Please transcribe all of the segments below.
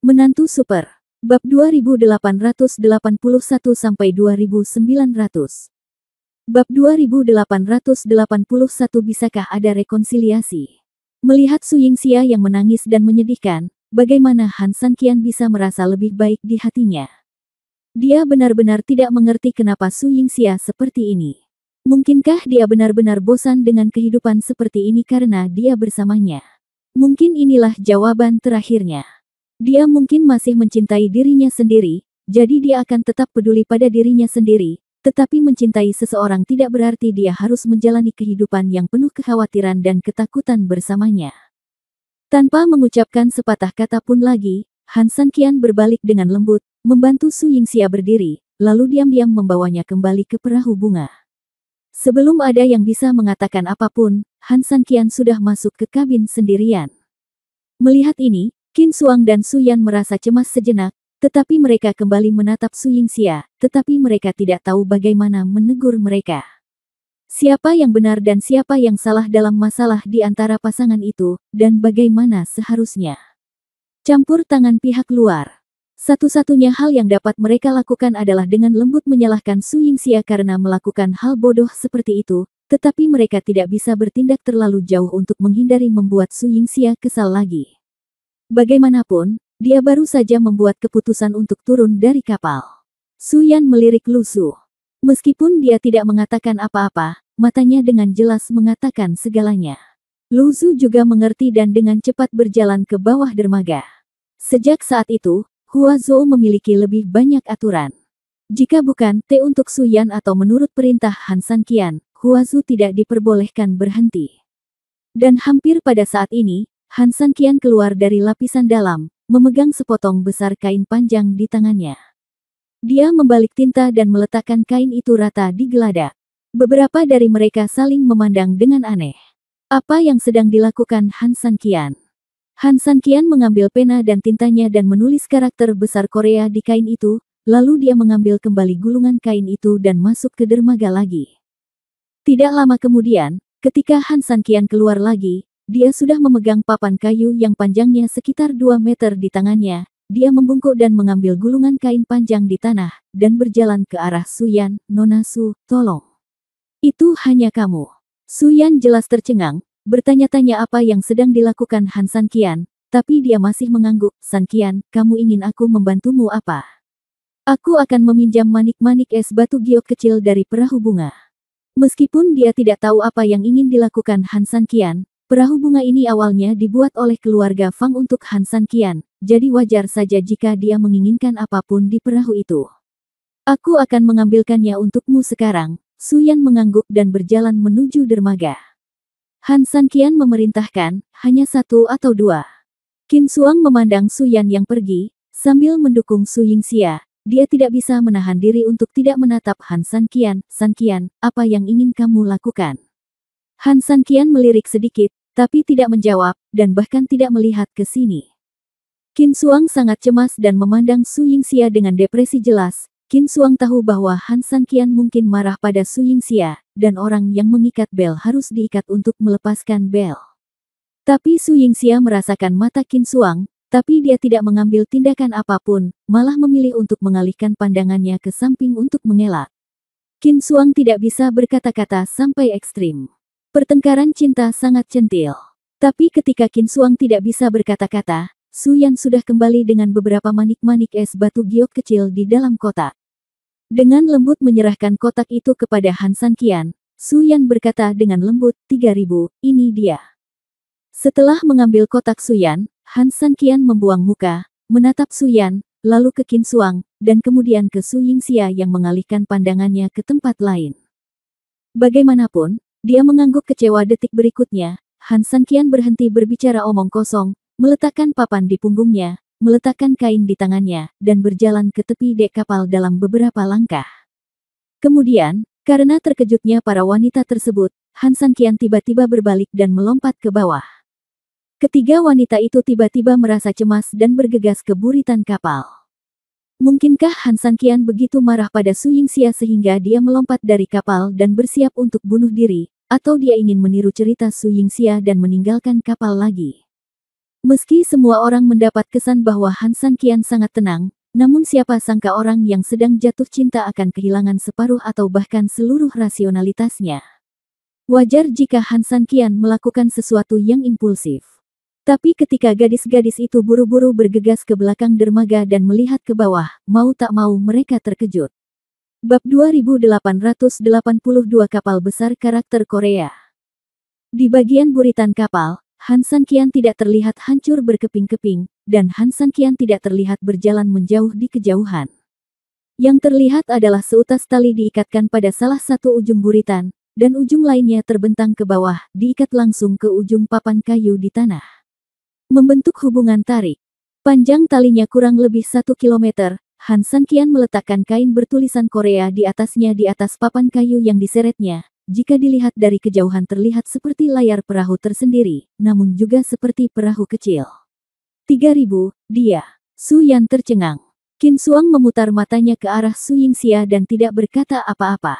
Menantu Super. Bab 2881-2900. Bab 2881. Bisakah ada rekonsiliasi? Melihat Su Yingxia yang menangis dan menyedihkan, bagaimana Han Sanqian bisa merasa lebih baik di hatinya? Dia benar-benar tidak mengerti kenapa Su Yingxia seperti ini. Mungkinkah dia benar-benar bosan dengan kehidupan seperti ini karena dia bersamanya? Mungkin inilah jawaban terakhirnya. Dia mungkin masih mencintai dirinya sendiri, jadi dia akan tetap peduli pada dirinya sendiri, tetapi mencintai seseorang tidak berarti dia harus menjalani kehidupan yang penuh kekhawatiran dan ketakutan bersamanya. Tanpa mengucapkan sepatah kata pun lagi, Han Sanqian berbalik dengan lembut, membantu Su Yingxia berdiri, lalu diam-diam membawanya kembali ke perahu bunga. Sebelum ada yang bisa mengatakan apapun, Han Sanqian sudah masuk ke kabin sendirian. Melihat ini, Qin Xuang dan Su Yan merasa cemas sejenak, tetapi mereka kembali menatap Su Yingxia, tetapi mereka tidak tahu bagaimana menegur mereka. Siapa yang benar dan siapa yang salah dalam masalah di antara pasangan itu, dan bagaimana seharusnya campur tangan pihak luar. Satu-satunya hal yang dapat mereka lakukan adalah dengan lembut menyalahkan Su Yingxia karena melakukan hal bodoh seperti itu, tetapi mereka tidak bisa bertindak terlalu jauh untuk menghindari membuat Su Yingxia kesal lagi. Bagaimanapun, dia baru saja membuat keputusan untuk turun dari kapal. Su Yan melirik Lu Su. Meskipun dia tidak mengatakan apa-apa, matanya dengan jelas mengatakan segalanya. Lu Su juga mengerti dan dengan cepat berjalan ke bawah dermaga. Sejak saat itu, Hua Zhou memiliki lebih banyak aturan. Jika bukan T untuk Su Yan atau menurut perintah Han Sanqian, Hua Zhou tidak diperbolehkan berhenti. Dan hampir pada saat ini, Han Sanqian keluar dari lapisan dalam, memegang sepotong besar kain panjang di tangannya. Dia membalik tinta dan meletakkan kain itu rata di geladak. Beberapa dari mereka saling memandang dengan aneh. Apa yang sedang dilakukan Han Sanqian? Han Sanqian mengambil pena dan tintanya dan menulis karakter besar Korea di kain itu, lalu dia mengambil kembali gulungan kain itu dan masuk ke dermaga lagi. Tidak lama kemudian, ketika Han Sanqian keluar lagi, dia sudah memegang papan kayu yang panjangnya sekitar 2 meter di tangannya. Dia membungkuk dan mengambil gulungan kain panjang di tanah, dan berjalan ke arah Su Yan. "Nona Su, tolong. Itu hanya kamu." Su Yan jelas tercengang, bertanya-tanya apa yang sedang dilakukan Han Sanqian, tapi dia masih mengangguk. "Sanqian, kamu ingin aku membantumu apa?" "Aku akan meminjam manik-manik es batu giok kecil dari perahu bunga." Meskipun dia tidak tahu apa yang ingin dilakukan Han Sanqian, perahu bunga ini awalnya dibuat oleh keluarga Fang untuk Han Sanqian, jadi wajar saja jika dia menginginkan apapun di perahu itu. "Aku akan mengambilkannya untukmu sekarang." Su Yan mengangguk dan berjalan menuju dermaga. Han Sanqian memerintahkan, "Hanya 1 atau 2. Qin Xuang memandang Su Yan yang pergi, sambil mendukung Su Yingxia. Dia tidak bisa menahan diri untuk tidak menatap Han Sanqian. "Sanqian, apa yang ingin kamu lakukan?" Han Sanqian melirik sedikit, tapi tidak menjawab, dan bahkan tidak melihat ke sini. Qin Xuang sangat cemas dan memandang Su Yingxia dengan depresi jelas. Qin Xuang tahu bahwa Han Sanqian mungkin marah pada Su Yingxia, dan orang yang mengikat bel harus diikat untuk melepaskan bel. Tapi Su Yingxia merasakan mata Qin Xuang, tapi dia tidak mengambil tindakan apapun, malah memilih untuk mengalihkan pandangannya ke samping untuk mengelak. Qin Xuang tidak bisa berkata-kata sampai ekstrim. Pertengkaran cinta sangat centil. Tapi ketika Qin Xuang tidak bisa berkata-kata, Su Yan sudah kembali dengan beberapa manik-manik es batu giok kecil di dalam kotak. Dengan lembut menyerahkan kotak itu kepada Han Sanqian, Su Yan berkata dengan lembut, 3.000, ini dia. Setelah mengambil kotak Su Yan, Han Sanqian membuang muka, menatap Su Yan, lalu ke Qin Xuang, dan kemudian ke Su Yingxia yang mengalihkan pandangannya ke tempat lain. Bagaimanapun, dia mengangguk kecewa detik berikutnya. Han Sanqian berhenti berbicara omong kosong, meletakkan papan di punggungnya, meletakkan kain di tangannya, dan berjalan ke tepi dek kapal dalam beberapa langkah. Kemudian, karena terkejutnya para wanita tersebut, Han Sanqian tiba-tiba berbalik dan melompat ke bawah. Ketiga wanita itu tiba-tiba merasa cemas dan bergegas ke buritan kapal. Mungkinkah Han Sanqian begitu marah pada Su Yingxia sehingga dia melompat dari kapal dan bersiap untuk bunuh diri, atau dia ingin meniru cerita Su Yingxia dan meninggalkan kapal lagi? Meski semua orang mendapat kesan bahwa Han San Qian sangat tenang, namun siapa sangka orang yang sedang jatuh cinta akan kehilangan separuh atau bahkan seluruh rasionalitasnya. Wajar jika Han San Qian melakukan sesuatu yang impulsif. Tapi ketika gadis-gadis itu buru-buru bergegas ke belakang dermaga dan melihat ke bawah, mau tak mau mereka terkejut. Bab 2882 Kapal Besar Karakter Korea. Di bagian buritan kapal, Han San Qian tidak terlihat hancur berkeping-keping, dan Han San Qian tidak terlihat berjalan menjauh di kejauhan. Yang terlihat adalah seutas tali diikatkan pada salah satu ujung buritan, dan ujung lainnya terbentang ke bawah, diikat langsung ke ujung papan kayu di tanah. Membentuk hubungan tarik. Panjang talinya kurang lebih 1 kilometer, Han San Qian meletakkan kain bertulisan Korea di atasnya di atas papan kayu yang diseretnya. Jika dilihat dari kejauhan terlihat seperti layar perahu tersendiri, namun juga seperti perahu kecil. 3000, dia. Su Yan tercengang. Qin Suang memutar matanya ke arah Su Yingxia dan tidak berkata apa-apa.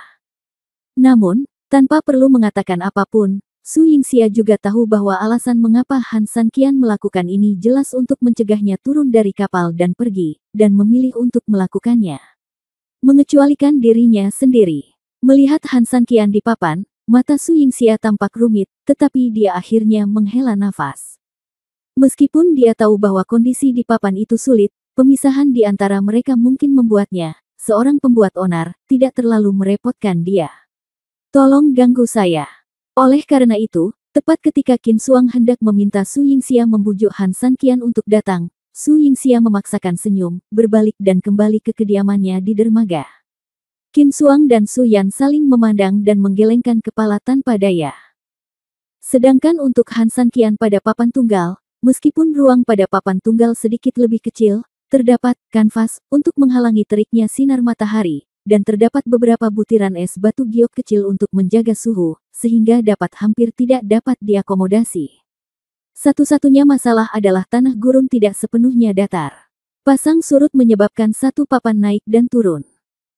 Namun, tanpa perlu mengatakan apapun, Su Yingxia juga tahu bahwa alasan mengapa Han San Qian melakukan ini jelas untuk mencegahnya turun dari kapal dan pergi, dan memilih untuk melakukannya. Mengecualikan dirinya sendiri. Melihat Han San Qian di papan, mata Su Yingxia tampak rumit, tetapi dia akhirnya menghela nafas. Meskipun dia tahu bahwa kondisi di papan itu sulit, pemisahan di antara mereka mungkin membuatnya, seorang pembuat onar, tidak terlalu merepotkan dia. Tolong ganggu saya. Oleh karena itu, tepat ketika Qin Suang hendak meminta Su Yingxia membujuk Han San Qian untuk datang, Su Yingxia memaksakan senyum, berbalik dan kembali ke kediamannya di dermaga. Qin Suang dan Su Yan saling memandang dan menggelengkan kepala tanpa daya. Sedangkan untuk Han San Qian pada papan tunggal, meskipun ruang pada papan tunggal sedikit lebih kecil, terdapat kanvas untuk menghalangi teriknya sinar matahari, dan terdapat beberapa butiran es batu giok kecil untuk menjaga suhu, sehingga dapat hampir tidak dapat diakomodasi. Satu-satunya masalah adalah tanah gurun tidak sepenuhnya datar. Pasang surut menyebabkan satu papan naik dan turun.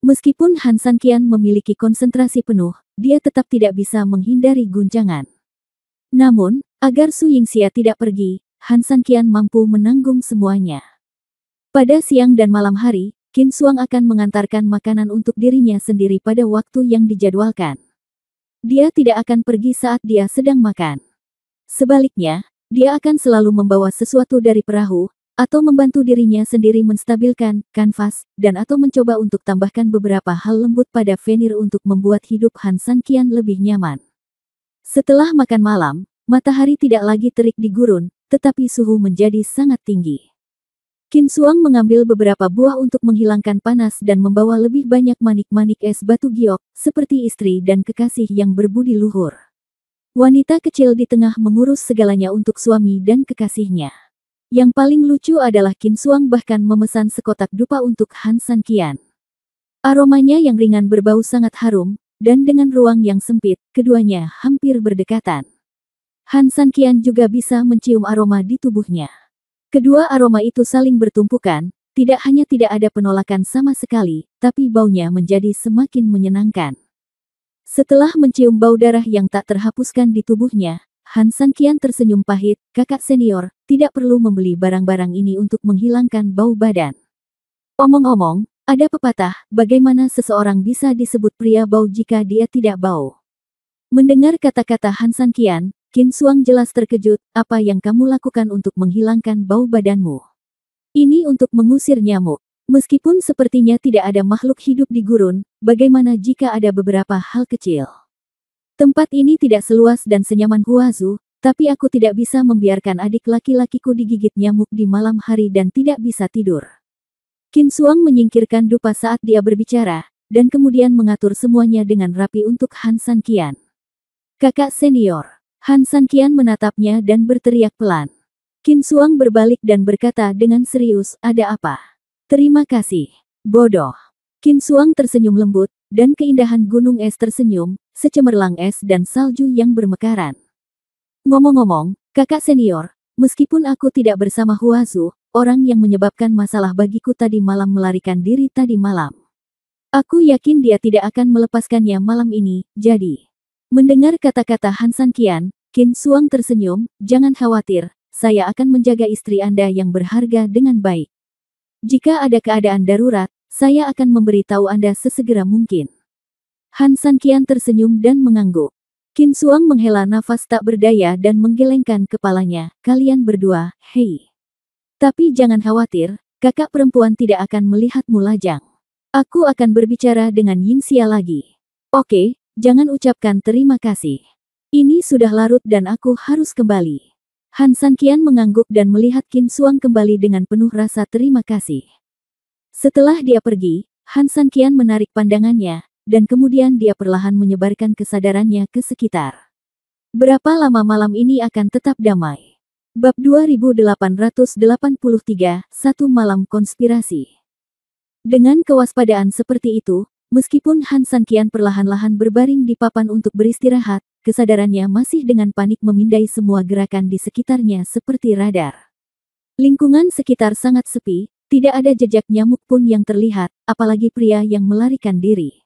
Meskipun Han San Qian memiliki konsentrasi penuh, dia tetap tidak bisa menghindari guncangan. Namun, agar Su Yingxia tidak pergi, Han San Qian mampu menanggung semuanya. Pada siang dan malam hari, Qin Suang akan mengantarkan makanan untuk dirinya sendiri pada waktu yang dijadwalkan. Dia tidak akan pergi saat dia sedang makan. Sebaliknya, dia akan selalu membawa sesuatu dari perahu, atau membantu dirinya sendiri menstabilkan kanvas, dan atau mencoba untuk tambahkan beberapa hal lembut pada venir untuk membuat hidup Han San Qian lebih nyaman. Setelah makan malam, matahari tidak lagi terik di gurun, tetapi suhu menjadi sangat tinggi. Qin Suang mengambil beberapa buah untuk menghilangkan panas dan membawa lebih banyak manik-manik es batu giok, seperti istri dan kekasih yang berbudi luhur. Wanita kecil di tengah mengurus segalanya untuk suami dan kekasihnya. Yang paling lucu adalah Qin Suang bahkan memesan sekotak dupa untuk Han San Qian. Aromanya yang ringan berbau sangat harum, dan dengan ruang yang sempit, keduanya hampir berdekatan. Han San Qian juga bisa mencium aroma di tubuhnya. Kedua aroma itu saling bertumpukan, tidak hanya tidak ada penolakan sama sekali, tapi baunya menjadi semakin menyenangkan. Setelah mencium bau darah yang tak terhapuskan di tubuhnya, Han San Qian tersenyum pahit, kakak senior, tidak perlu membeli barang-barang ini untuk menghilangkan bau badan. Omong-omong, ada pepatah, bagaimana seseorang bisa disebut pria bau jika dia tidak bau. Mendengar kata-kata Han San Qian, Qin Suang jelas terkejut, apa yang kamu lakukan untuk menghilangkan bau badanmu? Ini untuk mengusir nyamuk. Meskipun sepertinya tidak ada makhluk hidup di gurun, bagaimana jika ada beberapa hal kecil? Tempat ini tidak seluas dan senyaman Huazu, tapi aku tidak bisa membiarkan adik laki-lakiku digigit nyamuk di malam hari dan tidak bisa tidur. Qin Suang menyingkirkan dupa saat dia berbicara, dan kemudian mengatur semuanya dengan rapi untuk Han San Qian. Kakak senior. Han San Qian menatapnya dan berteriak pelan. Qin Suang berbalik dan berkata dengan serius, ada apa? Terima kasih. Bodoh. Qin Suang tersenyum lembut, dan keindahan gunung es tersenyum, secemerlang es dan salju yang bermekaran. Ngomong-ngomong, kakak senior, meskipun aku tidak bersama Huazu, orang yang menyebabkan masalah bagiku tadi malam melarikan diri tadi malam. Aku yakin dia tidak akan melepaskannya malam ini, jadi. Mendengar kata-kata Han San Qian, Qin Suang tersenyum, jangan khawatir, saya akan menjaga istri Anda yang berharga dengan baik. Jika ada keadaan darurat, saya akan memberitahu Anda sesegera mungkin. Han Sanqian tersenyum dan mengangguk. Qin Xuang menghela nafas tak berdaya dan menggelengkan kepalanya. Kalian berdua, hei. Tapi jangan khawatir, kakak perempuan tidak akan melihatmu lajang. Aku akan berbicara dengan Yingxia lagi. Oke, jangan ucapkan terima kasih. Ini sudah larut dan aku harus kembali. Han Sanqian mengangguk dan melihat Qin Xuang kembali dengan penuh rasa terima kasih. Setelah dia pergi, Han Sanqian menarik pandangannya, dan kemudian dia perlahan menyebarkan kesadarannya ke sekitar. Berapa lama malam ini akan tetap damai? Bab 2883, Satu Malam Konspirasi. Dengan kewaspadaan seperti itu, meskipun Han Sanqian perlahan-lahan berbaring di papan untuk beristirahat, kesadarannya masih dengan panik memindai semua gerakan di sekitarnya seperti radar. Lingkungan sekitar sangat sepi, tidak ada jejak nyamuk pun yang terlihat, apalagi pria yang melarikan diri.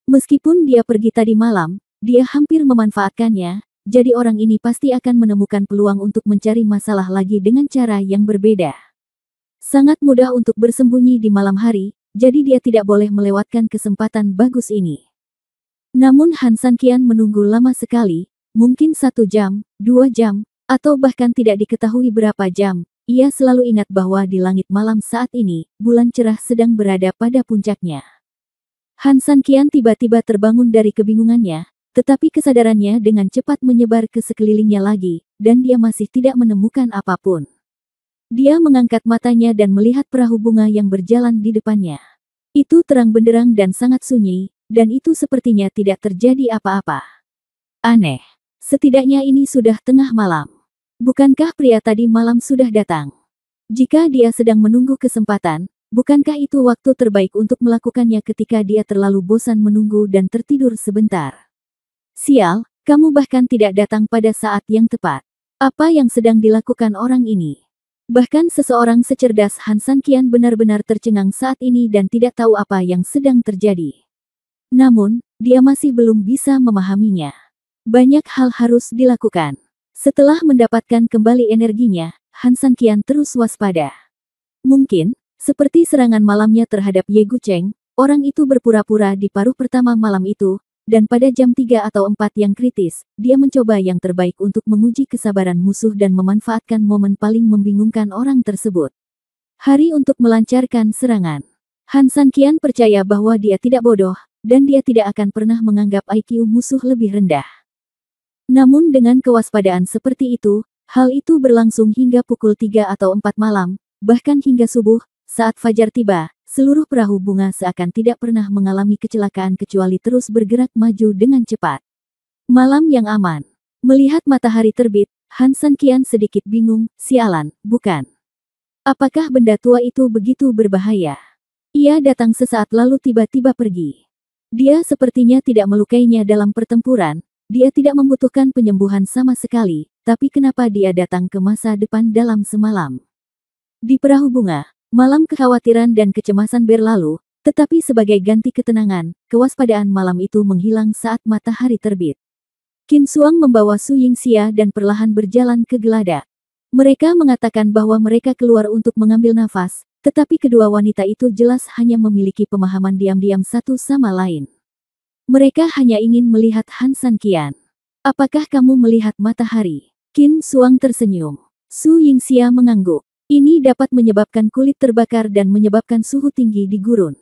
Meskipun dia pergi tadi malam, dia hampir memanfaatkannya, jadi orang ini pasti akan menemukan peluang untuk mencari masalah lagi dengan cara yang berbeda. Sangat mudah untuk bersembunyi di malam hari, jadi dia tidak boleh melewatkan kesempatan bagus ini. Namun Han Sanqian menunggu lama sekali, mungkin 1 jam, 2 jam, atau bahkan tidak diketahui berapa jam. Ia selalu ingat bahwa di langit malam saat ini, bulan cerah sedang berada pada puncaknya. Han Sanqian tiba-tiba terbangun dari kebingungannya, tetapi kesadarannya dengan cepat menyebar ke sekelilingnya lagi, dan dia masih tidak menemukan apapun. Dia mengangkat matanya dan melihat perahu bunga yang berjalan di depannya. Itu terang benderang dan sangat sunyi, dan itu sepertinya tidak terjadi apa-apa. Aneh. Setidaknya ini sudah tengah malam. Bukankah pria tadi malam sudah datang? Jika dia sedang menunggu kesempatan, bukankah itu waktu terbaik untuk melakukannya ketika dia terlalu bosan menunggu dan tertidur sebentar? Sial, kamu bahkan tidak datang pada saat yang tepat. Apa yang sedang dilakukan orang ini? Bahkan seseorang secerdas Han Sanqian benar-benar tercengang saat ini dan tidak tahu apa yang sedang terjadi. Namun, dia masih belum bisa memahaminya. Banyak hal harus dilakukan. Setelah mendapatkan kembali energinya, Han Sanqian terus waspada. Mungkin, seperti serangan malamnya terhadap Ye Gucheng, orang itu berpura-pura di paruh pertama malam itu, dan pada jam 3 atau 4 yang kritis, dia mencoba yang terbaik untuk menguji kesabaran musuh dan memanfaatkan momen paling membingungkan orang tersebut. Hari untuk melancarkan serangan. Han Sanqian percaya bahwa dia tidak bodoh, dan dia tidak akan pernah menganggap IQ musuh lebih rendah. Namun dengan kewaspadaan seperti itu, hal itu berlangsung hingga pukul 3 atau 4 malam, bahkan hingga subuh, saat fajar tiba, seluruh perahu bunga seakan tidak pernah mengalami kecelakaan kecuali terus bergerak maju dengan cepat. Malam yang aman. Melihat matahari terbit, Han Sanqian sedikit bingung, sialan, bukan? Apakah benda tua itu begitu berbahaya? Ia datang sesaat lalu tiba-tiba pergi. Dia sepertinya tidak melukainya dalam pertempuran, dia tidak membutuhkan penyembuhan sama sekali, tapi kenapa dia datang ke masa depan dalam semalam? Di perahu bunga, malam kekhawatiran dan kecemasan berlalu, tetapi sebagai ganti ketenangan, kewaspadaan malam itu menghilang saat matahari terbit. Qin Xuang membawa Su Yingxia dan perlahan berjalan ke geladak. Mereka mengatakan bahwa mereka keluar untuk mengambil nafas, tetapi kedua wanita itu jelas hanya memiliki pemahaman diam-diam satu sama lain. Mereka hanya ingin melihat Han Sanqian. Apakah kamu melihat matahari? Qin Xuang tersenyum. Su Yingxia mengangguk. Ini dapat menyebabkan kulit terbakar dan menyebabkan suhu tinggi di gurun.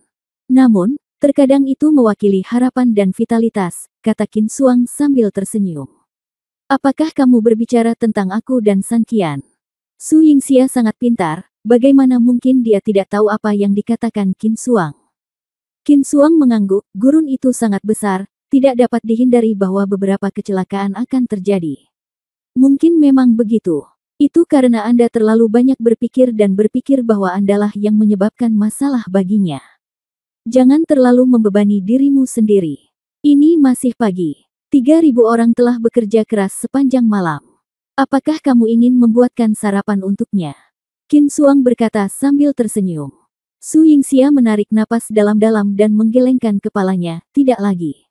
Namun, terkadang itu mewakili harapan dan vitalitas, kata Qin Xuang sambil tersenyum. Apakah kamu berbicara tentang aku dan Sanqian? Su Yingxia sangat pintar, bagaimana mungkin dia tidak tahu apa yang dikatakan Qin Xuang? Qin Xuang mengangguk, gurun itu sangat besar, tidak dapat dihindari bahwa beberapa kecelakaan akan terjadi. Mungkin memang begitu. Itu karena Anda terlalu banyak berpikir dan berpikir bahwa Andalah yang menyebabkan masalah baginya. Jangan terlalu membebani dirimu sendiri. Ini masih pagi. 3.000 orang telah bekerja keras sepanjang malam. Apakah kamu ingin membuatkan sarapan untuknya? Qin Xuang berkata sambil tersenyum. Su Yingxia menarik napas dalam-dalam dan menggelengkan kepalanya, tidak lagi.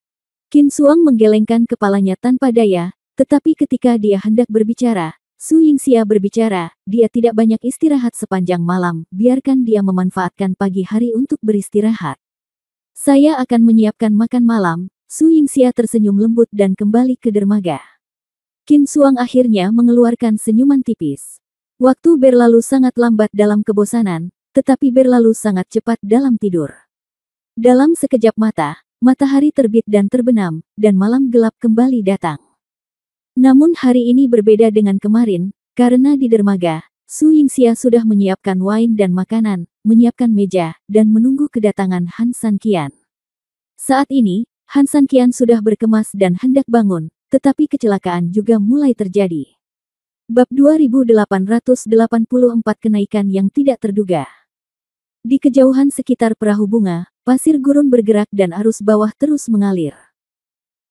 Qin Xuang menggelengkan kepalanya tanpa daya, tetapi ketika dia hendak berbicara, Su Yingxia berbicara, dia tidak banyak istirahat sepanjang malam, biarkan dia memanfaatkan pagi hari untuk beristirahat. Saya akan menyiapkan makan malam. Su Yingxia tersenyum lembut dan kembali ke dermaga. Qin Xuang akhirnya mengeluarkan senyuman tipis. Waktu berlalu sangat lambat dalam kebosanan, tetapi berlalu sangat cepat dalam tidur. Dalam sekejap mata, matahari terbit dan terbenam, dan malam gelap kembali datang. Namun hari ini berbeda dengan kemarin, karena di dermaga, Su Yingxia sudah menyiapkan wain dan makanan, menyiapkan meja, dan menunggu kedatangan Han San Qian. Saat ini, Han San Qian sudah berkemas dan hendak bangun, tetapi kecelakaan juga mulai terjadi. Bab 2884 Kenaikan yang tidak terduga. Di kejauhan sekitar perahu bunga, pasir gurun bergerak dan arus bawah terus mengalir.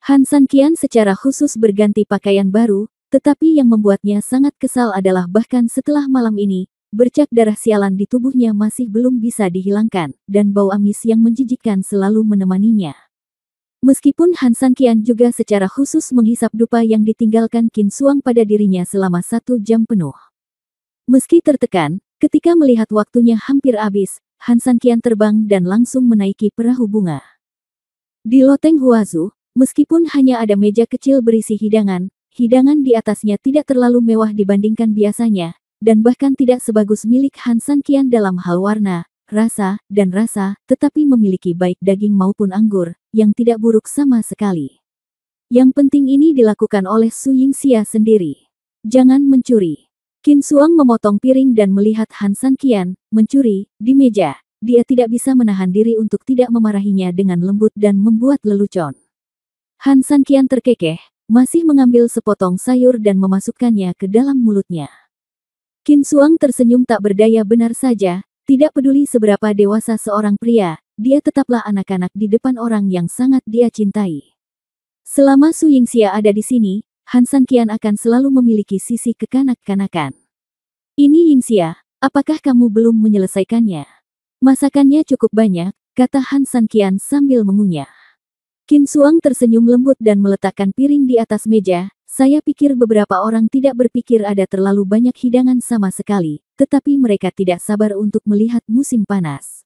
Han San Qian secara khusus berganti pakaian baru, tetapi yang membuatnya sangat kesal adalah bahkan setelah malam ini, bercak darah sialan di tubuhnya masih belum bisa dihilangkan, dan bau amis yang menjijikkan selalu menemaninya. Meskipun Han San Qian juga secara khusus menghisap dupa yang ditinggalkan Qin Xuang pada dirinya selama 1 jam penuh. Meski tertekan, ketika melihat waktunya hampir habis, Han San Qian terbang dan langsung menaiki perahu bunga. Di loteng Huazu, meskipun hanya ada meja kecil berisi hidangan di atasnya tidak terlalu mewah dibandingkan biasanya, dan bahkan tidak sebagus milik Han San Qian dalam hal warna, rasa, tetapi memiliki baik daging maupun anggur, yang tidak buruk sama sekali. Yang penting ini dilakukan oleh Su Yingxia sendiri. Jangan mencuri. Qin Xuang memotong piring dan melihat Han San Qian mencuri di meja. Dia tidak bisa menahan diri untuk tidak memarahinya dengan lembut dan membuat lelucon. Han San Qian terkekeh, masih mengambil sepotong sayur dan memasukkannya ke dalam mulutnya. Qin Xuang tersenyum tak berdaya benar saja, tidak peduli seberapa dewasa seorang pria, dia tetaplah anak-anak di depan orang yang sangat dia cintai. Selama Su Yingxia ada di sini, Han San Qian akan selalu memiliki sisi kekanak-kanakan. Ini Yingxia, apakah kamu belum menyelesaikannya? Masakannya cukup banyak, kata Han San Qian sambil mengunyah. Qin Xuang tersenyum lembut dan meletakkan piring di atas meja. Saya pikir beberapa orang tidak berpikir ada terlalu banyak hidangan sama sekali, tetapi mereka tidak sabar untuk melihat musim panas.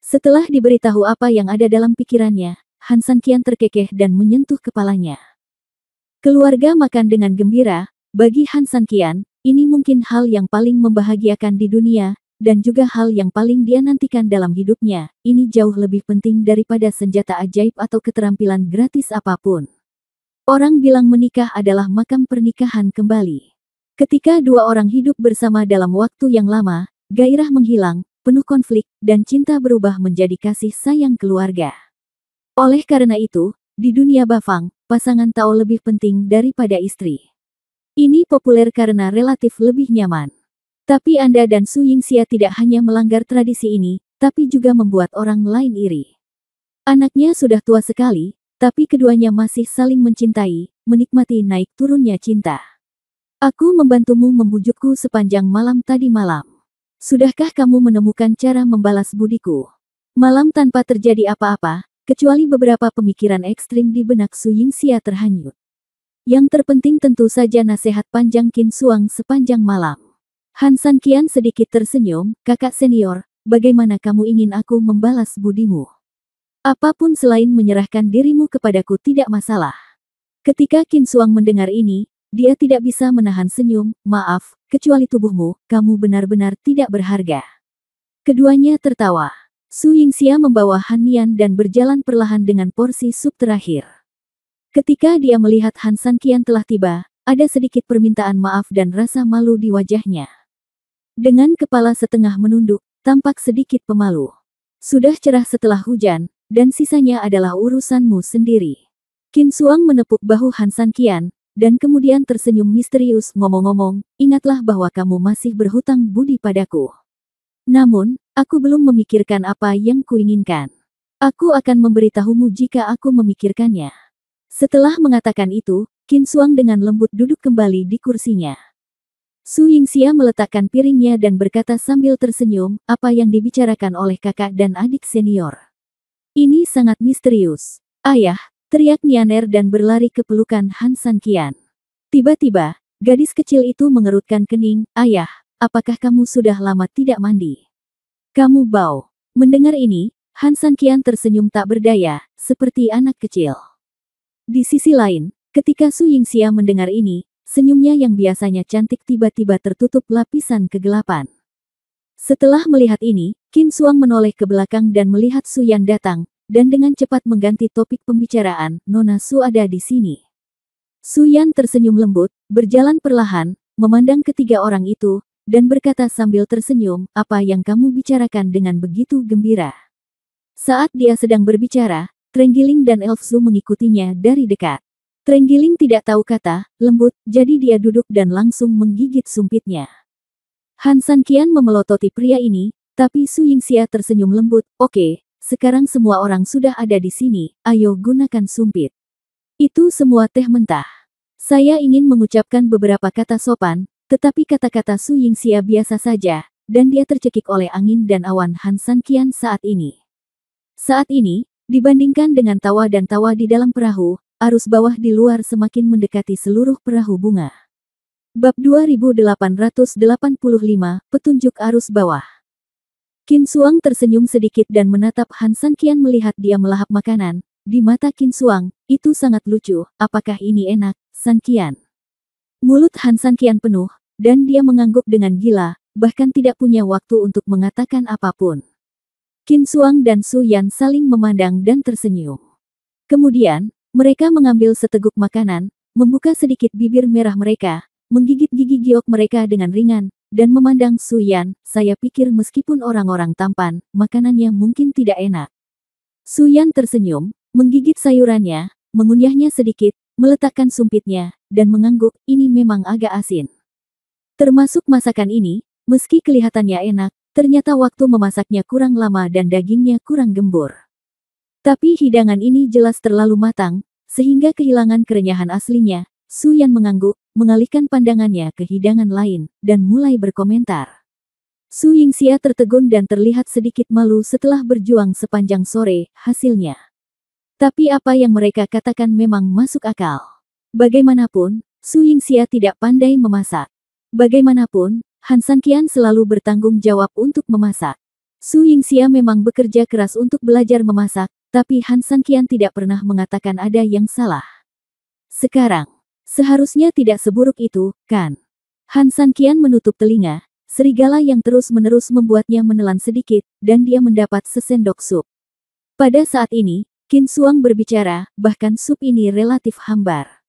Setelah diberitahu apa yang ada dalam pikirannya, Han San Qian terkekeh dan menyentuh kepalanya. Keluarga makan dengan gembira. Bagi Han San Qian, ini mungkin hal yang paling membahagiakan di dunia, dan juga hal yang paling dia nantikan dalam hidupnya. Ini jauh lebih penting daripada senjata ajaib atau keterampilan gratis apapun. Orang bilang menikah adalah makam pernikahan kembali. Ketika dua orang hidup bersama dalam waktu yang lama, gairah menghilang, penuh konflik, dan cinta berubah menjadi kasih sayang keluarga. Oleh karena itu, di dunia Bafang, pasangan Tao lebih penting daripada istri. Ini populer karena relatif lebih nyaman. Tapi Anda dan Su Yingxia tidak hanya melanggar tradisi ini, tapi juga membuat orang lain iri. Anaknya sudah tua sekali, tapi keduanya masih saling mencintai, menikmati naik turunnya cinta. Aku membantumu membujukku sepanjang malam tadi malam. Sudahkah kamu menemukan cara membalas budiku? Malam tanpa terjadi apa-apa, kecuali beberapa pemikiran ekstrim di benak Su Yingxia terhanyut. Yang terpenting tentu saja nasihat panjang Qin Xuang sepanjang malam. Han San Qian sedikit tersenyum, kakak senior, bagaimana kamu ingin aku membalas budimu? Apapun selain menyerahkan dirimu kepadaku tidak masalah. Ketika Qin Xuang mendengar ini, dia tidak bisa menahan senyum, maaf, kecuali tubuhmu, kamu benar-benar tidak berharga. Keduanya tertawa. Su Yingxia membawa Han Nian dan berjalan perlahan dengan porsi sup terakhir. Ketika dia melihat Han San Qian telah tiba, ada sedikit permintaan maaf dan rasa malu di wajahnya. Dengan kepala setengah menunduk, tampak sedikit pemalu. Sudah cerah setelah hujan, dan sisanya adalah urusanmu sendiri. Qin Xuang menepuk bahu Han San Qian, dan kemudian tersenyum misterius ngomong-ngomong, ingatlah bahwa kamu masih berhutang budi padaku. Namun, aku belum memikirkan apa yang kuinginkan. Aku akan memberitahumu jika aku memikirkannya. Setelah mengatakan itu, Qin Xuang dengan lembut duduk kembali di kursinya. Su Yingxia meletakkan piringnya dan berkata sambil tersenyum, apa yang dibicarakan oleh kakak dan adik senior. Ini sangat misterius. Ayah, teriak Nianer dan berlari ke pelukan Han San Qian. Tiba-tiba, Gadis kecil itu mengerutkan kening, "Ayah, apakah kamu sudah lama tidak mandi? Kamu bau." Mendengar ini, Han Sanqian tersenyum tak berdaya, seperti anak kecil. Di sisi lain, ketika Su Yingxia mendengar ini, senyumnya yang biasanya cantik tiba-tiba tertutup lapisan kegelapan. Setelah melihat ini, Qin Xuang menoleh ke belakang dan melihat Su Yan datang, dan dengan cepat mengganti topik pembicaraan, "Nona Su ada di sini." Su Yan tersenyum lembut, berjalan perlahan, memandang ketiga orang itu, dan berkata sambil tersenyum, "Apa yang kamu bicarakan dengan begitu gembira?" Saat dia sedang berbicara, Trenggiling dan Elf Su mengikutinya dari dekat. Trenggiling tidak tahu kata, lembut, jadi dia duduk dan langsung menggigit sumpitnya. Han Sanqian memelototi pria ini, tapi Su Yingxia tersenyum lembut, "Oke, sekarang semua orang sudah ada di sini, ayo gunakan sumpit. Itu semua teh mentah." Saya ingin mengucapkan beberapa kata sopan, tetapi kata-kata Su Yingxia biasa saja, dan dia tercekik oleh angin dan awan Han Sanqian saat ini. Saat ini, dibandingkan dengan tawa dan tawa di dalam perahu, arus bawah di luar semakin mendekati seluruh perahu bunga. Bab 2885, Petunjuk Arus Bawah. Qin Xuang tersenyum sedikit dan menatap Han Sanqian melihat dia melahap makanan. Di mata Qin Xuang, itu sangat lucu, "Apakah ini enak, Sanqian?" Mulut Han Sanqian penuh, dan dia mengangguk dengan gila, bahkan tidak punya waktu untuk mengatakan apapun. Qin Xuang dan Su Yan saling memandang dan tersenyum. Kemudian, mereka mengambil seteguk makanan, membuka sedikit bibir merah mereka, menggigit gigi giok mereka dengan ringan, dan memandang Su Yan. "Saya pikir meskipun orang-orang tampan, makanannya mungkin tidak enak." Su Yan tersenyum, menggigit sayurannya, mengunyahnya sedikit, meletakkan sumpitnya, dan mengangguk, "Ini memang agak asin." Termasuk masakan ini, meski kelihatannya enak, ternyata waktu memasaknya kurang lama dan dagingnya kurang gembur. Tapi hidangan ini jelas terlalu matang, sehingga kehilangan kerenyahan aslinya. Su Yan mengangguk, mengalihkan pandangannya ke hidangan lain, dan mulai berkomentar. Su Yingxia tertegun dan terlihat sedikit malu setelah berjuang sepanjang sore, hasilnya. Tapi apa yang mereka katakan memang masuk akal. Bagaimanapun, Su Yingxia tidak pandai memasak. Bagaimanapun, Han Sanqian selalu bertanggung jawab untuk memasak. Su Yingxia memang bekerja keras untuk belajar memasak, tapi Han Sanqian tidak pernah mengatakan ada yang salah. Sekarang, seharusnya tidak seburuk itu, kan? Han Sanqian menutup telinga, serigala yang terus-menerus membuatnya menelan sedikit, dan dia mendapat sesendok sup. Pada saat ini, Qin Xuang berbicara, bahkan sup ini relatif hambar.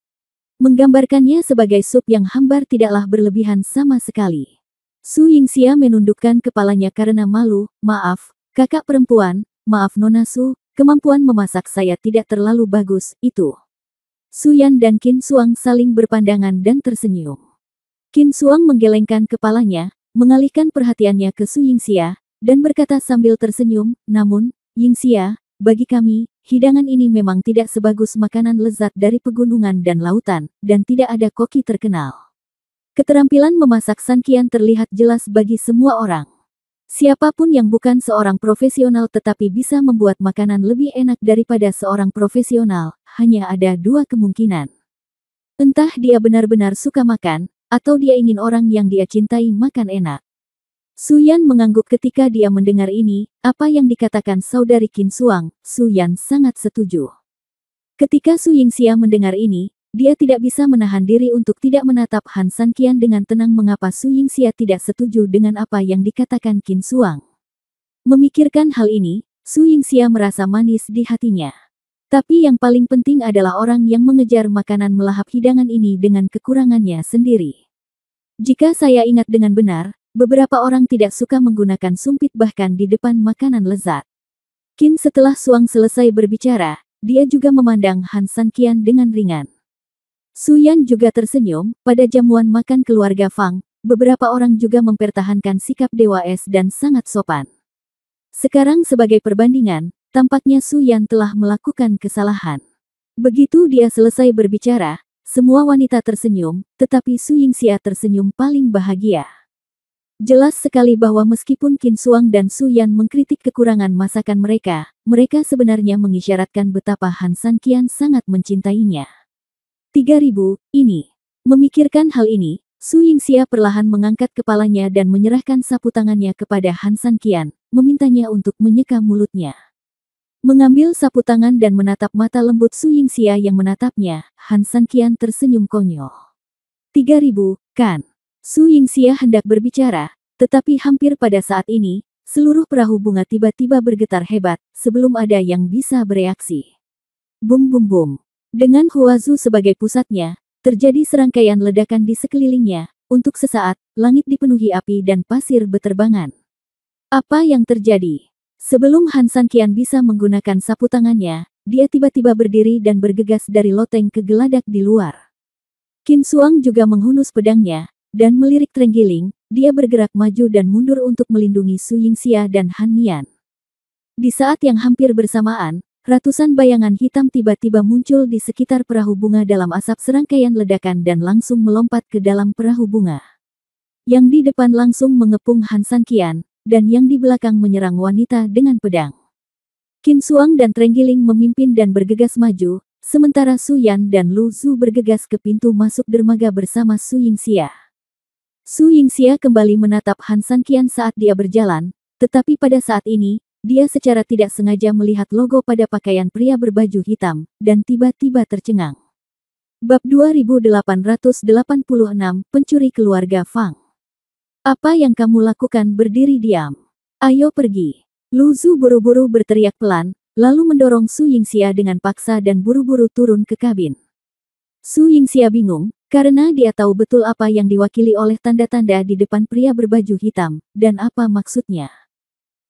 Menggambarkannya sebagai sup yang hambar tidaklah berlebihan sama sekali. Su Yingxia menundukkan kepalanya karena malu, "Maaf, kakak perempuan, maaf Nona Su, kemampuan memasak saya tidak terlalu bagus, itu." Su Yan dan Qin Xuang saling berpandangan dan tersenyum. Qin Xuang menggelengkan kepalanya, mengalihkan perhatiannya ke Su Yingxia, dan berkata sambil tersenyum, "Namun, Yingxia, bagi kami, hidangan ini memang tidak sebagus makanan lezat dari pegunungan dan lautan, dan tidak ada koki terkenal." Keterampilan memasak Sanqian terlihat jelas bagi semua orang. Siapapun yang bukan seorang profesional tetapi bisa membuat makanan lebih enak daripada seorang profesional, hanya ada dua kemungkinan. Entah dia benar-benar suka makan, atau dia ingin orang yang dia cintai makan enak. Su Yan mengangguk ketika dia mendengar ini, apa yang dikatakan saudari Qin Xuang, Su Yan sangat setuju. Ketika Su Yingxia mendengar ini, dia tidak bisa menahan diri untuk tidak menatap Han Sanqian dengan tenang. Mengapa Su Yingxia tidak setuju dengan apa yang dikatakan Qin Xuang? Memikirkan hal ini, Su Yingxia merasa manis di hatinya. Tapi yang paling penting adalah orang yang mengejar makanan melahap hidangan ini dengan kekurangannya sendiri. Jika saya ingat dengan benar, beberapa orang tidak suka menggunakan sumpit bahkan di depan makanan lezat. Qin setelah Xuang selesai berbicara, dia juga memandang Han Sanqian dengan ringan. Su Yan juga tersenyum, pada jamuan makan keluarga Fang, beberapa orang juga mempertahankan sikap dewa es dan sangat sopan. Sekarang sebagai perbandingan, tampaknya Su Yan telah melakukan kesalahan. Begitu dia selesai berbicara, semua wanita tersenyum, tetapi Su Yingxia tersenyum paling bahagia. Jelas sekali bahwa meskipun Qin Xuang dan Su Yan mengkritik kekurangan masakan mereka, mereka sebenarnya mengisyaratkan betapa Han Sanqian sangat mencintainya. 3000, ini. Memikirkan hal ini, Su Yingxia perlahan mengangkat kepalanya dan menyerahkan sapu tangannya kepada Han San Qian, memintanya untuk menyeka mulutnya. Mengambil sapu tangan dan menatap mata lembut Su Yingxia yang menatapnya, Han San Qian tersenyum konyol. 3.000, kan? Su Yingxia hendak berbicara, tetapi hampir pada saat ini, seluruh perahu bunga tiba-tiba bergetar hebat, sebelum ada yang bisa bereaksi. Bum bum bum. Dengan Huazu sebagai pusatnya, terjadi serangkaian ledakan di sekelilingnya. Untuk sesaat, langit dipenuhi api dan pasir beterbangan. Apa yang terjadi? Sebelum Han San Qian bisa menggunakan sapu tangannya, dia tiba-tiba berdiri dan bergegas dari loteng ke geladak di luar. Qin Xuang juga menghunus pedangnya, dan melirik terenggiling, dia bergerak maju dan mundur untuk melindungi Su Yingxia dan Han Nian. Di saat yang hampir bersamaan, ratusan bayangan hitam tiba-tiba muncul di sekitar perahu bunga dalam asap serangkaian ledakan dan langsung melompat ke dalam perahu bunga. Yang di depan langsung mengepung Han San Qian, dan yang di belakang menyerang wanita dengan pedang. Qin Xuang dan terenggiling memimpin dan bergegas maju, sementara Su Yan dan Lu Zhu bergegas ke pintu masuk dermaga bersama Su Yingxia. Su Yingxia kembali menatap Han San Qian saat dia berjalan, tetapi pada saat ini, dia secara tidak sengaja melihat logo pada pakaian pria berbaju hitam, dan tiba-tiba tercengang. Bab 2886, Pencuri Keluarga Fang. Apa yang kamu lakukan berdiri diam? Ayo pergi. Lu Zhu buru-buru berteriak pelan, lalu mendorong Su Yingxia dengan paksa dan buru-buru turun ke kabin. Su Yingxia bingung, karena dia tahu betul apa yang diwakili oleh tanda-tanda di depan pria berbaju hitam, dan apa maksudnya.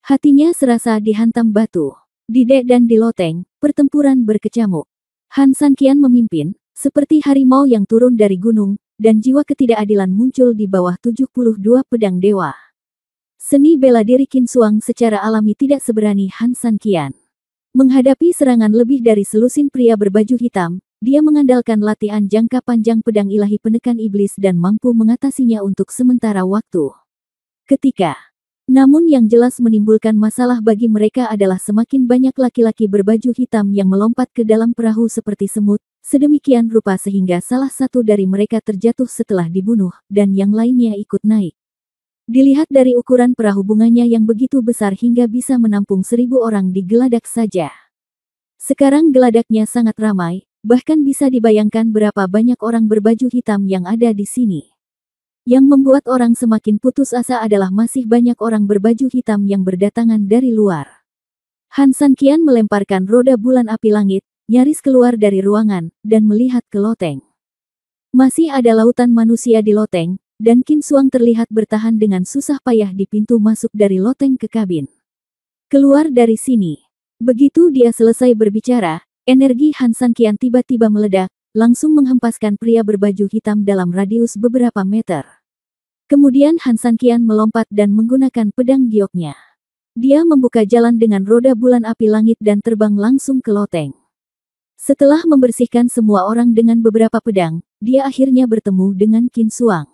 Hatinya serasa dihantam batu. Di dek dan di loteng, pertempuran berkecamuk. Han San Qian memimpin, seperti harimau yang turun dari gunung, dan jiwa ketidakadilan muncul di bawah 72 pedang dewa. Seni bela diri Qin Xuang secara alami tidak seberani Han San Qian. Menghadapi serangan lebih dari selusin pria berbaju hitam, dia mengandalkan latihan jangka panjang pedang ilahi penekan iblis dan mampu mengatasinya untuk sementara waktu. Namun yang jelas menimbulkan masalah bagi mereka adalah semakin banyak laki-laki berbaju hitam yang melompat ke dalam perahu seperti semut, sedemikian rupa sehingga salah satu dari mereka terjatuh setelah dibunuh, dan yang lainnya ikut naik. Dilihat dari ukuran perahu bunganya yang begitu besar hingga bisa menampung 1.000 orang di geladak saja. Sekarang geladaknya sangat ramai, bahkan bisa dibayangkan berapa banyak orang berbaju hitam yang ada di sini. Yang membuat orang semakin putus asa adalah masih banyak orang berbaju hitam yang berdatangan dari luar. Han San Qian melemparkan roda bulan api langit, nyaris keluar dari ruangan, dan melihat ke loteng. Masih ada lautan manusia di loteng, dan Qin Xuang terlihat bertahan dengan susah payah di pintu masuk dari loteng ke kabin. Keluar dari sini. Begitu dia selesai berbicara, energi Han San Qian tiba-tiba meledak, langsung menghempaskan pria berbaju hitam dalam radius beberapa meter. Kemudian Han San Qian melompat dan menggunakan pedang gioknya. Dia membuka jalan dengan roda bulan api langit dan terbang langsung ke loteng. Setelah membersihkan semua orang dengan beberapa pedang, dia akhirnya bertemu dengan Qin Xuang.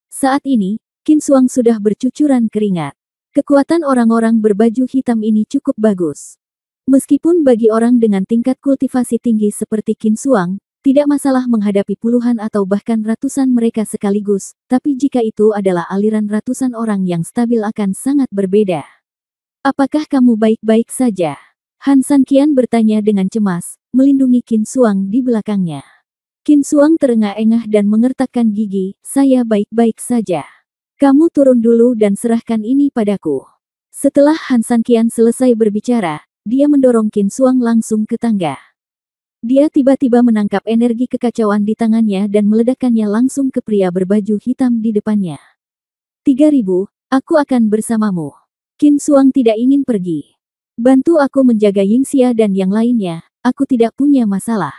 Saat ini, Qin Xuang sudah bercucuran keringat. Kekuatan orang-orang berbaju hitam ini cukup bagus. Meskipun bagi orang dengan tingkat kultivasi tinggi seperti Qin Xuang, tidak masalah menghadapi puluhan atau bahkan ratusan mereka sekaligus, tapi jika itu adalah aliran ratusan orang yang stabil akan sangat berbeda. Apakah kamu baik-baik saja? Han San Qian bertanya dengan cemas, melindungi Qin Xuang di belakangnya. Qin Xuang terengah-engah dan mengertakkan gigi, saya baik-baik saja. Kamu turun dulu dan serahkan ini padaku. Setelah Han San Qian selesai berbicara, dia mendorong Qin Xuang langsung ke tangga. Dia tiba-tiba menangkap energi kekacauan di tangannya dan meledakkannya langsung ke pria berbaju hitam di depannya. 3.000, aku akan bersamamu. Qin Xuang tidak ingin pergi. Bantu aku menjaga Yingxia dan yang lainnya, aku tidak punya masalah.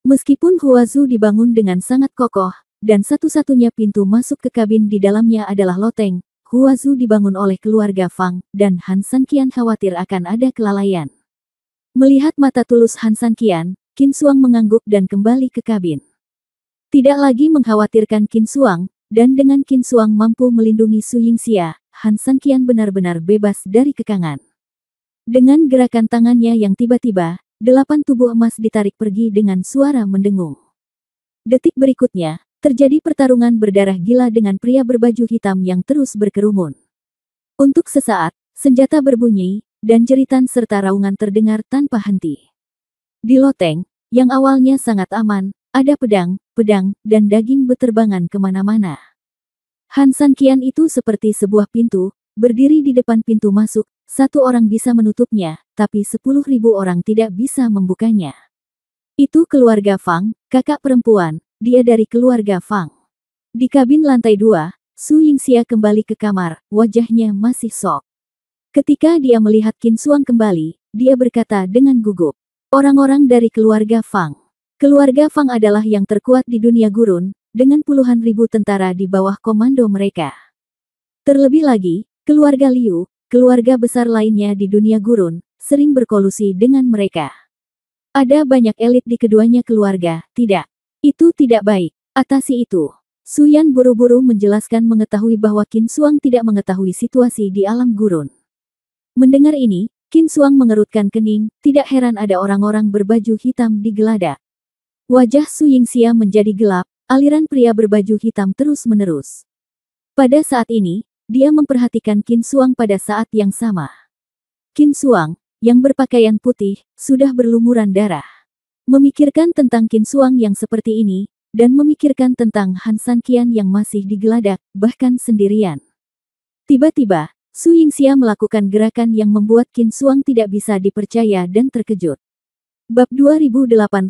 Meskipun Huazu dibangun dengan sangat kokoh, dan satu-satunya pintu masuk ke kabin di dalamnya adalah loteng, Huazu dibangun oleh keluarga Fang, dan Han San Qian khawatir akan ada kelalaian. Melihat mata tulus Han San Qian, Qin Xuang mengangguk dan kembali ke kabin. Tidak lagi mengkhawatirkan Qin Xuang, dan dengan Qin Xuang mampu melindungi Su Yingxia, Han San Qian benar-benar bebas dari kekangan. Dengan gerakan tangannya yang tiba-tiba, 8 tubuh emas ditarik pergi dengan suara mendengung. Detik berikutnya, terjadi pertarungan berdarah gila dengan pria berbaju hitam yang terus berkerumun. Untuk sesaat, senjata berbunyi, dan jeritan serta raungan terdengar tanpa henti. Di loteng, yang awalnya sangat aman, ada pedang, dan daging beterbangan kemana-mana. Han San Qian itu seperti sebuah pintu, berdiri di depan pintu masuk, satu orang bisa menutupnya, tapi 10.000 orang tidak bisa membukanya. Itu keluarga Fang, kakak perempuan, dia dari keluarga Fang. Di kabin lantai 2, Su Yingxia kembali ke kamar, wajahnya masih sok. Ketika dia melihat Qin Xuang kembali, dia berkata dengan gugup, "Orang-orang dari keluarga Fang. Keluarga Fang adalah yang terkuat di dunia gurun, dengan puluhan ribu tentara di bawah komando mereka. Terlebih lagi, keluarga Liu, keluarga besar lainnya di dunia gurun, sering berkolusi dengan mereka. Ada banyak elit di keduanya keluarga, tidak. Itu tidak baik. Atasi itu." Su Yan buru-buru menjelaskan mengetahui bahwa Qin Xuang tidak mengetahui situasi di alam gurun. Mendengar ini, Qin Xuang mengerutkan kening, tidak heran ada orang-orang berbaju hitam di geladak. Wajah Su Yingxia menjadi gelap, aliran pria berbaju hitam terus-menerus. Pada saat ini, dia memperhatikan Qin Xuang pada saat yang sama. Qin Xuang, yang berpakaian putih, sudah berlumuran darah. Memikirkan tentang Qin Xuang yang seperti ini, dan memikirkan tentang Han San Qian yang masih digeladak, bahkan sendirian. Tiba-tiba, Su Yingxia melakukan gerakan yang membuat Qin Xuang tidak bisa dipercaya dan terkejut. Bab 2887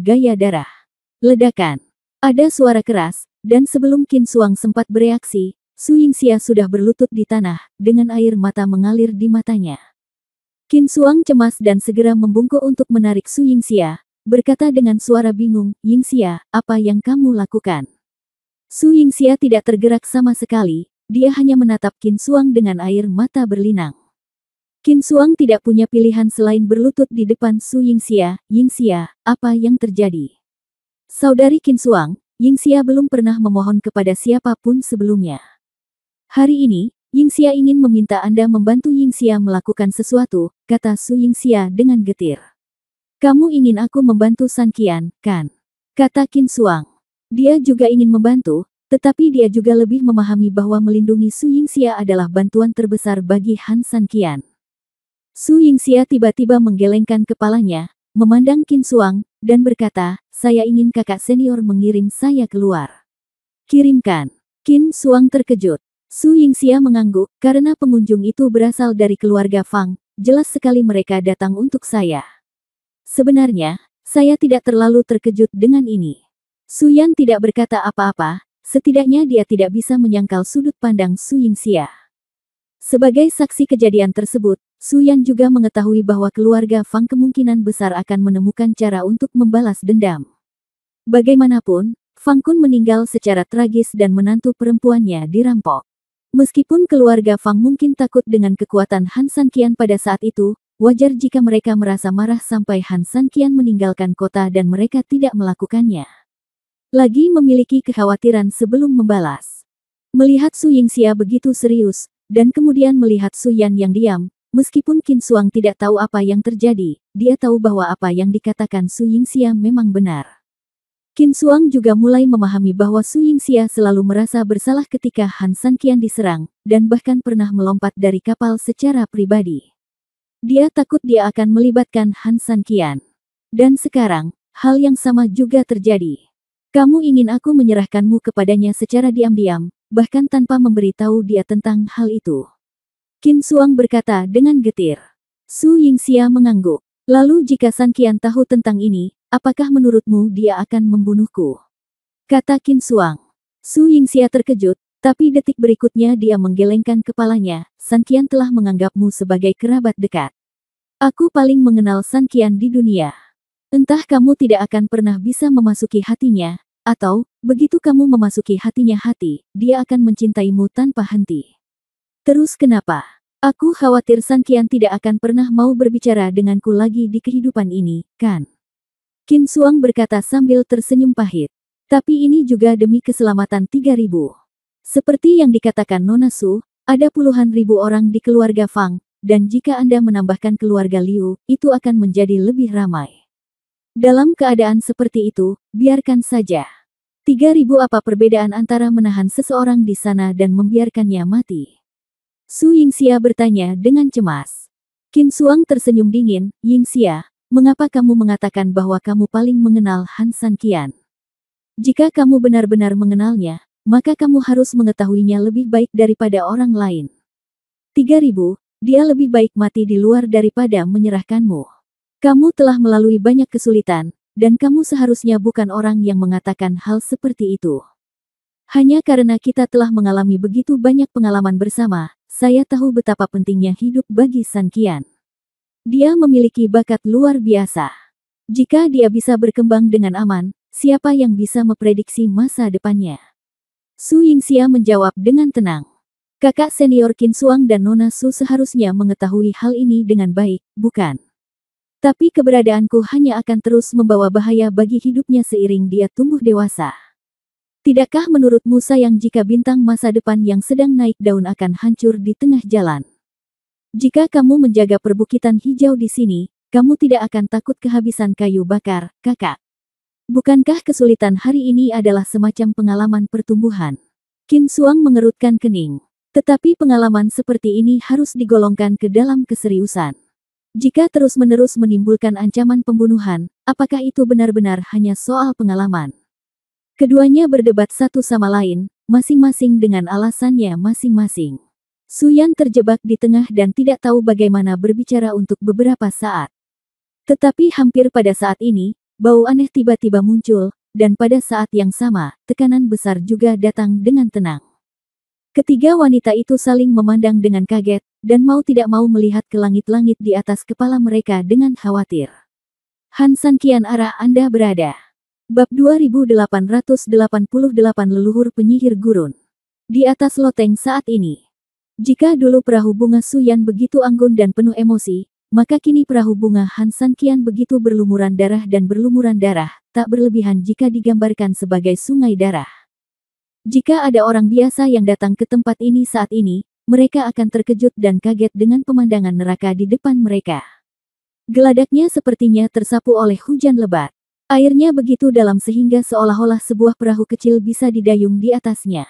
Gaya Darah. Ledakan. Ada suara keras, dan sebelum Qin Xuang sempat bereaksi, Su Yingxia sudah berlutut di tanah, dengan air mata mengalir di matanya. Qin Xuang cemas dan segera membungkuk untuk menarik Su Yingxia, berkata dengan suara bingung, "Yingxia, apa yang kamu lakukan?" Su Yingxia tidak tergerak sama sekali. Dia hanya menatap Qin Xuang dengan air mata berlinang. Qin Xuang tidak punya pilihan selain berlutut di depan Su Yingxia. "Yingxia, apa yang terjadi?" "Saudari Qin Xuang, Yingxia belum pernah memohon kepada siapapun sebelumnya. Hari ini, Yingxia ingin meminta Anda membantu Yingxia melakukan sesuatu," kata Su Yingxia dengan getir. "Kamu ingin aku membantu San Qian, kan?" kata Qin Xuang. Dia juga ingin membantu, tetapi dia juga lebih memahami bahwa melindungi Su Yingxia adalah bantuan terbesar bagi Han San Qian. Su Yingxia tiba-tiba menggelengkan kepalanya, memandang Qin Xuang, dan berkata, "Saya ingin kakak senior mengirim saya keluar." "Kirimkan." Qin Xuang terkejut. Su Yingxia mengangguk, "Karena pengunjung itu berasal dari keluarga Fang, jelas sekali mereka datang untuk saya." "Sebenarnya, saya tidak terlalu terkejut dengan ini." Su Yan tidak berkata apa-apa. Setidaknya dia tidak bisa menyangkal sudut pandang Su Yingxia. Sebagai saksi kejadian tersebut, Su Yan juga mengetahui bahwa keluarga Fang kemungkinan besar akan menemukan cara untuk membalas dendam. Bagaimanapun, Fang Kun meninggal secara tragis dan menantu perempuannya dirampok. Meskipun keluarga Fang mungkin takut dengan kekuatan Han San Qian pada saat itu, wajar jika mereka merasa marah sampai Han San Qian meninggalkan kota dan mereka tidak melakukannya. Lagi memiliki kekhawatiran sebelum membalas. Melihat Su Yingxia begitu serius, dan kemudian melihat Su Yan yang diam, meskipun Qin Xuang tidak tahu apa yang terjadi, dia tahu bahwa apa yang dikatakan Su Yingxia memang benar. Qin Xuang juga mulai memahami bahwa Su Yingxia selalu merasa bersalah ketika Han San Qian diserang, dan bahkan pernah melompat dari kapal secara pribadi. Dia takut dia akan melibatkan Han San Qian. Dan sekarang, hal yang sama juga terjadi. "Kamu ingin aku menyerahkanmu kepadanya secara diam-diam, bahkan tanpa memberitahu dia tentang hal itu?" Qin Xuang berkata dengan getir. Su Yingxia mengangguk. "Lalu jika San Qian tahu tentang ini, apakah menurutmu dia akan membunuhku?" kata Qin Xuang. Su Yingxia terkejut, tapi detik berikutnya dia menggelengkan kepalanya. "San Qian telah menganggapmu sebagai kerabat dekat. Aku paling mengenal San Qian di dunia. Entah kamu tidak akan pernah bisa memasuki hatinya, atau, begitu kamu memasuki hatinya dia akan mencintaimu tanpa henti. Terus kenapa? Aku khawatir San Qian tidak akan pernah mau berbicara denganku lagi di kehidupan ini, kan?" Qin Xuang berkata sambil tersenyum pahit. "Tapi ini juga demi keselamatan 3.000. Seperti yang dikatakan Nona Su, ada puluhan ribu orang di keluarga Fang, dan jika Anda menambahkan keluarga Liu, itu akan menjadi lebih ramai. Dalam keadaan seperti itu, biarkan saja. 3.000 apa perbedaan antara menahan seseorang di sana dan membiarkannya mati? Su Yingxia bertanya dengan cemas. Qin Xuang tersenyum dingin, Yingxia, mengapa kamu mengatakan bahwa kamu paling mengenal Han San Qian? Jika kamu benar-benar mengenalnya, maka kamu harus mengetahuinya lebih baik daripada orang lain. 3.000, dia lebih baik mati di luar daripada menyerahkanmu. Kamu telah melalui banyak kesulitan, dan kamu seharusnya bukan orang yang mengatakan hal seperti itu. Hanya karena kita telah mengalami begitu banyak pengalaman bersama, saya tahu betapa pentingnya hidup bagi San Qian. Dia memiliki bakat luar biasa. Jika dia bisa berkembang dengan aman, siapa yang bisa memprediksi masa depannya? Su Yingxia menjawab dengan tenang. Kakak senior Qin Xuang dan Nona Su seharusnya mengetahui hal ini dengan baik, bukan? Tapi keberadaanku hanya akan terus membawa bahaya bagi hidupnya seiring dia tumbuh dewasa. Tidakkah menurutmu sayang jika bintang masa depan yang sedang naik daun akan hancur di tengah jalan? Jika kamu menjaga perbukitan hijau di sini, kamu tidak akan takut kehabisan kayu bakar, kakak. Bukankah kesulitan hari ini adalah semacam pengalaman pertumbuhan? Qin Xuang mengerutkan kening. Tetapi pengalaman seperti ini harus digolongkan ke dalam keseriusan. Jika terus-menerus menimbulkan ancaman pembunuhan, apakah itu benar-benar hanya soal pengalaman? Keduanya berdebat satu sama lain, masing-masing dengan alasannya masing-masing. Su Yan terjebak di tengah dan tidak tahu bagaimana berbicara untuk beberapa saat. Tetapi hampir pada saat ini, bau aneh tiba-tiba muncul, dan pada saat yang sama, tekanan besar juga datang dengan tenang. Ketiga wanita itu saling memandang dengan kaget, dan mau tidak mau melihat ke langit-langit di atas kepala mereka dengan khawatir. Han San Qian, arah Anda berada. Bab 2888 Leluhur Penyihir Gurun. Di atas loteng saat ini. Jika dulu perahu bunga Su Yan begitu anggun dan penuh emosi, maka kini perahu bunga Han San Qian begitu berlumuran darah dan berlumuran darah, tak berlebihan jika digambarkan sebagai sungai darah. Jika ada orang biasa yang datang ke tempat ini saat ini, mereka akan terkejut dan kaget dengan pemandangan neraka di depan mereka. Geladaknya sepertinya tersapu oleh hujan lebat. Airnya begitu dalam sehingga seolah-olah sebuah perahu kecil bisa didayung di atasnya.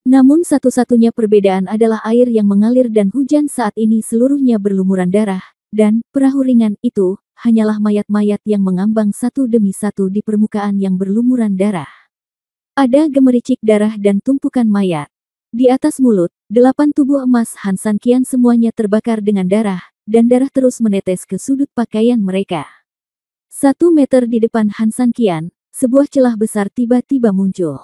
Namun satu-satunya perbedaan adalah air yang mengalir dan hujan saat ini seluruhnya berlumuran darah, dan perahu ringan itu hanyalah mayat-mayat yang mengambang satu demi satu di permukaan yang berlumuran darah. Ada gemericik darah dan tumpukan mayat. Di atas mulut, 8 tubuh emas Han San Qian semuanya terbakar dengan darah, dan darah terus menetes ke sudut pakaian mereka. 1 meter di depan Han San Qian, sebuah celah besar tiba-tiba muncul.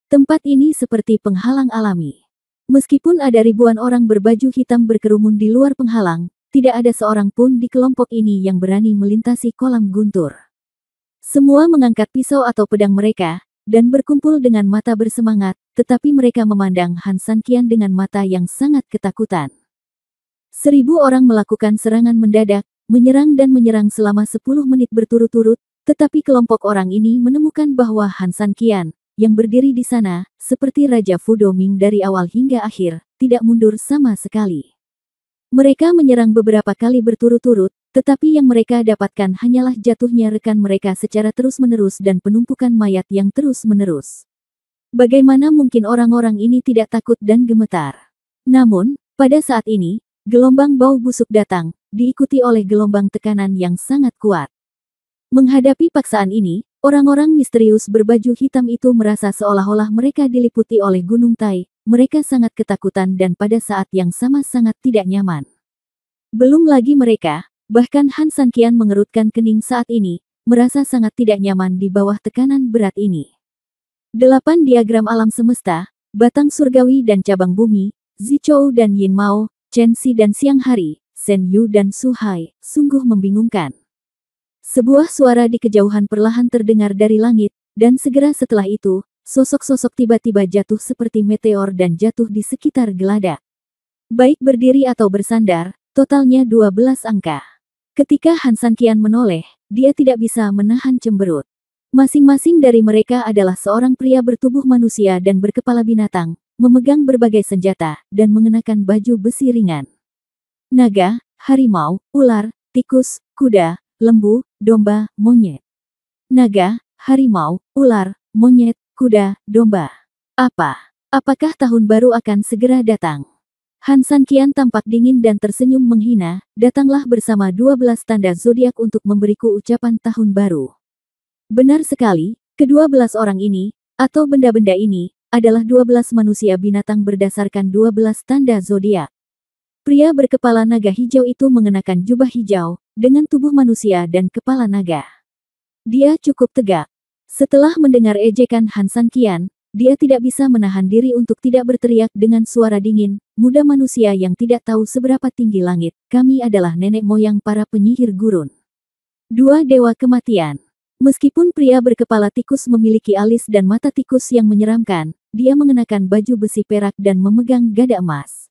Tempat ini seperti penghalang alami. Meskipun ada ribuan orang berbaju hitam berkerumun di luar penghalang, tidak ada seorang pun di kelompok ini yang berani melintasi kolam guntur. Semua mengangkat pisau atau pedang mereka, dan berkumpul dengan mata bersemangat, tetapi mereka memandang Han San Qian dengan mata yang sangat ketakutan. 1000 orang melakukan serangan mendadak, menyerang dan menyerang selama 10 menit berturut-turut, tetapi kelompok orang ini menemukan bahwa Han San Qian, yang berdiri di sana, seperti Raja Fu Doming dari awal hingga akhir, tidak mundur sama sekali. Mereka menyerang beberapa kali berturut-turut, tetapi yang mereka dapatkan hanyalah jatuhnya rekan mereka secara terus-menerus dan penumpukan mayat yang terus-menerus. Bagaimana mungkin orang-orang ini tidak takut dan gemetar? Namun, pada saat ini, gelombang bau busuk datang, diikuti oleh gelombang tekanan yang sangat kuat. Menghadapi paksaan ini, orang-orang misterius berbaju hitam itu merasa seolah-olah mereka diliputi oleh gunung Tai. Mereka sangat ketakutan dan pada saat yang sama sangat tidak nyaman. Belum lagi mereka, bahkan Han San Qian mengerutkan kening saat ini, merasa sangat tidak nyaman di bawah tekanan berat ini. 8 diagram alam semesta, batang surgawi dan cabang bumi, Zichou dan Yin Mao, Chen Xi dan Siang Hari, Shen Yu dan Su Hai, sungguh membingungkan. Sebuah suara di kejauhan perlahan terdengar dari langit, dan segera setelah itu, sosok-sosok tiba-tiba jatuh seperti meteor dan jatuh di sekitar geladak. Baik berdiri atau bersandar, totalnya 12 angka. Ketika Han San Qian menoleh, dia tidak bisa menahan cemberut. Masing-masing dari mereka adalah seorang pria bertubuh manusia dan berkepala binatang, memegang berbagai senjata, dan mengenakan baju besi ringan. Naga, harimau, ular, tikus, kuda, lembu, domba, monyet, naga, harimau, ular, monyet, kuda, domba. Apakah tahun baru akan segera datang? Han San Qian tampak dingin dan tersenyum menghina. Datanglah bersama 12 tanda zodiak untuk memberiku ucapan tahun baru. Benar sekali, ke-12 orang ini, atau benda-benda ini, adalah 12 manusia binatang berdasarkan 12 tanda zodiak. Pria berkepala naga hijau itu mengenakan jubah hijau, dengan tubuh manusia dan kepala naga. Dia cukup tegak. Setelah mendengar ejekan Han San Qian, dia tidak bisa menahan diri untuk tidak berteriak dengan suara dingin, "Muda manusia yang tidak tahu seberapa tinggi langit, kami adalah nenek moyang para penyihir gurun. Dua dewa kematian." Meskipun pria berkepala tikus memiliki alis dan mata tikus yang menyeramkan, dia mengenakan baju besi perak dan memegang gada emas.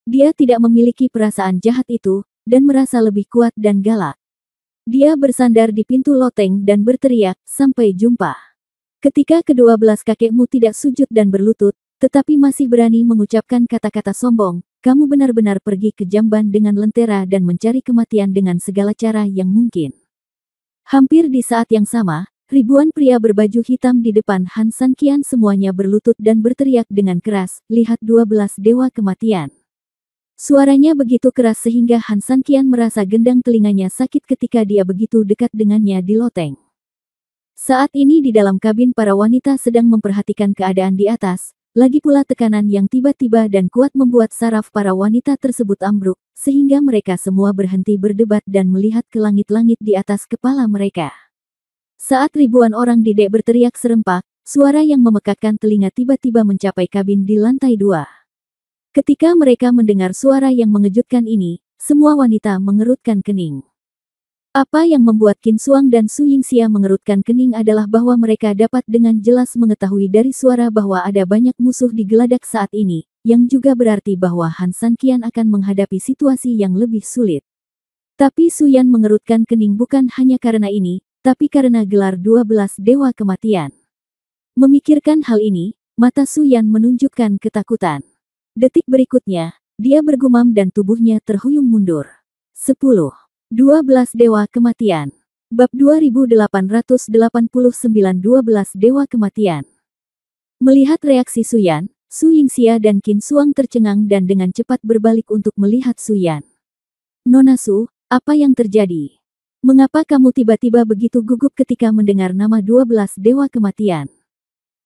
Dia tidak memiliki perasaan jahat itu, dan merasa lebih kuat dan galak. Dia bersandar di pintu loteng dan berteriak, "Sampai jumpa." Ketika ke-12 kakekmu tidak sujud dan berlutut, tetapi masih berani mengucapkan kata-kata sombong, kamu benar-benar pergi ke jamban dengan lentera dan mencari kematian dengan segala cara yang mungkin. Hampir di saat yang sama, ribuan pria berbaju hitam di depan Han San Qian semuanya berlutut dan berteriak dengan keras, "Lihat 12 dewa kematian." Suaranya begitu keras sehingga Han San Qian merasa gendang telinganya sakit ketika dia begitu dekat dengannya di loteng. Saat ini di dalam kabin para wanita sedang memperhatikan keadaan di atas, lagi pula tekanan yang tiba-tiba dan kuat membuat saraf para wanita tersebut ambruk, sehingga mereka semua berhenti berdebat dan melihat ke langit-langit di atas kepala mereka. Saat ribuan orang di dek berteriak serempak, suara yang memekakkan telinga tiba-tiba mencapai kabin di lantai 2. Ketika mereka mendengar suara yang mengejutkan ini, semua wanita mengerutkan kening. Apa yang membuat Qin Xuang dan Su Yingxia mengerutkan kening adalah bahwa mereka dapat dengan jelas mengetahui dari suara bahwa ada banyak musuh di geladak saat ini, yang juga berarti bahwa Han San Qian akan menghadapi situasi yang lebih sulit. Tapi Su Yan mengerutkan kening bukan hanya karena ini, tapi karena gelar 12 dewa kematian. Memikirkan hal ini, mata Su Yan menunjukkan ketakutan. Detik berikutnya, dia bergumam dan tubuhnya terhuyung mundur. 10. 12 Dewa Kematian. Bab 2889 12 Dewa Kematian. Melihat reaksi Su Yan, Su Yingxia dan Qin Xuang tercengang dan dengan cepat berbalik untuk melihat Su Yan. "Nona Su, apa yang terjadi? Mengapa kamu tiba-tiba begitu gugup ketika mendengar nama 12 Dewa Kematian?"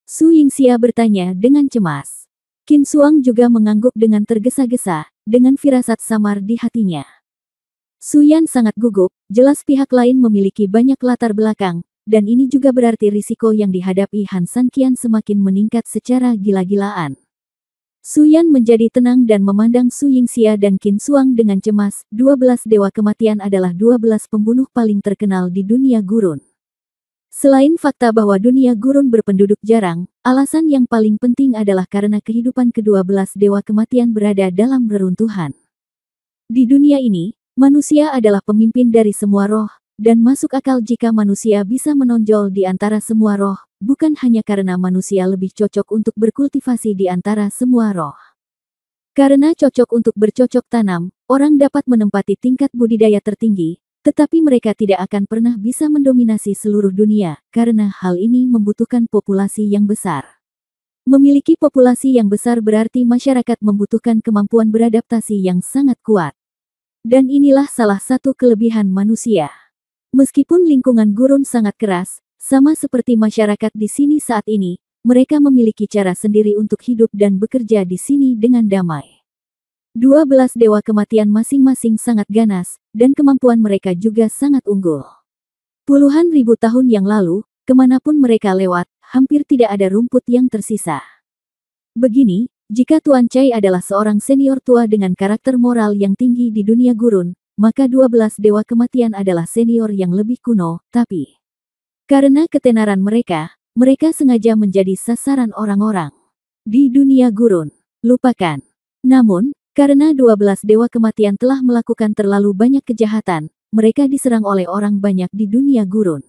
Su Yingxia bertanya dengan cemas. Qin Xuang juga mengangguk dengan tergesa-gesa, dengan firasat samar di hatinya. Su Yan sangat gugup, jelas pihak lain memiliki banyak latar belakang, dan ini juga berarti risiko yang dihadapi Han San Qian semakin meningkat secara gila-gilaan. Su Yan menjadi tenang dan memandang Su Yingxia dan Qin Xuang dengan cemas. 12 dewa kematian adalah 12 pembunuh paling terkenal di dunia gurun. Selain fakta bahwa dunia gurun berpenduduk jarang, alasan yang paling penting adalah karena kehidupan ke-12 dewa kematian berada dalam reruntuhan. Di dunia ini, manusia adalah pemimpin dari semua roh, dan masuk akal jika manusia bisa menonjol di antara semua roh, bukan hanya karena manusia lebih cocok untuk berkultivasi di antara semua roh. Karena cocok untuk bercocok tanam, orang dapat menempati tingkat budidaya tertinggi, tetapi mereka tidak akan pernah bisa mendominasi seluruh dunia, karena hal ini membutuhkan populasi yang besar. Memiliki populasi yang besar berarti masyarakat membutuhkan kemampuan beradaptasi yang sangat kuat. Dan inilah salah satu kelebihan manusia. Meskipun lingkungan gurun sangat keras, sama seperti masyarakat di sini saat ini, mereka memiliki cara sendiri untuk hidup dan bekerja di sini dengan damai. 12 dewa kematian masing-masing sangat ganas, dan kemampuan mereka juga sangat unggul. Puluhan ribu tahun yang lalu, kemanapun mereka lewat, hampir tidak ada rumput yang tersisa. Begini, jika Tuan Cai adalah seorang senior tua dengan karakter moral yang tinggi di dunia gurun, maka 12 dewa kematian adalah senior yang lebih kuno, tapi karena ketenaran mereka, mereka sengaja menjadi sasaran orang-orang di dunia gurun. Lupakan. Namun, karena 12 dewa kematian telah melakukan terlalu banyak kejahatan, mereka diserang oleh orang banyak di dunia gurun.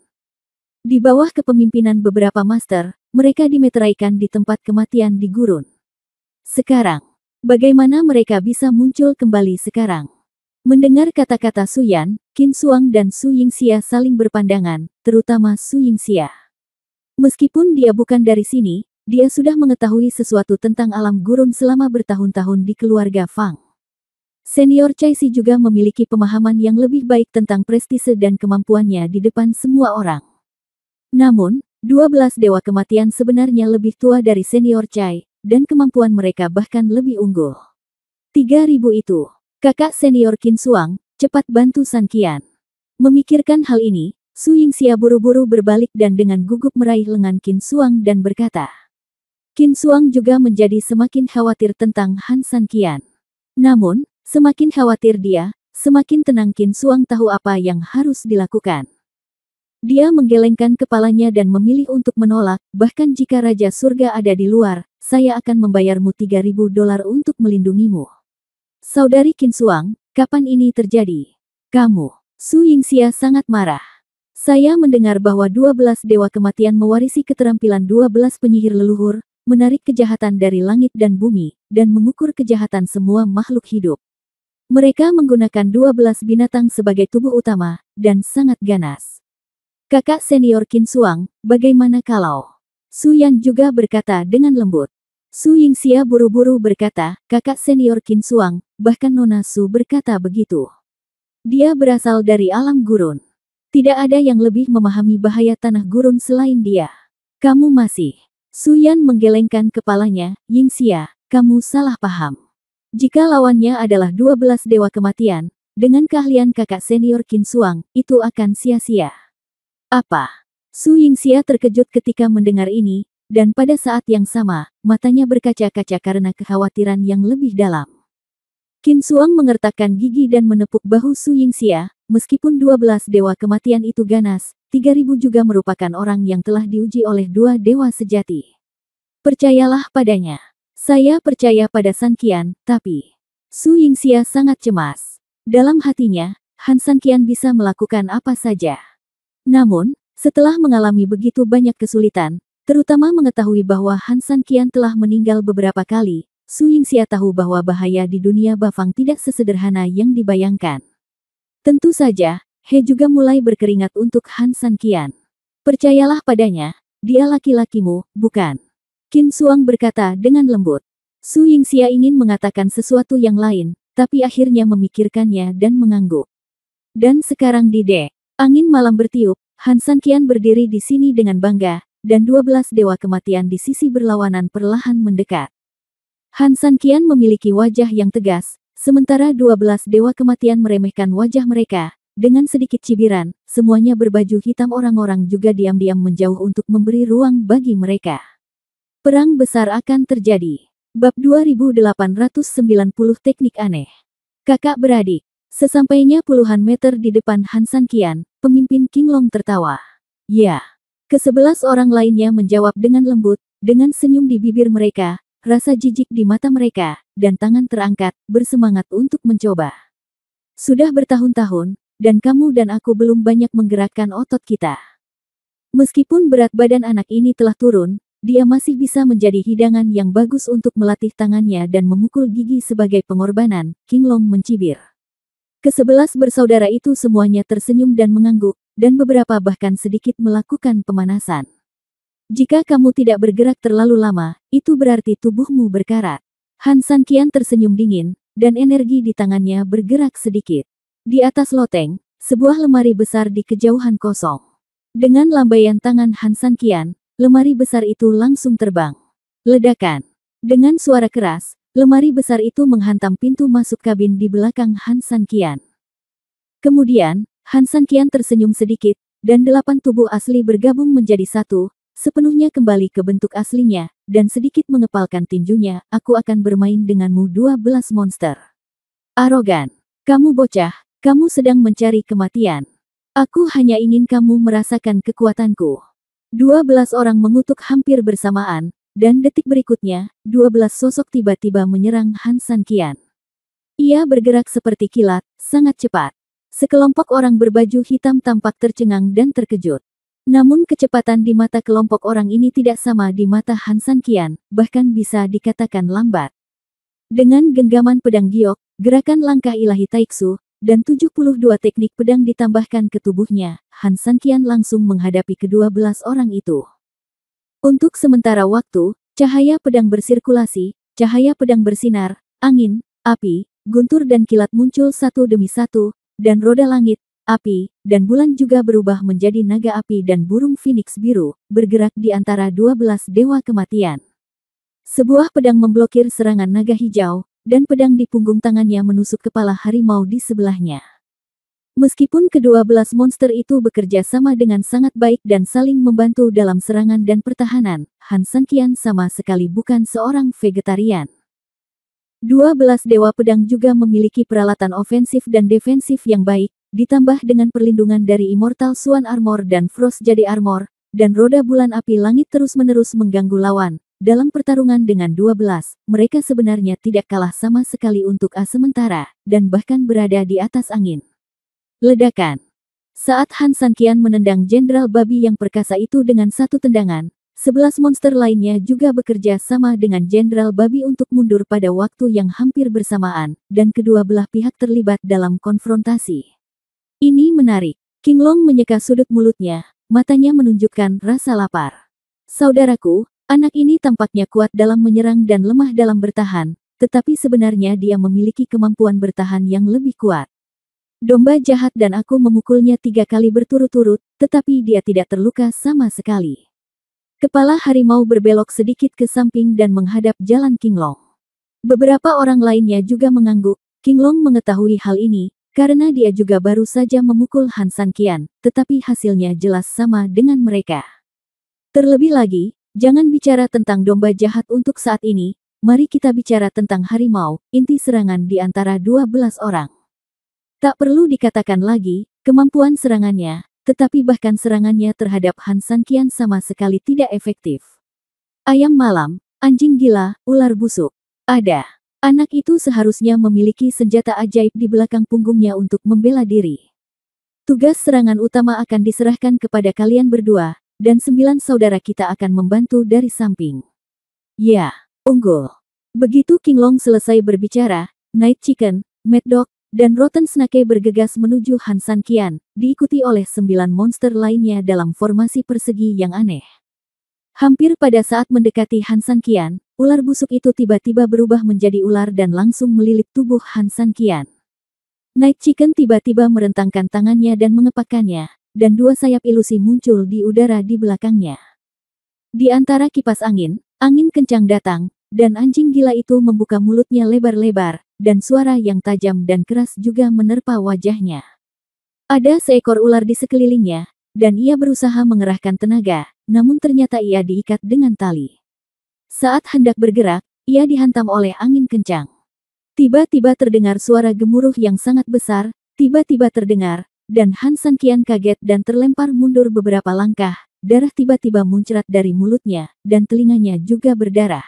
Di bawah kepemimpinan beberapa master, mereka dimeteraikan di tempat kematian di gurun. Sekarang, bagaimana mereka bisa muncul kembali sekarang? Mendengar kata-kata Su Yan, Qin Xuang dan Su Yingxia saling berpandangan, terutama Su Yingxia. Meskipun dia bukan dari sini, dia sudah mengetahui sesuatu tentang alam gurun selama bertahun-tahun di keluarga Fang. Senior Caisi juga memiliki pemahaman yang lebih baik tentang prestise dan kemampuannya di depan semua orang. Namun, 12 dewa kematian sebenarnya lebih tua dari senior Cai, dan kemampuan mereka bahkan lebih unggul. 3.000 itu. Kakak senior Qin Xuang, cepat bantu San Qian. Memikirkan hal ini, Su Yingxia buru-buru berbalik dan dengan gugup meraih lengan Qin Xuang dan berkata. Qin Xuang juga menjadi semakin khawatir tentang Han San Qian. Namun, semakin khawatir dia, semakin tenang Qin Xuang tahu apa yang harus dilakukan. Dia menggelengkan kepalanya dan memilih untuk menolak, bahkan jika Raja Surga ada di luar, saya akan membayarmu $3.000 untuk melindungimu. Saudari Qin Xuang, kapan ini terjadi? Kamu, Su Yingxia sangat marah. Saya mendengar bahwa 12 dewa kematian mewarisi keterampilan 12 penyihir leluhur, menarik kejahatan dari langit dan bumi, dan mengukur kejahatan semua makhluk hidup. Mereka menggunakan 12 binatang sebagai tubuh utama, dan sangat ganas. Kakak senior Qin Xuang, bagaimana kalau? Su Yan juga berkata dengan lembut. Su Yingxia buru-buru berkata, kakak senior Qin Xuang, bahkan Nona Su berkata begitu. Dia berasal dari alam gurun. Tidak ada yang lebih memahami bahaya tanah gurun selain dia. Kamu masih. Su Yan menggelengkan kepalanya, Yingxia, kamu salah paham. Jika lawannya adalah 12 dewa kematian, dengan keahlian kakak senior Qin Xuang, itu akan sia-sia. Apa? Su Yingxia terkejut ketika mendengar ini, dan pada saat yang sama, matanya berkaca-kaca karena kekhawatiran yang lebih dalam. Qin Xuang mengertakkan gigi dan menepuk bahu Su Yingxia, meskipun 12 dewa kematian itu ganas, 3.000 juga merupakan orang yang telah diuji oleh 2 dewa sejati. Percayalah padanya. Saya percaya pada San Qian, tapi... Su Yingxia sangat cemas. Dalam hatinya, Han San Qian bisa melakukan apa saja. Namun, setelah mengalami begitu banyak kesulitan, terutama mengetahui bahwa Han San Qian telah meninggal beberapa kali, Su Yingxia tahu bahwa bahaya di dunia Bafang tidak sesederhana yang dibayangkan. Tentu saja, He juga mulai berkeringat untuk Han San Qian. Percayalah padanya, dia laki-lakimu, bukan? Qin Xuang berkata dengan lembut. Su Yingxia ingin mengatakan sesuatu yang lain, tapi akhirnya memikirkannya dan mengangguk. Dan sekarang di dek, angin malam bertiup, Han San Qian berdiri di sini dengan bangga, dan 12 dewa kematian di sisi berlawanan perlahan mendekat. Han San Qian memiliki wajah yang tegas, sementara 12 dewa kematian meremehkan wajah mereka. Dengan sedikit cibiran, semuanya berbaju hitam orang-orang juga diam-diam menjauh untuk memberi ruang bagi mereka. Perang besar akan terjadi. Bab 2890 Teknik Aneh. Kakak beradik. Sesampainya puluhan meter di depan Han San Qian, pemimpin Qinglong tertawa. Ya. Ke-11 orang lainnya menjawab dengan lembut, dengan senyum di bibir mereka, rasa jijik di mata mereka, dan tangan terangkat, bersemangat untuk mencoba. Sudah bertahun-tahun, dan kamu dan aku belum banyak menggerakkan otot kita. Meskipun berat badan anak ini telah turun, dia masih bisa menjadi hidangan yang bagus untuk melatih tangannya dan memukul gigi sebagai pengorbanan, Qinglong mencibir. Ke-11 bersaudara itu semuanya tersenyum dan mengangguk, dan beberapa bahkan sedikit melakukan pemanasan. Jika kamu tidak bergerak terlalu lama, itu berarti tubuhmu berkarat. Han San Qian tersenyum dingin, dan energi di tangannya bergerak sedikit. Di atas loteng, sebuah lemari besar di kejauhan kosong. Dengan lambaian tangan Han San Qian, lemari besar itu langsung terbang. Ledakan. Dengan suara keras, lemari besar itu menghantam pintu masuk kabin di belakang Han San Qian. Kemudian, Han San Qian tersenyum sedikit, dan 8 tubuh asli bergabung menjadi satu, sepenuhnya kembali ke bentuk aslinya, dan sedikit mengepalkan tinjunya, aku akan bermain denganmu 12 monster. Arogan. Kamu bocah, kamu sedang mencari kematian. Aku hanya ingin kamu merasakan kekuatanku. 12 orang mengutuk hampir bersamaan, dan detik berikutnya, 12 sosok tiba-tiba menyerang Han San Qian. Ia bergerak seperti kilat, sangat cepat. Sekelompok orang berbaju hitam tampak tercengang dan terkejut. Namun kecepatan di mata kelompok orang ini tidak sama di mata Han San Qian, bahkan bisa dikatakan lambat. Dengan genggaman pedang giok, gerakan langkah ilahi Taiksu, dan 72 teknik pedang ditambahkan ke tubuhnya, Han San Qian langsung menghadapi ke-12 orang itu. Untuk sementara waktu, cahaya pedang bersirkulasi, cahaya pedang bersinar, angin, api, guntur dan kilat muncul satu demi satu, dan roda langit, api, dan bulan juga berubah menjadi naga api dan burung phoenix biru, bergerak di antara 12 dewa kematian. Sebuah pedang memblokir serangan naga hijau, dan pedang di punggung tangannya menusuk kepala harimau di sebelahnya. Meskipun ke-12 monster itu bekerja sama dengan sangat baik dan saling membantu dalam serangan dan pertahanan, Han San Qian sama sekali bukan seorang vegetarian. 12 dewa pedang juga memiliki peralatan ofensif dan defensif yang baik, ditambah dengan perlindungan dari Immortal Swan Armor dan Frost Jade Armor, dan roda bulan api langit terus-menerus mengganggu lawan. Dalam pertarungan dengan 12, mereka sebenarnya tidak kalah sama sekali untuk sementara, dan bahkan berada di atas angin. Ledakan. Saat Han San Qian menendang Jenderal Babi yang perkasa itu dengan satu tendangan, 11 monster lainnya juga bekerja sama dengan Jenderal Babi untuk mundur pada waktu yang hampir bersamaan, dan kedua belah pihak terlibat dalam konfrontasi. Ini menarik. King Long menyeka sudut mulutnya, matanya menunjukkan rasa lapar. Saudaraku, anak ini tampaknya kuat dalam menyerang dan lemah dalam bertahan, tetapi sebenarnya dia memiliki kemampuan bertahan yang lebih kuat. Domba jahat dan aku memukulnya 3 kali berturut-turut, tetapi dia tidak terluka sama sekali. Kepala harimau berbelok sedikit ke samping dan menghadap jalan King Long. Beberapa orang lainnya juga mengangguk. King Long mengetahui hal ini, karena dia juga baru saja memukul Han San Qian, tetapi hasilnya jelas sama dengan mereka. Terlebih lagi, jangan bicara tentang domba jahat untuk saat ini, mari kita bicara tentang harimau, inti serangan di antara 12 orang. Tak perlu dikatakan lagi, kemampuan serangannya, tetapi bahkan serangannya terhadap Han San Qian sama sekali tidak efektif. Ayam malam, anjing gila, ular busuk. Ada. Anak itu seharusnya memiliki senjata ajaib di belakang punggungnya untuk membela diri. Tugas serangan utama akan diserahkan kepada kalian berdua, dan 9 saudara kita akan membantu dari samping. Ya, unggul. Begitu King Long selesai berbicara, Night Chicken, Mad Dog, dan Rotten Snake bergegas menuju Han San Qian, diikuti oleh 9 monster lainnya dalam formasi persegi yang aneh. Hampir pada saat mendekati Han San Qian, ular busuk itu tiba-tiba berubah menjadi ular dan langsung melilit tubuh Han San Qian. Night Chicken tiba-tiba merentangkan tangannya dan mengepakkannya, dan 2 sayap ilusi muncul di udara di belakangnya. Di antara kipas angin, angin kencang datang, dan anjing gila itu membuka mulutnya lebar-lebar, dan suara yang tajam dan keras juga menerpa wajahnya. Ada seekor ular di sekelilingnya, dan ia berusaha mengerahkan tenaga, namun ternyata ia diikat dengan tali. Saat hendak bergerak, ia dihantam oleh angin kencang. Tiba-tiba terdengar suara gemuruh yang sangat besar, tiba-tiba terdengar, dan Han San Qian kaget dan terlempar mundur beberapa langkah, darah tiba-tiba muncrat dari mulutnya, dan telinganya juga berdarah.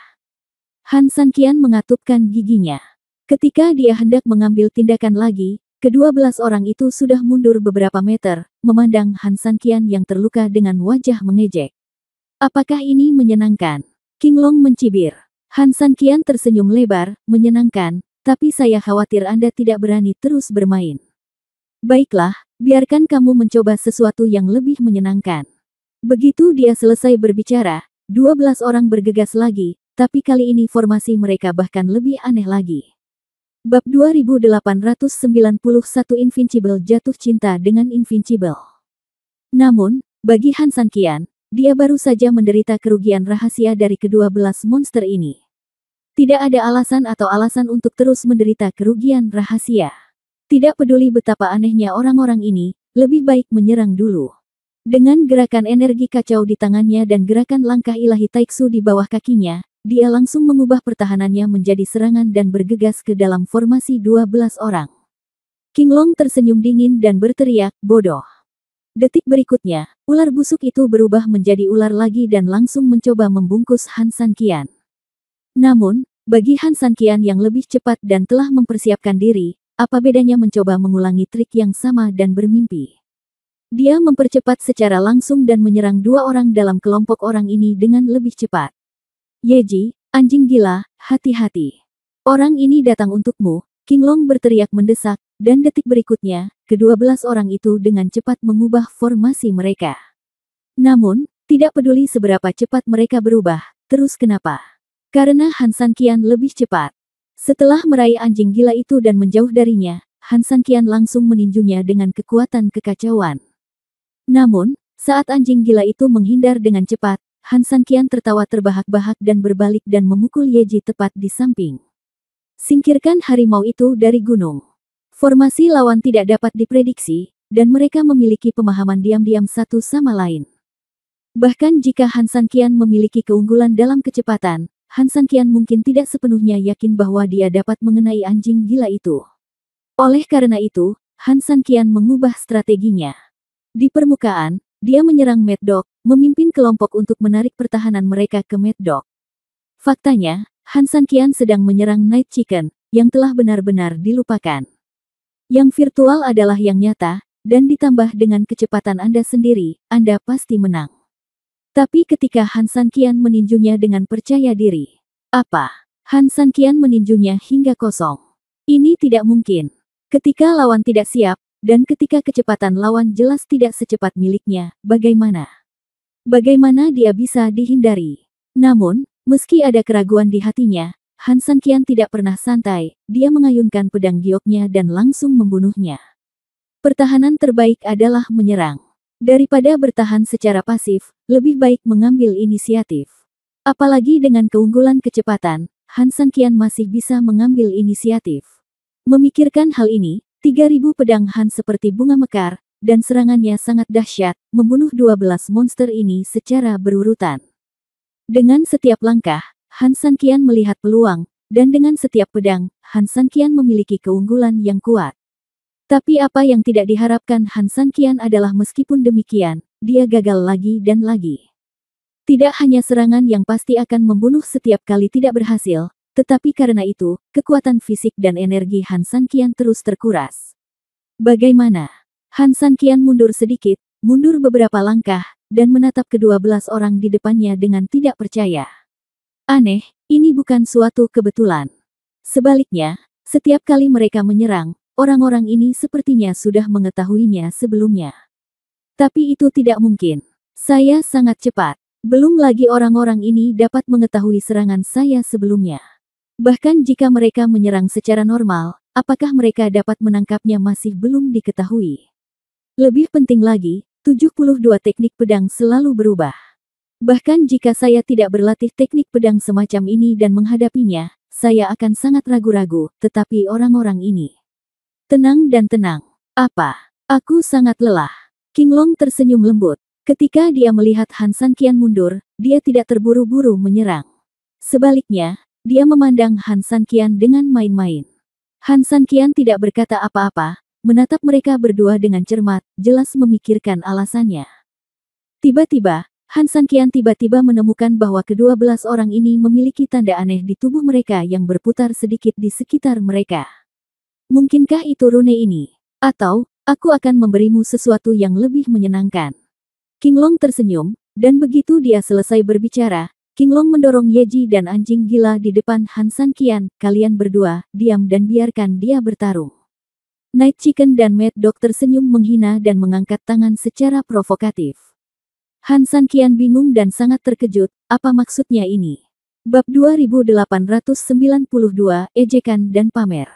Han San Qian mengatupkan giginya. Ketika dia hendak mengambil tindakan lagi, ke-12 orang itu sudah mundur beberapa meter, memandang Han San Qian yang terluka dengan wajah mengejek. Apakah ini menyenangkan? King Long mencibir. Han San Qian tersenyum lebar, menyenangkan, tapi saya khawatir Anda tidak berani terus bermain. Baiklah, biarkan kamu mencoba sesuatu yang lebih menyenangkan. Begitu dia selesai berbicara, 12 orang bergegas lagi, tapi kali ini formasi mereka bahkan lebih aneh lagi. Bab 2891 Invincible jatuh cinta dengan Invincible. Namun, bagi Han San Qian, dia baru saja menderita kerugian rahasia dari ke-12 monster ini. Tidak ada alasan atau alasan untuk terus menderita kerugian rahasia. Tidak peduli betapa anehnya orang-orang ini, lebih baik menyerang dulu. Dengan gerakan energi kacau di tangannya dan gerakan langkah ilahi Taiksu di bawah kakinya, dia langsung mengubah pertahanannya menjadi serangan dan bergegas ke dalam formasi 12 orang. King Long tersenyum dingin dan berteriak, bodoh. Detik berikutnya, ular busuk itu berubah menjadi ular lagi dan langsung mencoba membungkus Han San Qian. Namun, bagi Han San Qian yang lebih cepat dan telah mempersiapkan diri, apa bedanya mencoba mengulangi trik yang sama dan bermimpi? Dia mempercepat secara langsung dan menyerang 2 orang dalam kelompok orang ini dengan lebih cepat. Yeji, anjing gila, hati-hati. Orang ini datang untukmu, King Long berteriak mendesak, dan detik berikutnya, ke-12 orang itu dengan cepat mengubah formasi mereka. Namun, tidak peduli seberapa cepat mereka berubah, terus kenapa? Karena Han San Qian lebih cepat. Setelah meraih anjing gila itu dan menjauh darinya, Han San Qian langsung meninjunya dengan kekuatan kekacauan. Namun, saat anjing gila itu menghindar dengan cepat, Han San Qian tertawa terbahak-bahak dan berbalik dan memukul Ye Ji tepat di samping. Singkirkan harimau itu dari gunung. Formasi lawan tidak dapat diprediksi, dan mereka memiliki pemahaman diam-diam satu sama lain. Bahkan jika Han San Qian memiliki keunggulan dalam kecepatan, Han San Qian mungkin tidak sepenuhnya yakin bahwa dia dapat mengenai anjing gila itu. Oleh karena itu, Han San Qian mengubah strateginya. Di permukaan, dia menyerang Mad Dog, memimpin kelompok untuk menarik pertahanan mereka ke Mad Dog. Faktanya, Han San Qian sedang menyerang Night Chicken, yang telah benar-benar dilupakan. Yang virtual adalah yang nyata, dan ditambah dengan kecepatan Anda sendiri, Anda pasti menang. Tapi ketika Han San Qian meninjunya dengan percaya diri, apa? Han San Qian meninjunya hingga kosong. Ini tidak mungkin. Ketika lawan tidak siap, dan ketika kecepatan lawan jelas tidak secepat miliknya, bagaimana? Bagaimana dia bisa dihindari? Namun, meski ada keraguan di hatinya, Han San Qian tidak pernah santai, dia mengayunkan pedang gioknya dan langsung membunuhnya. Pertahanan terbaik adalah menyerang. Daripada bertahan secara pasif, lebih baik mengambil inisiatif. Apalagi dengan keunggulan kecepatan, Han San Qian masih bisa mengambil inisiatif. Memikirkan hal ini, 3.000 pedang Han seperti bunga mekar, dan serangannya sangat dahsyat, membunuh 12 monster ini secara berurutan. Dengan setiap langkah, Han San Qian melihat peluang, dan dengan setiap pedang, Han San Qian memiliki keunggulan yang kuat. Tapi apa yang tidak diharapkan Han San Qian adalah meskipun demikian, dia gagal lagi dan lagi. Tidak hanya serangan yang pasti akan membunuh setiap kali tidak berhasil, tetapi karena itu, kekuatan fisik dan energi Han San Qian terus terkuras. Bagaimana? Han San Qian mundur sedikit, mundur beberapa langkah, dan menatap ke-12 orang di depannya dengan tidak percaya. Aneh, ini bukan suatu kebetulan. Sebaliknya, setiap kali mereka menyerang, orang-orang ini sepertinya sudah mengetahuinya sebelumnya. Tapi itu tidak mungkin. Saya sangat cepat. Belum lagi orang-orang ini dapat mengetahui serangan saya sebelumnya. Bahkan jika mereka menyerang secara normal, apakah mereka dapat menangkapnya masih belum diketahui. Lebih penting lagi, 72 teknik pedang selalu berubah. Bahkan jika saya tidak berlatih teknik pedang semacam ini dan menghadapinya, saya akan sangat ragu-ragu, tetapi orang-orang ini. Tenang dan tenang. Apa? Aku sangat lelah. Qinglong tersenyum lembut. Ketika dia melihat Han San Qian mundur, dia tidak terburu-buru menyerang. Sebaliknya, dia memandang Han San Qian dengan main-main. Han San Qian tidak berkata apa-apa, menatap mereka berdua dengan cermat, jelas memikirkan alasannya. Tiba-tiba, Han San Qian tiba-tiba menemukan bahwa ke-12 orang ini memiliki tanda aneh di tubuh mereka yang berputar sedikit di sekitar mereka. Mungkinkah itu rune ini? Atau, aku akan memberimu sesuatu yang lebih menyenangkan. Qinglong tersenyum, dan begitu dia selesai berbicara, Qinglong mendorong Ye Ji dan anjing gila di depan Han San Qian, kalian berdua, diam dan biarkan dia bertarung. Night Chicken dan Mad Dog tersenyum menghina dan mengangkat tangan secara provokatif. Han San Qian bingung dan sangat terkejut, apa maksudnya ini? Bab 2892, Ejekan dan Pamer.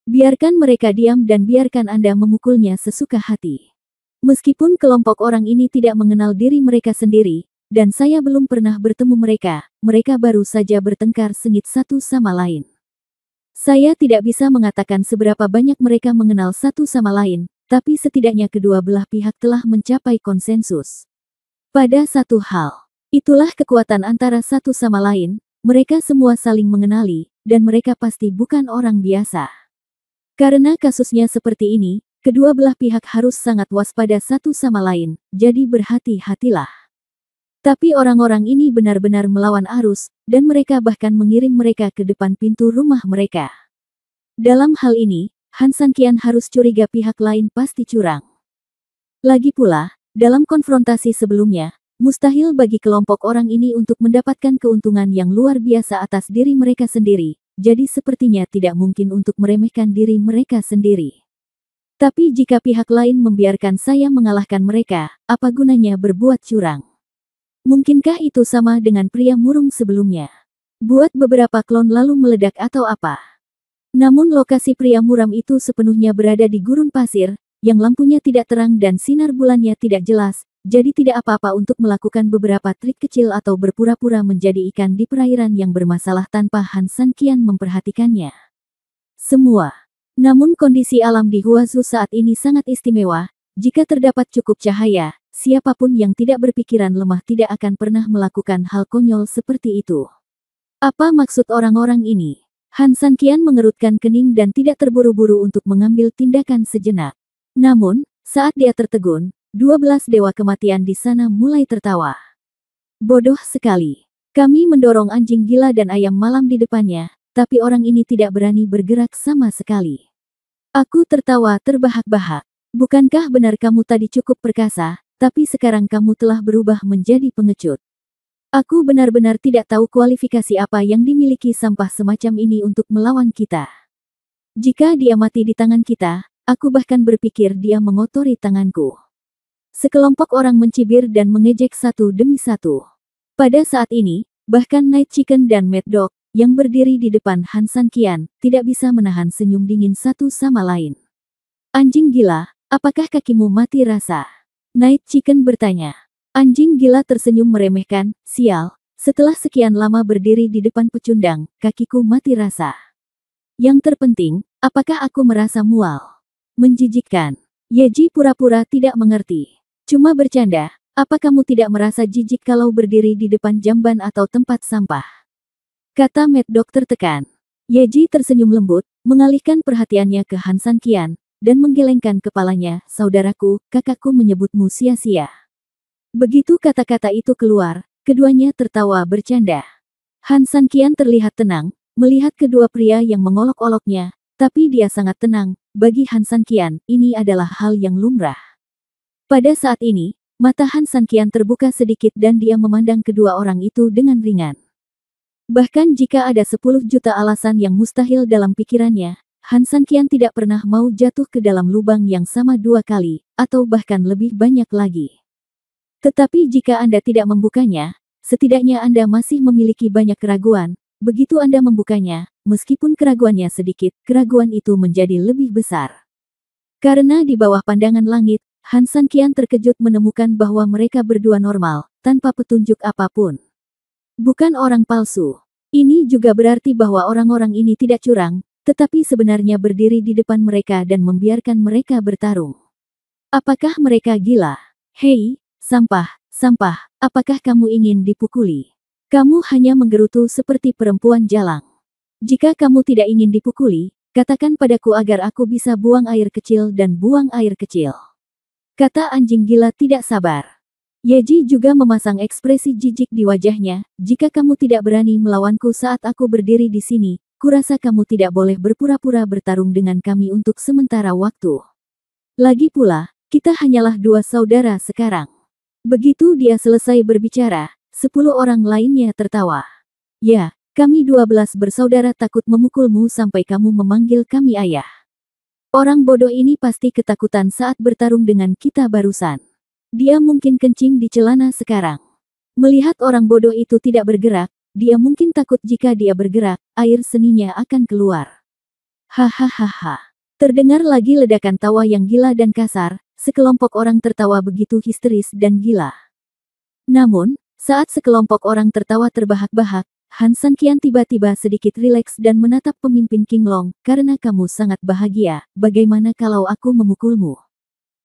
Biarkan mereka diam dan biarkan Anda memukulnya sesuka hati. Meskipun kelompok orang ini tidak mengenal diri mereka sendiri, dan saya belum pernah bertemu mereka, mereka baru saja bertengkar sengit satu sama lain. Saya tidak bisa mengatakan seberapa banyak mereka mengenal satu sama lain, tapi setidaknya kedua belah pihak telah mencapai konsensus. Pada satu hal, itulah kekuatan antara satu sama lain, mereka semua saling mengenali, dan mereka pasti bukan orang biasa. Karena kasusnya seperti ini, kedua belah pihak harus sangat waspada satu sama lain, jadi berhati-hatilah. Tapi orang-orang ini benar-benar melawan arus, dan mereka bahkan mengirim mereka ke depan pintu rumah mereka. Dalam hal ini, Han San Qian harus curiga pihak lain pasti curang. Lagi pula, dalam konfrontasi sebelumnya, mustahil bagi kelompok orang ini untuk mendapatkan keuntungan yang luar biasa atas diri mereka sendiri, jadi sepertinya tidak mungkin untuk meremehkan diri mereka sendiri. Tapi jika pihak lain membiarkan saya mengalahkan mereka, apa gunanya berbuat curang? Mungkinkah itu sama dengan pria murung sebelumnya? Buat beberapa klon lalu meledak atau apa? Namun lokasi pria muram itu sepenuhnya berada di gurun pasir, yang lampunya tidak terang dan sinar bulannya tidak jelas, jadi tidak apa-apa untuk melakukan beberapa trik kecil atau berpura-pura menjadi ikan di perairan yang bermasalah tanpa Han San Qian memperhatikannya. Semua. Namun kondisi alam di Huazu saat ini sangat istimewa, jika terdapat cukup cahaya, siapapun yang tidak berpikiran lemah tidak akan pernah melakukan hal konyol seperti itu. Apa maksud orang-orang ini? Han San Qian mengerutkan kening dan tidak terburu-buru untuk mengambil tindakan sejenak. Namun, saat dia tertegun, 12 dewa kematian di sana mulai tertawa. Bodoh sekali. Kami mendorong anjing gila dan ayam malam di depannya, tapi orang ini tidak berani bergerak sama sekali. Aku tertawa terbahak-bahak. Bukankah benar kamu tadi cukup perkasa, tapi sekarang kamu telah berubah menjadi pengecut? Aku benar-benar tidak tahu kualifikasi apa yang dimiliki sampah semacam ini untuk melawan kita. Jika dia mati di tangan kita, aku bahkan berpikir dia mengotori tanganku. Sekelompok orang mencibir dan mengejek satu demi satu. Pada saat ini, bahkan Night Chicken dan Mad Dog, yang berdiri di depan Han San Qian, tidak bisa menahan senyum dingin satu sama lain. Anjing gila, apakah kakimu mati rasa? Night Chicken bertanya. Anjing gila tersenyum meremehkan, sial, setelah sekian lama berdiri di depan pecundang, kakiku mati rasa. Yang terpenting, apakah aku merasa mual? Menjijikkan. Yeji pura-pura tidak mengerti. Cuma bercanda, apa kamu tidak merasa jijik kalau berdiri di depan jamban atau tempat sampah? Kata Mad Dog tertekan. Yeji tersenyum lembut, mengalihkan perhatiannya ke Han San Qian, dan menggelengkan kepalanya, saudaraku, kakakku menyebutmu sia-sia. Begitu kata-kata itu keluar, keduanya tertawa bercanda. Han San Qian terlihat tenang, melihat kedua pria yang mengolok-oloknya, tapi dia sangat tenang. Bagi Han San Qian, ini adalah hal yang lumrah. Pada saat ini, mata Han San Qian terbuka sedikit dan dia memandang kedua orang itu dengan ringan. Bahkan jika ada 10 juta alasan yang mustahil dalam pikirannya, Han San Qian tidak pernah mau jatuh ke dalam lubang yang sama 2 kali, atau bahkan lebih banyak lagi. Tetapi jika Anda tidak membukanya, setidaknya Anda masih memiliki banyak keraguan. Begitu Anda membukanya, meskipun keraguannya sedikit, keraguan itu menjadi lebih besar. Karena di bawah pandangan langit, Han San Qian terkejut menemukan bahwa mereka berdua normal, tanpa petunjuk apapun. Bukan orang palsu. Ini juga berarti bahwa orang-orang ini tidak curang, tetapi sebenarnya berdiri di depan mereka dan membiarkan mereka bertarung. Apakah mereka gila? Hei, sampah, sampah, apakah kamu ingin dipukuli? Kamu hanya menggerutu seperti perempuan jalang. Jika kamu tidak ingin dipukuli, katakan padaku agar aku bisa buang air kecil dan buang air kecil. Kata anjing gila tidak sabar. Yeji juga memasang ekspresi jijik di wajahnya. Jika kamu tidak berani melawanku saat aku berdiri di sini, kurasa kamu tidak boleh berpura-pura bertarung dengan kami untuk sementara waktu. Lagi pula, kita hanyalah 2 saudara sekarang. Begitu dia selesai berbicara, 10 orang lainnya tertawa. Ya, kami 12 bersaudara takut memukulmu sampai kamu memanggil kami ayah. Orang bodoh ini pasti ketakutan saat bertarung dengan kita barusan. Dia mungkin kencing di celana sekarang. Melihat orang bodoh itu tidak bergerak, dia mungkin takut jika dia bergerak, air seninya akan keluar. Hahaha. Terdengar lagi ledakan tawa yang gila dan kasar. Sekelompok orang tertawa begitu histeris dan gila. Namun, saat sekelompok orang tertawa terbahak-bahak, Han San Qian tiba-tiba sedikit rileks dan menatap pemimpin Qinglong, karena kamu sangat bahagia, bagaimana kalau aku memukulmu?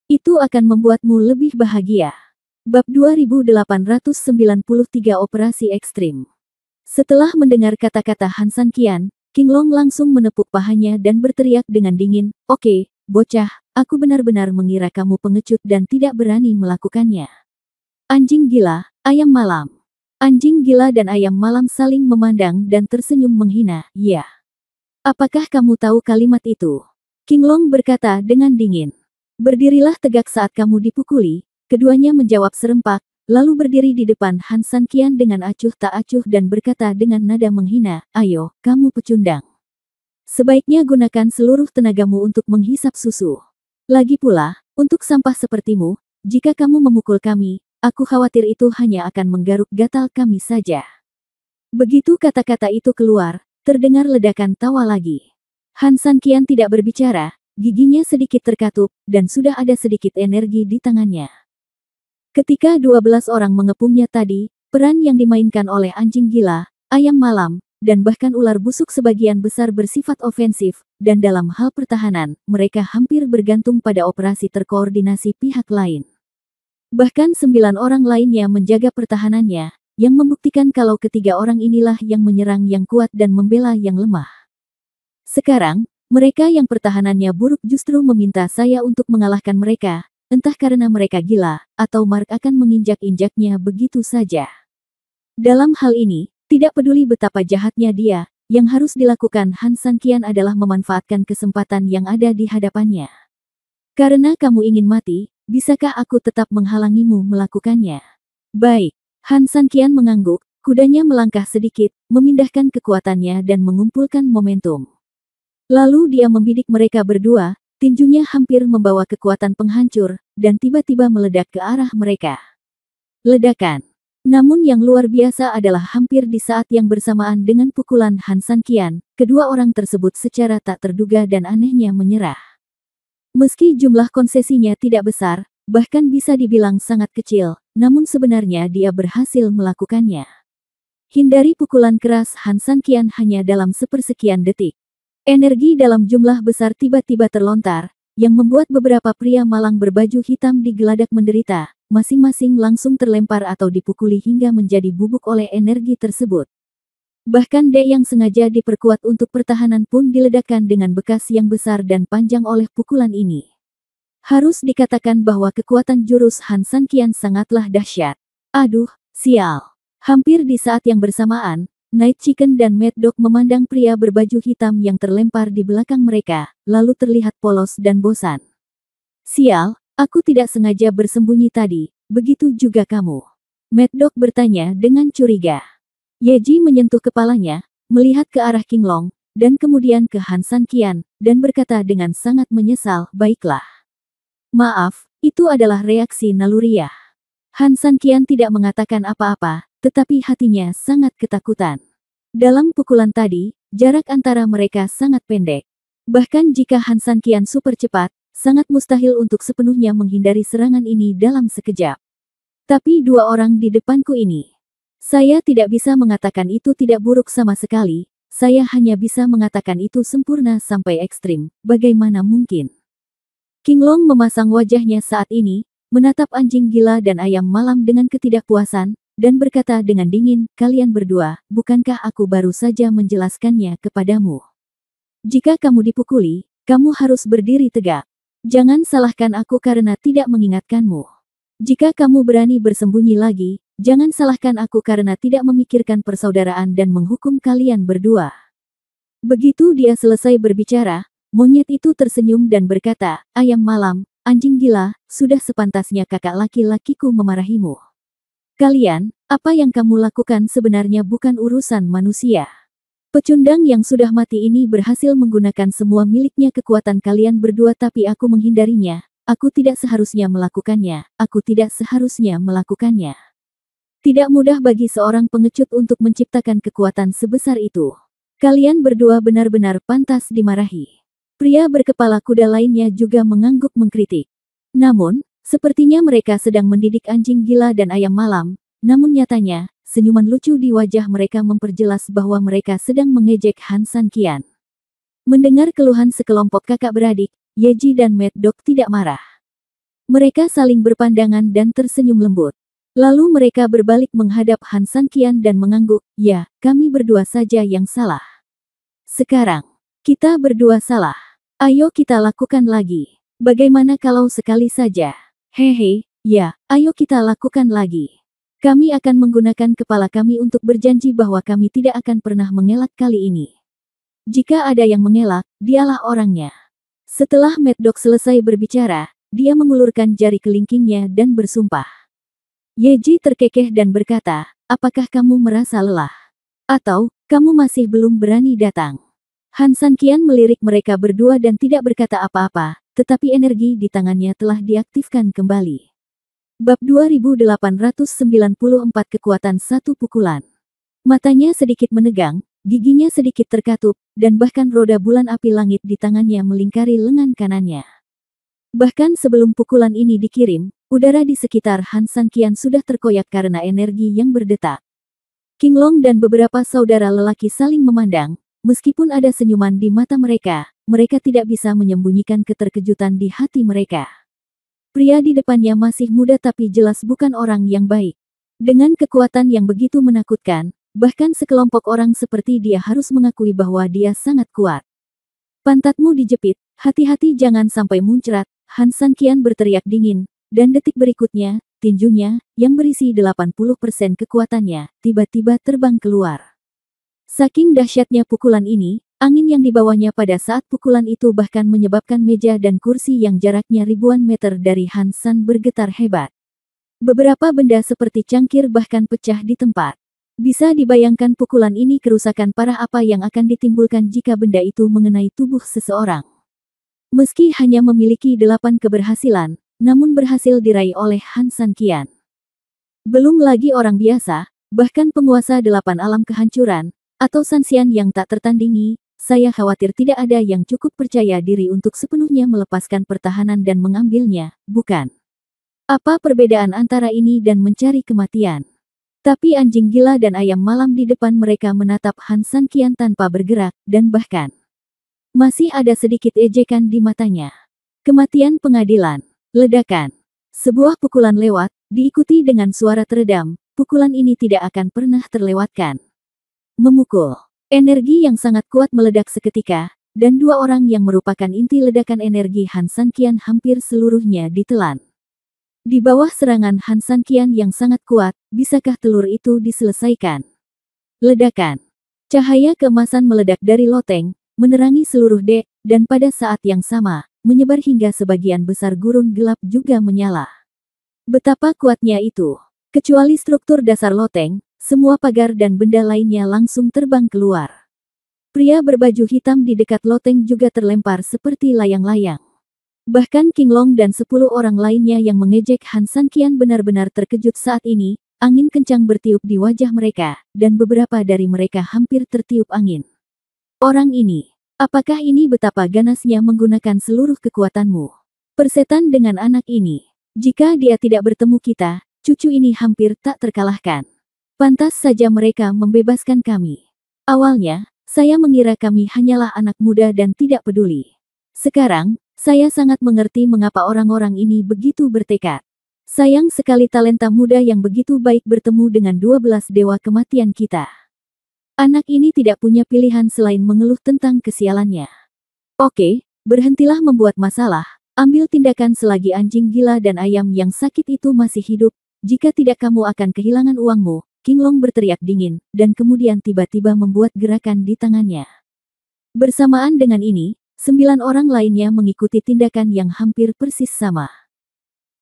Itu akan membuatmu lebih bahagia. Bab 2893 Operasi Ekstrim. Setelah mendengar kata-kata Han San Qian, Qinglong langsung menepuk pahanya dan berteriak dengan dingin, "Oke, bocah, aku benar-benar mengira kamu pengecut dan tidak berani melakukannya." Anjing gila, ayam malam. Anjing gila dan ayam malam saling memandang dan tersenyum menghina. Ya. Apakah kamu tahu kalimat itu? Qinglong berkata dengan dingin. Berdirilah tegak saat kamu dipukuli. Keduanya menjawab serempak. lalu berdiri di depan Han San Qian dengan acuh tak acuh dan berkata dengan nada menghina, "Ayo, kamu pecundang. Sebaiknya gunakan seluruh tenagamu untuk menghisap susu. Lagi pula, untuk sampah sepertimu, jika kamu memukul kami, aku khawatir itu hanya akan menggaruk gatal kami saja." Begitu kata-kata itu keluar, terdengar ledakan tawa lagi. Han San Qian tidak berbicara, giginya sedikit terkatup, dan sudah ada sedikit energi di tangannya. Ketika 12 orang mengepungnya tadi, peran yang dimainkan oleh anjing gila, ayam malam, dan bahkan ular busuk sebagian besar bersifat ofensif, dan dalam hal pertahanan, mereka hampir bergantung pada operasi terkoordinasi pihak lain. Bahkan 9 orang lainnya menjaga pertahanannya, yang membuktikan kalau ketiga orang inilah yang menyerang yang kuat dan membela yang lemah. Sekarang, mereka yang pertahanannya buruk justru meminta saya untuk mengalahkan mereka, entah karena mereka gila, atau Mark akan menginjak-injaknya begitu saja. Dalam hal ini, tidak peduli betapa jahatnya dia, yang harus dilakukan Han San Qian adalah memanfaatkan kesempatan yang ada di hadapannya. Karena kamu ingin mati, bisakah aku tetap menghalangimu melakukannya? Baik, Han San Qian mengangguk, kudanya melangkah sedikit, memindahkan kekuatannya dan mengumpulkan momentum. Lalu dia membidik mereka berdua, tinjunya hampir membawa kekuatan penghancur, dan tiba-tiba meledak ke arah mereka. Ledakan. Namun yang luar biasa adalah hampir di saat yang bersamaan dengan pukulan Han San Qian, kedua orang tersebut secara tak terduga dan anehnya menyerah. Meski jumlah konsesinya tidak besar, bahkan bisa dibilang sangat kecil, namun sebenarnya dia berhasil melakukannya. Hindari pukulan keras Han San Qian hanya dalam sepersekian detik. Energi dalam jumlah besar tiba-tiba terlontar, yang membuat beberapa pria malang berbaju hitam di geladak menderita, masing-masing langsung terlempar atau dipukuli hingga menjadi bubuk oleh energi tersebut. Bahkan De yang sengaja diperkuat untuk pertahanan pun diledakkan dengan bekas yang besar dan panjang oleh pukulan ini. Harus dikatakan bahwa kekuatan jurus Han San Qian sangatlah dahsyat. Aduh, sial. Hampir di saat yang bersamaan, Night Chicken dan Mad Dog memandang pria berbaju hitam yang terlempar di belakang mereka, lalu terlihat polos dan bosan. "Sial, aku tidak sengaja bersembunyi tadi, begitu juga kamu?" Mad Dog bertanya dengan curiga. Yeji menyentuh kepalanya, melihat ke arah King Long, dan kemudian ke Han San Qian, dan berkata dengan sangat menyesal, "Baiklah. Maaf, itu adalah reaksi naluriah." Han San Qian tidak mengatakan apa-apa, tetapi hatinya sangat ketakutan. Dalam pukulan tadi, jarak antara mereka sangat pendek. Bahkan jika Han San Qian super cepat, sangat mustahil untuk sepenuhnya menghindari serangan ini dalam sekejap. Tapi dua orang di depanku ini. Saya tidak bisa mengatakan itu tidak buruk sama sekali, saya hanya bisa mengatakan itu sempurna sampai ekstrim, bagaimana mungkin? King Long memasang wajahnya saat ini, menatap anjing gila dan ayam malam dengan ketidakpuasan, dan berkata dengan dingin, "Kalian berdua, bukankah aku baru saja menjelaskannya kepadamu? Jika kamu dipukuli, kamu harus berdiri tegak. Jangan salahkan aku karena tidak mengingatkanmu. Jika kamu berani bersembunyi lagi, jangan salahkan aku karena tidak memikirkan persaudaraan dan menghukum kalian berdua." Begitu dia selesai berbicara, monyet itu tersenyum dan berkata, "Ayam malam, anjing gila, sudah sepantasnya kakak laki-lakiku memarahimu. Kalian, apa yang kamu lakukan sebenarnya bukan urusan manusia. Pecundang yang sudah mati ini berhasil menggunakan semua miliknya kekuatan kalian berdua tapi aku menghindarinya, aku tidak seharusnya melakukannya, aku tidak seharusnya melakukannya. Tidak mudah bagi seorang pengecut untuk menciptakan kekuatan sebesar itu. Kalian berdua benar-benar pantas dimarahi." Pria berkepala kuda lainnya juga mengangguk mengkritik. Namun, sepertinya mereka sedang mendidik anjing gila dan ayam malam, namun nyatanya, senyuman lucu di wajah mereka memperjelas bahwa mereka sedang mengejek Han San Qian. Mendengar keluhan sekelompok kakak beradik, Yeji dan Mad Dog tidak marah. Mereka saling berpandangan dan tersenyum lembut. Lalu mereka berbalik menghadap Han San Qian dan mengangguk, "Ya, kami berdua saja yang salah. Sekarang, kita berdua salah. Ayo kita lakukan lagi. Bagaimana kalau sekali saja? Hehe, ya, ayo kita lakukan lagi. Kami akan menggunakan kepala kami untuk berjanji bahwa kami tidak akan pernah mengelak kali ini. Jika ada yang mengelak, dialah orangnya." Setelah Mad Dog selesai berbicara, dia mengulurkan jari kelingkingnya dan bersumpah. Ye Ji terkekeh dan berkata, apakah kamu merasa lelah? Atau, kamu masih belum berani datang? Han San Qian melirik mereka berdua dan tidak berkata apa-apa, tetapi energi di tangannya telah diaktifkan kembali. Bab 2894 Kekuatan Satu Pukulan. Matanya sedikit menegang, giginya sedikit terkatup, dan bahkan roda bulan api langit di tangannya melingkari lengan kanannya. Bahkan sebelum pukulan ini dikirim, udara di sekitar Han San Qian sudah terkoyak karena energi yang berdetak. King Long dan beberapa saudara lelaki saling memandang, meskipun ada senyuman di mata mereka, mereka tidak bisa menyembunyikan keterkejutan di hati mereka. Pria di depannya masih muda tapi jelas bukan orang yang baik. Dengan kekuatan yang begitu menakutkan, bahkan sekelompok orang seperti dia harus mengakui bahwa dia sangat kuat. Pantatmu dijepit, hati-hati jangan sampai muncrat, Han San Qian berteriak dingin, dan detik berikutnya, tinjunya, yang berisi 80% kekuatannya, tiba-tiba terbang keluar. Saking dahsyatnya pukulan ini, angin yang dibawanya pada saat pukulan itu bahkan menyebabkan meja dan kursi yang jaraknya ribuan meter dari Han San bergetar hebat. Beberapa benda seperti cangkir bahkan pecah di tempat. Bisa dibayangkan pukulan ini kerusakan parah apa yang akan ditimbulkan jika benda itu mengenai tubuh seseorang. Meski hanya memiliki 8 keberhasilan, namun berhasil diraih oleh Han San Qian. Belum lagi orang biasa, bahkan penguasa 8 alam kehancuran, atau Sanxian yang tak tertandingi, saya khawatir tidak ada yang cukup percaya diri untuk sepenuhnya melepaskan pertahanan dan mengambilnya, bukan? Apa perbedaan antara ini dan mencari kematian? Tapi anjing gila dan ayam malam di depan mereka menatap Han San Qian tanpa bergerak, dan bahkan masih ada sedikit ejekan di matanya. Kematian pengadilan. Ledakan. Sebuah pukulan lewat, diikuti dengan suara teredam, pukulan ini tidak akan pernah terlewatkan. Memukul. Energi yang sangat kuat meledak seketika, dan dua orang yang merupakan inti ledakan energi Han San Qian hampir seluruhnya ditelan. Di bawah serangan Han San Qian yang sangat kuat, bisakah telur itu diselesaikan? Ledakan. Cahaya keemasan meledak dari loteng, menerangi seluruh dek, dan pada saat yang sama, menyebar hingga sebagian besar gurun gelap juga menyala. Betapa kuatnya itu. Kecuali struktur dasar loteng, semua pagar dan benda lainnya langsung terbang keluar. Pria berbaju hitam di dekat loteng juga terlempar seperti layang-layang. Bahkan King Long dan 10 orang lainnya yang mengejek Han San Qian benar-benar terkejut saat ini, angin kencang bertiup di wajah mereka, dan beberapa dari mereka hampir tertiup angin. Orang ini. Apakah ini betapa ganasnya menggunakan seluruh kekuatanmu? Persetan dengan anak ini. Jika dia tidak bertemu kita, cucu ini hampir tak terkalahkan. Pantas saja mereka membebaskan kami. Awalnya, saya mengira kami hanyalah anak muda dan tidak peduli. Sekarang, saya sangat mengerti mengapa orang-orang ini begitu bertekad. Sayang sekali talenta muda yang begitu baik bertemu dengan 12 dewa kematian kita. Anak ini tidak punya pilihan selain mengeluh tentang kesialannya. Oke, berhentilah membuat masalah, ambil tindakan selagi anjing gila dan ayam yang sakit itu masih hidup, jika tidak kamu akan kehilangan uangmu, King Long berteriak dingin, dan kemudian tiba-tiba membuat gerakan di tangannya. Bersamaan dengan ini, 9 orang lainnya mengikuti tindakan yang hampir persis sama.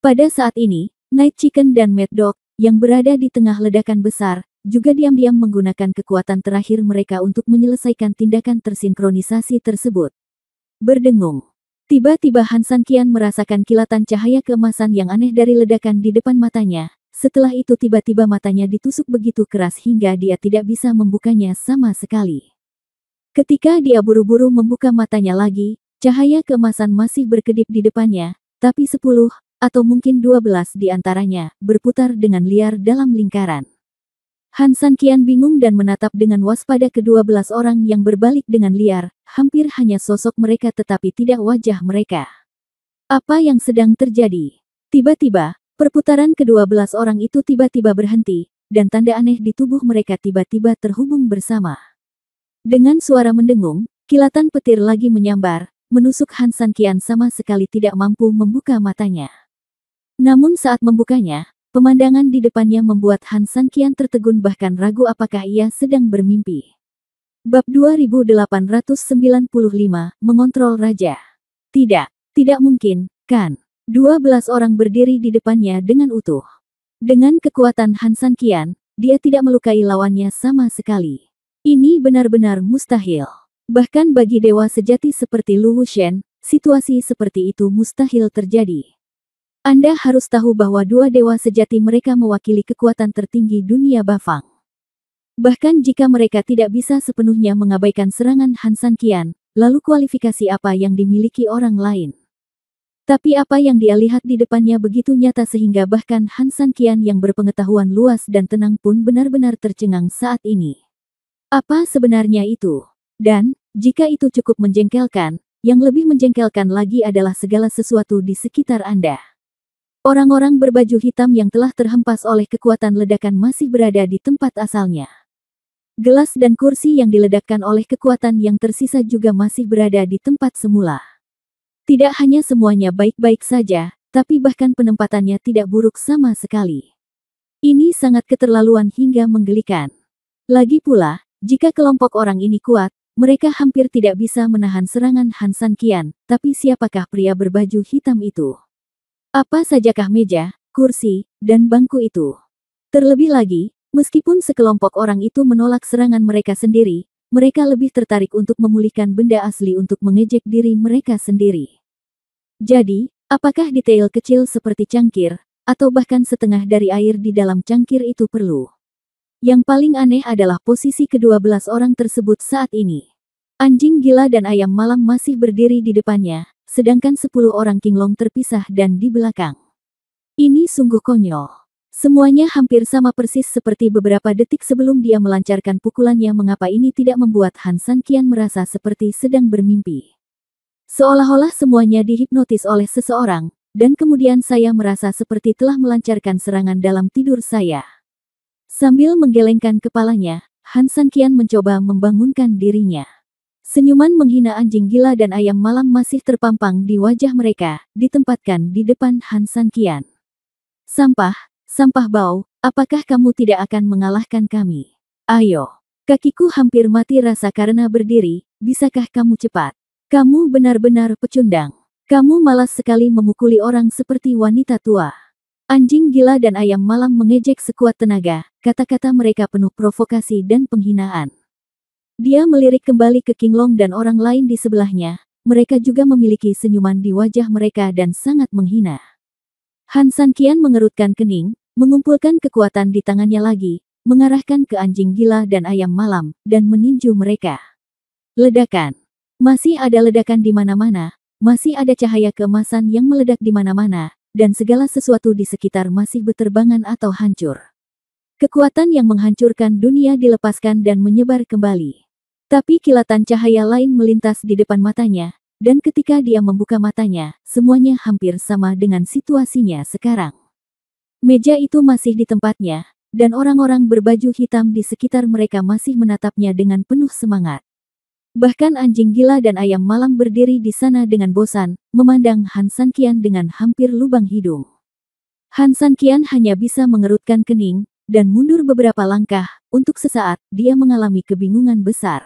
Pada saat ini, Night Chicken dan Mad Dog, yang berada di tengah ledakan besar, juga diam-diam menggunakan kekuatan terakhir mereka untuk menyelesaikan tindakan tersinkronisasi tersebut. Berdengung. Tiba-tiba Han San Qian merasakan kilatan cahaya keemasan yang aneh dari ledakan di depan matanya. Setelah itu tiba-tiba matanya ditusuk begitu keras hingga dia tidak bisa membukanya sama sekali. Ketika dia buru-buru membuka matanya lagi, cahaya keemasan masih berkedip di depannya, tapi 10, atau mungkin 12 di antaranya, berputar dengan liar dalam lingkaran. Han San Qian bingung dan menatap dengan waspada ke-12 orang yang berbalik dengan liar, hampir hanya sosok mereka tetapi tidak wajah mereka. Apa yang sedang terjadi? Tiba-tiba, perputaran ke-12 orang itu tiba-tiba berhenti, dan tanda aneh di tubuh mereka tiba-tiba terhubung bersama. Dengan suara mendengung, kilatan petir lagi menyambar, menusuk Han San Qian sama sekali tidak mampu membuka matanya. Namun saat membukanya, pemandangan di depannya membuat Han San Qian tertegun bahkan ragu apakah ia sedang bermimpi. Bab 2895, Mengontrol Raja. Tidak mungkin, kan? 12 orang berdiri di depannya dengan utuh. Dengan kekuatan Han San Qian, dia tidak melukai lawannya sama sekali. Ini benar-benar mustahil. Bahkan bagi dewa sejati seperti Lu Wushen, situasi seperti itu mustahil terjadi. Anda harus tahu bahwa dua dewa sejati mereka mewakili kekuatan tertinggi dunia Bafang. Bahkan jika mereka tidak bisa sepenuhnya mengabaikan serangan Han San Qian, lalu kualifikasi apa yang dimiliki orang lain? Tapi apa yang dia lihat di depannya begitu nyata sehingga bahkan Han San Qian yang berpengetahuan luas dan tenang pun benar-benar tercengang saat ini. Apa sebenarnya itu? Dan, jika itu cukup menjengkelkan, yang lebih menjengkelkan lagi adalah segala sesuatu di sekitar Anda. Orang-orang berbaju hitam yang telah terhempas oleh kekuatan ledakan masih berada di tempat asalnya. Gelas dan kursi yang diledakkan oleh kekuatan yang tersisa juga masih berada di tempat semula. Tidak hanya semuanya baik-baik saja, tapi bahkan penempatannya tidak buruk sama sekali. Ini sangat keterlaluan hingga menggelikan. Lagi pula, jika kelompok orang ini kuat, mereka hampir tidak bisa menahan serangan Han San Qian, tapi siapakah pria berbaju hitam itu? Apa sajakah meja, kursi, dan bangku itu? Terlebih lagi, meskipun sekelompok orang itu menolak serangan mereka sendiri, mereka lebih tertarik untuk memulihkan benda asli untuk mengejek diri mereka sendiri. Jadi, apakah detail kecil seperti cangkir, atau bahkan setengah dari air di dalam cangkir itu perlu? Yang paling aneh adalah posisi ke-12 orang tersebut saat ini. Anjing gila dan ayam malam masih berdiri di depannya, sedangkan 10 orang Qinglong terpisah dan di belakang. Ini sungguh konyol. Semuanya hampir sama persis seperti beberapa detik sebelum dia melancarkan pukulannya. Mengapa ini tidak membuat Han San Qian merasa seperti sedang bermimpi? Seolah-olah semuanya dihipnotis oleh seseorang, dan kemudian saya merasa seperti telah melancarkan serangan dalam tidur saya. Sambil menggelengkan kepalanya, Han San Qian mencoba membangunkan dirinya. Senyuman menghina anjing gila dan ayam malam masih terpampang di wajah mereka, ditempatkan di depan Han San Qian. Sampah, sampah bau, apakah kamu tidak akan mengalahkan kami? Ayo. Kakiku hampir mati rasa karena berdiri, bisakah kamu cepat? Kamu benar-benar pecundang. Kamu malas sekali memukuli orang seperti wanita tua. Anjing gila dan ayam malam mengejek sekuat tenaga, kata-kata mereka penuh provokasi dan penghinaan. Dia melirik kembali ke Qinglong dan orang lain di sebelahnya, mereka juga memiliki senyuman di wajah mereka dan sangat menghina. Han San Qian mengerutkan kening, mengumpulkan kekuatan di tangannya lagi, mengarahkan ke anjing gila dan ayam malam, dan meninju mereka. Ledakan. Masih ada ledakan di mana-mana, masih ada cahaya keemasan yang meledak di mana-mana, dan segala sesuatu di sekitar masih berterbangan atau hancur. Kekuatan yang menghancurkan dunia dilepaskan dan menyebar kembali. Tapi kilatan cahaya lain melintas di depan matanya, dan ketika dia membuka matanya, semuanya hampir sama dengan situasinya sekarang. Meja itu masih di tempatnya, dan orang-orang berbaju hitam di sekitar mereka masih menatapnya dengan penuh semangat. Bahkan anjing gila dan ayam malam berdiri di sana dengan bosan, memandang Han San Qian dengan hampir lubang hidung. Han San Qian hanya bisa mengerutkan kening, dan mundur beberapa langkah. Untuk sesaat, dia mengalami kebingungan besar.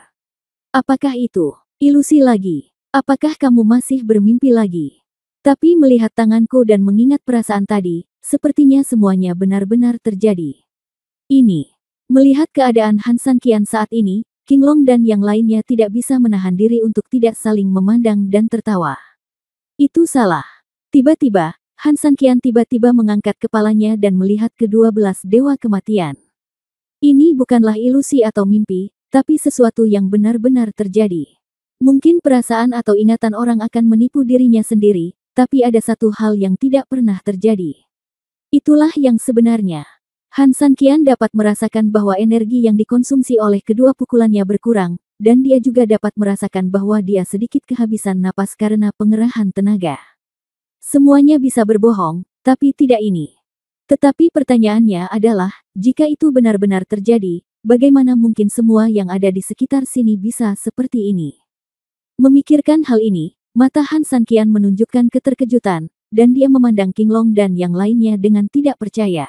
Apakah itu ilusi lagi? Apakah kamu masih bermimpi lagi? Tapi melihat tanganku dan mengingat perasaan tadi, sepertinya semuanya benar-benar terjadi. Ini. Melihat keadaan Han San Qian saat ini, Qinglong dan yang lainnya tidak bisa menahan diri untuk tidak saling memandang dan tertawa. Itu salah. Tiba-tiba, Han San Qian tiba-tiba mengangkat kepalanya dan melihat ke-12 dewa kematian. Ini bukanlah ilusi atau mimpi, tapi sesuatu yang benar-benar terjadi. Mungkin perasaan atau ingatan orang akan menipu dirinya sendiri, tapi ada satu hal yang tidak pernah terjadi. Itulah yang sebenarnya. Han San Qian dapat merasakan bahwa energi yang dikonsumsi oleh kedua pukulannya berkurang, dan dia juga dapat merasakan bahwa dia sedikit kehabisan napas karena pengerahan tenaga. Semuanya bisa berbohong, tapi tidak ini. Tetapi pertanyaannya adalah, jika itu benar-benar terjadi, bagaimana mungkin semua yang ada di sekitar sini bisa seperti ini? Memikirkan hal ini, mata Han San Qian menunjukkan keterkejutan, dan dia memandang Qinglong dan yang lainnya dengan tidak percaya.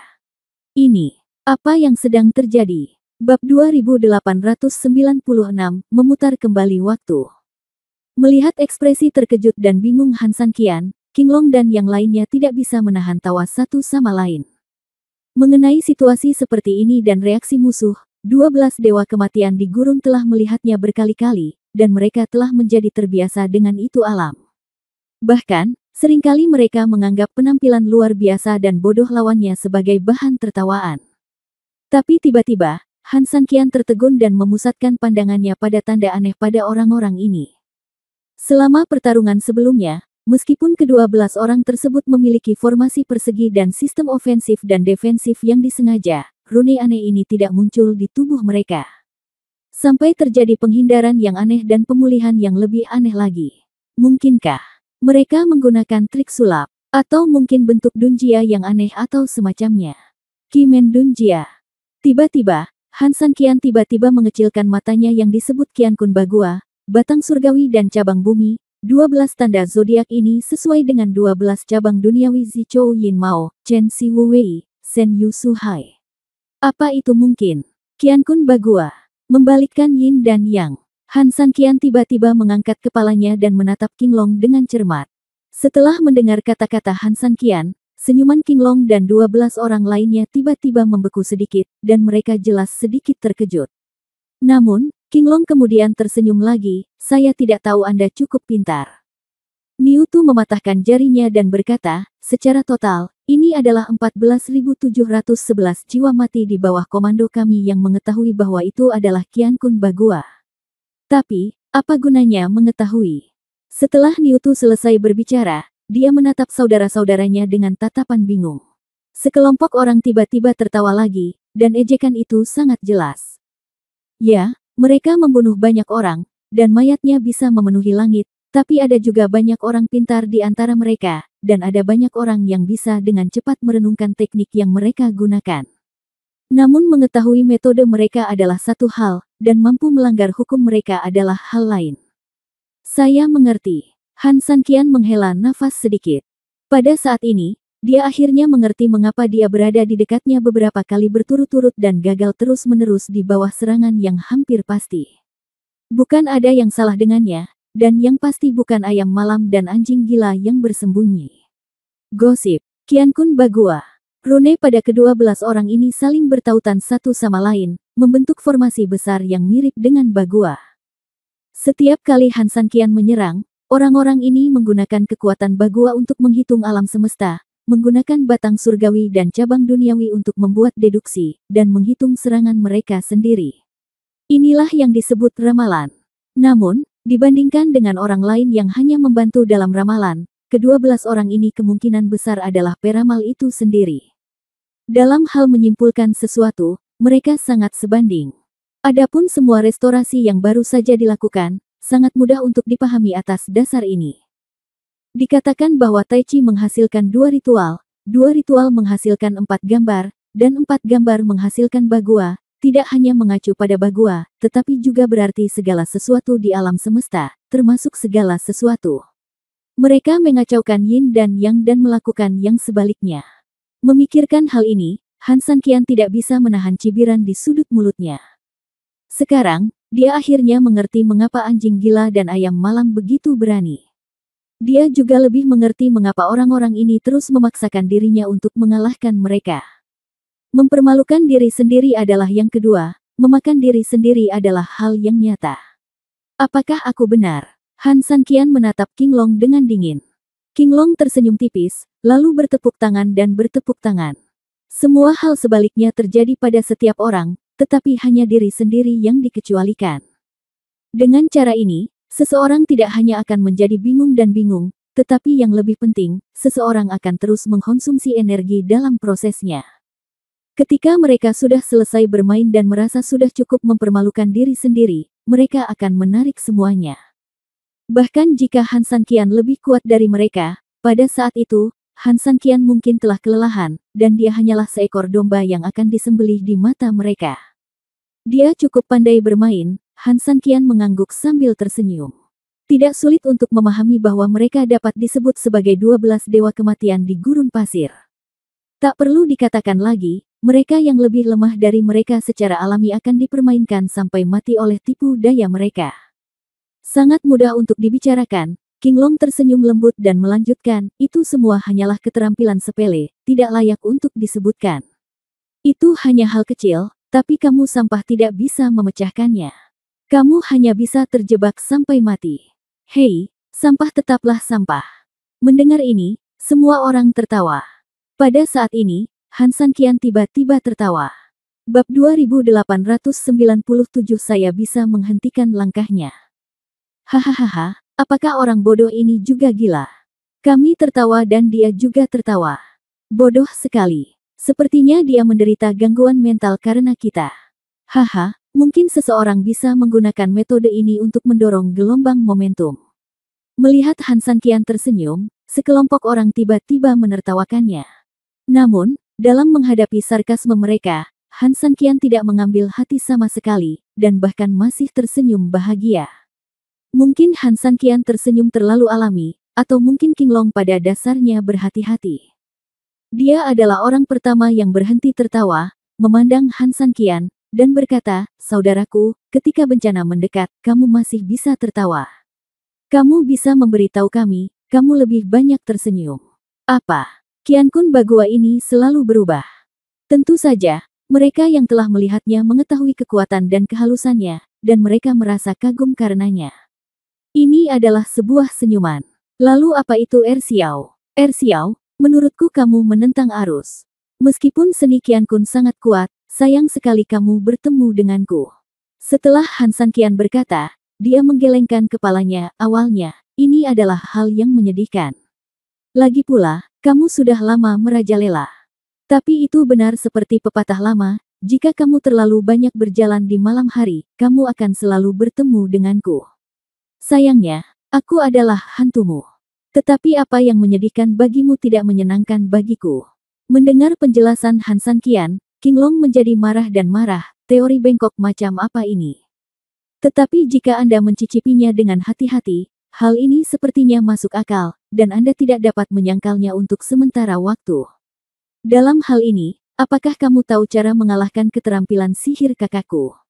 Ini, apa yang sedang terjadi? Bab 2896, memutar kembali waktu. Melihat ekspresi terkejut dan bingung Han San Qian, Qinglong dan yang lainnya tidak bisa menahan tawa satu sama lain. Mengenai situasi seperti ini dan reaksi musuh, 12 dewa kematian di gurun telah melihatnya berkali-kali, dan mereka telah menjadi terbiasa dengan itu alam. Bahkan, seringkali mereka menganggap penampilan luar biasa dan bodoh lawannya sebagai bahan tertawaan. Tapi tiba-tiba, Han San Qian tertegun dan memusatkan pandangannya pada tanda aneh pada orang-orang ini. Selama pertarungan sebelumnya, meskipun ke-12 orang tersebut memiliki formasi persegi dan sistem ofensif dan defensif yang disengaja, rune aneh ini tidak muncul di tubuh mereka. Sampai terjadi penghindaran yang aneh dan pemulihan yang lebih aneh lagi. Mungkinkah mereka menggunakan trik sulap? Atau mungkin bentuk Dunjia yang aneh atau semacamnya? Kimen Dunjia. Tiba-tiba, Han San Qian tiba-tiba mengecilkan matanya yang disebut Qian Kun Bagua, batang surgawi dan cabang bumi. 12 tanda zodiak ini sesuai dengan 12 cabang duniawi Zichou Yin Mao, Chen Si Wu Wei, Sen Yu Su Hai. Apa itu mungkin? Qian Kun Bagua membalikkan yin dan yang. Han San Qian tiba-tiba mengangkat kepalanya dan menatap Qinglong dengan cermat. Setelah mendengar kata-kata Han San Qian, senyuman Qinglong dan 12 orang lainnya tiba-tiba membeku sedikit, dan mereka jelas sedikit terkejut. Namun, Qinglong kemudian tersenyum lagi, saya tidak tahu Anda cukup pintar. Niu Tu mematahkan jarinya dan berkata, secara total, ini adalah 14.711 jiwa mati di bawah komando kami yang mengetahui bahwa itu adalah Qian Kun Bagua. Tapi, apa gunanya mengetahui? Setelah Niu Tu selesai berbicara, dia menatap saudara-saudaranya dengan tatapan bingung. Sekelompok orang tiba-tiba tertawa lagi, dan ejekan itu sangat jelas. Ya, mereka membunuh banyak orang, dan mayatnya bisa memenuhi langit, tapi ada juga banyak orang pintar di antara mereka, dan ada banyak orang yang bisa dengan cepat merenungkan teknik yang mereka gunakan. Namun mengetahui metode mereka adalah satu hal, dan mampu melanggar hukum mereka adalah hal lain. Saya mengerti. Han San Qian menghela nafas sedikit. Pada saat ini, dia akhirnya mengerti mengapa dia berada di dekatnya beberapa kali berturut-turut dan gagal terus-menerus di bawah serangan yang hampir pasti. Bukan ada yang salah dengannya, dan yang pasti bukan ayam malam dan anjing gila yang bersembunyi. Gosip, Qian Kun Bagua. Rune pada ke-12 orang ini saling bertautan satu sama lain, membentuk formasi besar yang mirip dengan Bagua. Setiap kali Han San Qian menyerang, orang-orang ini menggunakan kekuatan Bagua untuk menghitung alam semesta, menggunakan batang surgawi dan cabang duniawi untuk membuat deduksi, dan menghitung serangan mereka sendiri. Inilah yang disebut ramalan. Namun, dibandingkan dengan orang lain yang hanya membantu dalam ramalan, ke-12 orang ini kemungkinan besar adalah peramal itu sendiri. Dalam hal menyimpulkan sesuatu, mereka sangat sebanding. Adapun semua restorasi yang baru saja dilakukan, sangat mudah untuk dipahami atas dasar ini. Dikatakan bahwa Tai Chi menghasilkan dua ritual menghasilkan 4 gambar, dan 4 gambar menghasilkan Bagua, tidak hanya mengacu pada Bagua, tetapi juga berarti segala sesuatu di alam semesta, termasuk segala sesuatu. Mereka mengacaukan yin dan yang dan melakukan yang sebaliknya. Memikirkan hal ini, Han San Qian tidak bisa menahan cibiran di sudut mulutnya. Sekarang, dia akhirnya mengerti mengapa anjing gila dan ayam malam begitu berani. Dia juga lebih mengerti mengapa orang-orang ini terus memaksakan dirinya untuk mengalahkan mereka. Mempermalukan diri sendiri adalah yang kedua, memakan diri sendiri adalah hal yang nyata. Apakah aku benar? Han San Qian menatap Qinglong dengan dingin. Qinglong tersenyum tipis, lalu bertepuk tangan dan bertepuk tangan. Semua hal sebaliknya terjadi pada setiap orang, tetapi hanya diri sendiri yang dikecualikan. Dengan cara ini, seseorang tidak hanya akan menjadi bingung dan bingung, tetapi yang lebih penting, seseorang akan terus mengkonsumsi energi dalam prosesnya. Ketika mereka sudah selesai bermain dan merasa sudah cukup mempermalukan diri sendiri, mereka akan menarik semuanya. Bahkan jika Han San Qian lebih kuat dari mereka, pada saat itu, Han San Qian mungkin telah kelelahan, dan dia hanyalah seekor domba yang akan disembelih di mata mereka. Dia cukup pandai bermain, Han San Qian mengangguk sambil tersenyum. Tidak sulit untuk memahami bahwa mereka dapat disebut sebagai 12 dewa kematian di gurun pasir. Tak perlu dikatakan lagi, mereka yang lebih lemah dari mereka secara alami akan dipermainkan sampai mati oleh tipu daya mereka. Sangat mudah untuk dibicarakan, Qinglong tersenyum lembut dan melanjutkan, itu semua hanyalah keterampilan sepele, tidak layak untuk disebutkan. Itu hanya hal kecil, tapi kamu sampah tidak bisa memecahkannya. Kamu hanya bisa terjebak sampai mati. Hei, sampah tetaplah sampah. Mendengar ini, semua orang tertawa. Pada saat ini, Han San Qian tiba-tiba tertawa. Bab 2897 saya bisa menghentikan langkahnya. Hahaha, apakah orang bodoh ini juga gila? Kami tertawa dan dia juga tertawa. Bodoh sekali. Sepertinya dia menderita gangguan mental karena kita. Haha, mungkin seseorang bisa menggunakan metode ini untuk mendorong gelombang momentum. Melihat Han San Qian tersenyum, sekelompok orang tiba-tiba menertawakannya. Namun, dalam menghadapi sarkasme mereka, Han San Qian tidak mengambil hati sama sekali, dan bahkan masih tersenyum bahagia. Mungkin Han San Qian tersenyum terlalu alami, atau mungkin King Long pada dasarnya berhati-hati. Dia adalah orang pertama yang berhenti tertawa, memandang Han San Qian, dan berkata, "Saudaraku, ketika bencana mendekat, kamu masih bisa tertawa. Kamu bisa memberitahu kami, kamu lebih banyak tersenyum. Apa? Qian Kun Bagua ini selalu berubah." Tentu saja, mereka yang telah melihatnya mengetahui kekuatan dan kehalusannya, dan mereka merasa kagum karenanya. Ini adalah sebuah senyuman. Lalu apa itu Xiao? Xiao, menurutku kamu menentang arus. Meskipun seni Qian Kun sangat kuat, sayang sekali kamu bertemu denganku. Setelah Han San Qian berkata, dia menggelengkan kepalanya. Awalnya, ini adalah hal yang menyedihkan. Lagi pula, kamu sudah lama merajalela. Tapi itu benar seperti pepatah lama, jika kamu terlalu banyak berjalan di malam hari, kamu akan selalu bertemu denganku. Sayangnya, aku adalah hantumu. Tetapi apa yang menyedihkan bagimu tidak menyenangkan bagiku. Mendengar penjelasan Han San Qian, King Long menjadi marah dan marah. Teori bengkok macam apa ini? Tetapi jika Anda mencicipinya dengan hati-hati, hal ini sepertinya masuk akal, dan Anda tidak dapat menyangkalnya untuk sementara waktu. Dalam hal ini, apakah kamu tahu cara mengalahkan keterampilan sihir kakakku?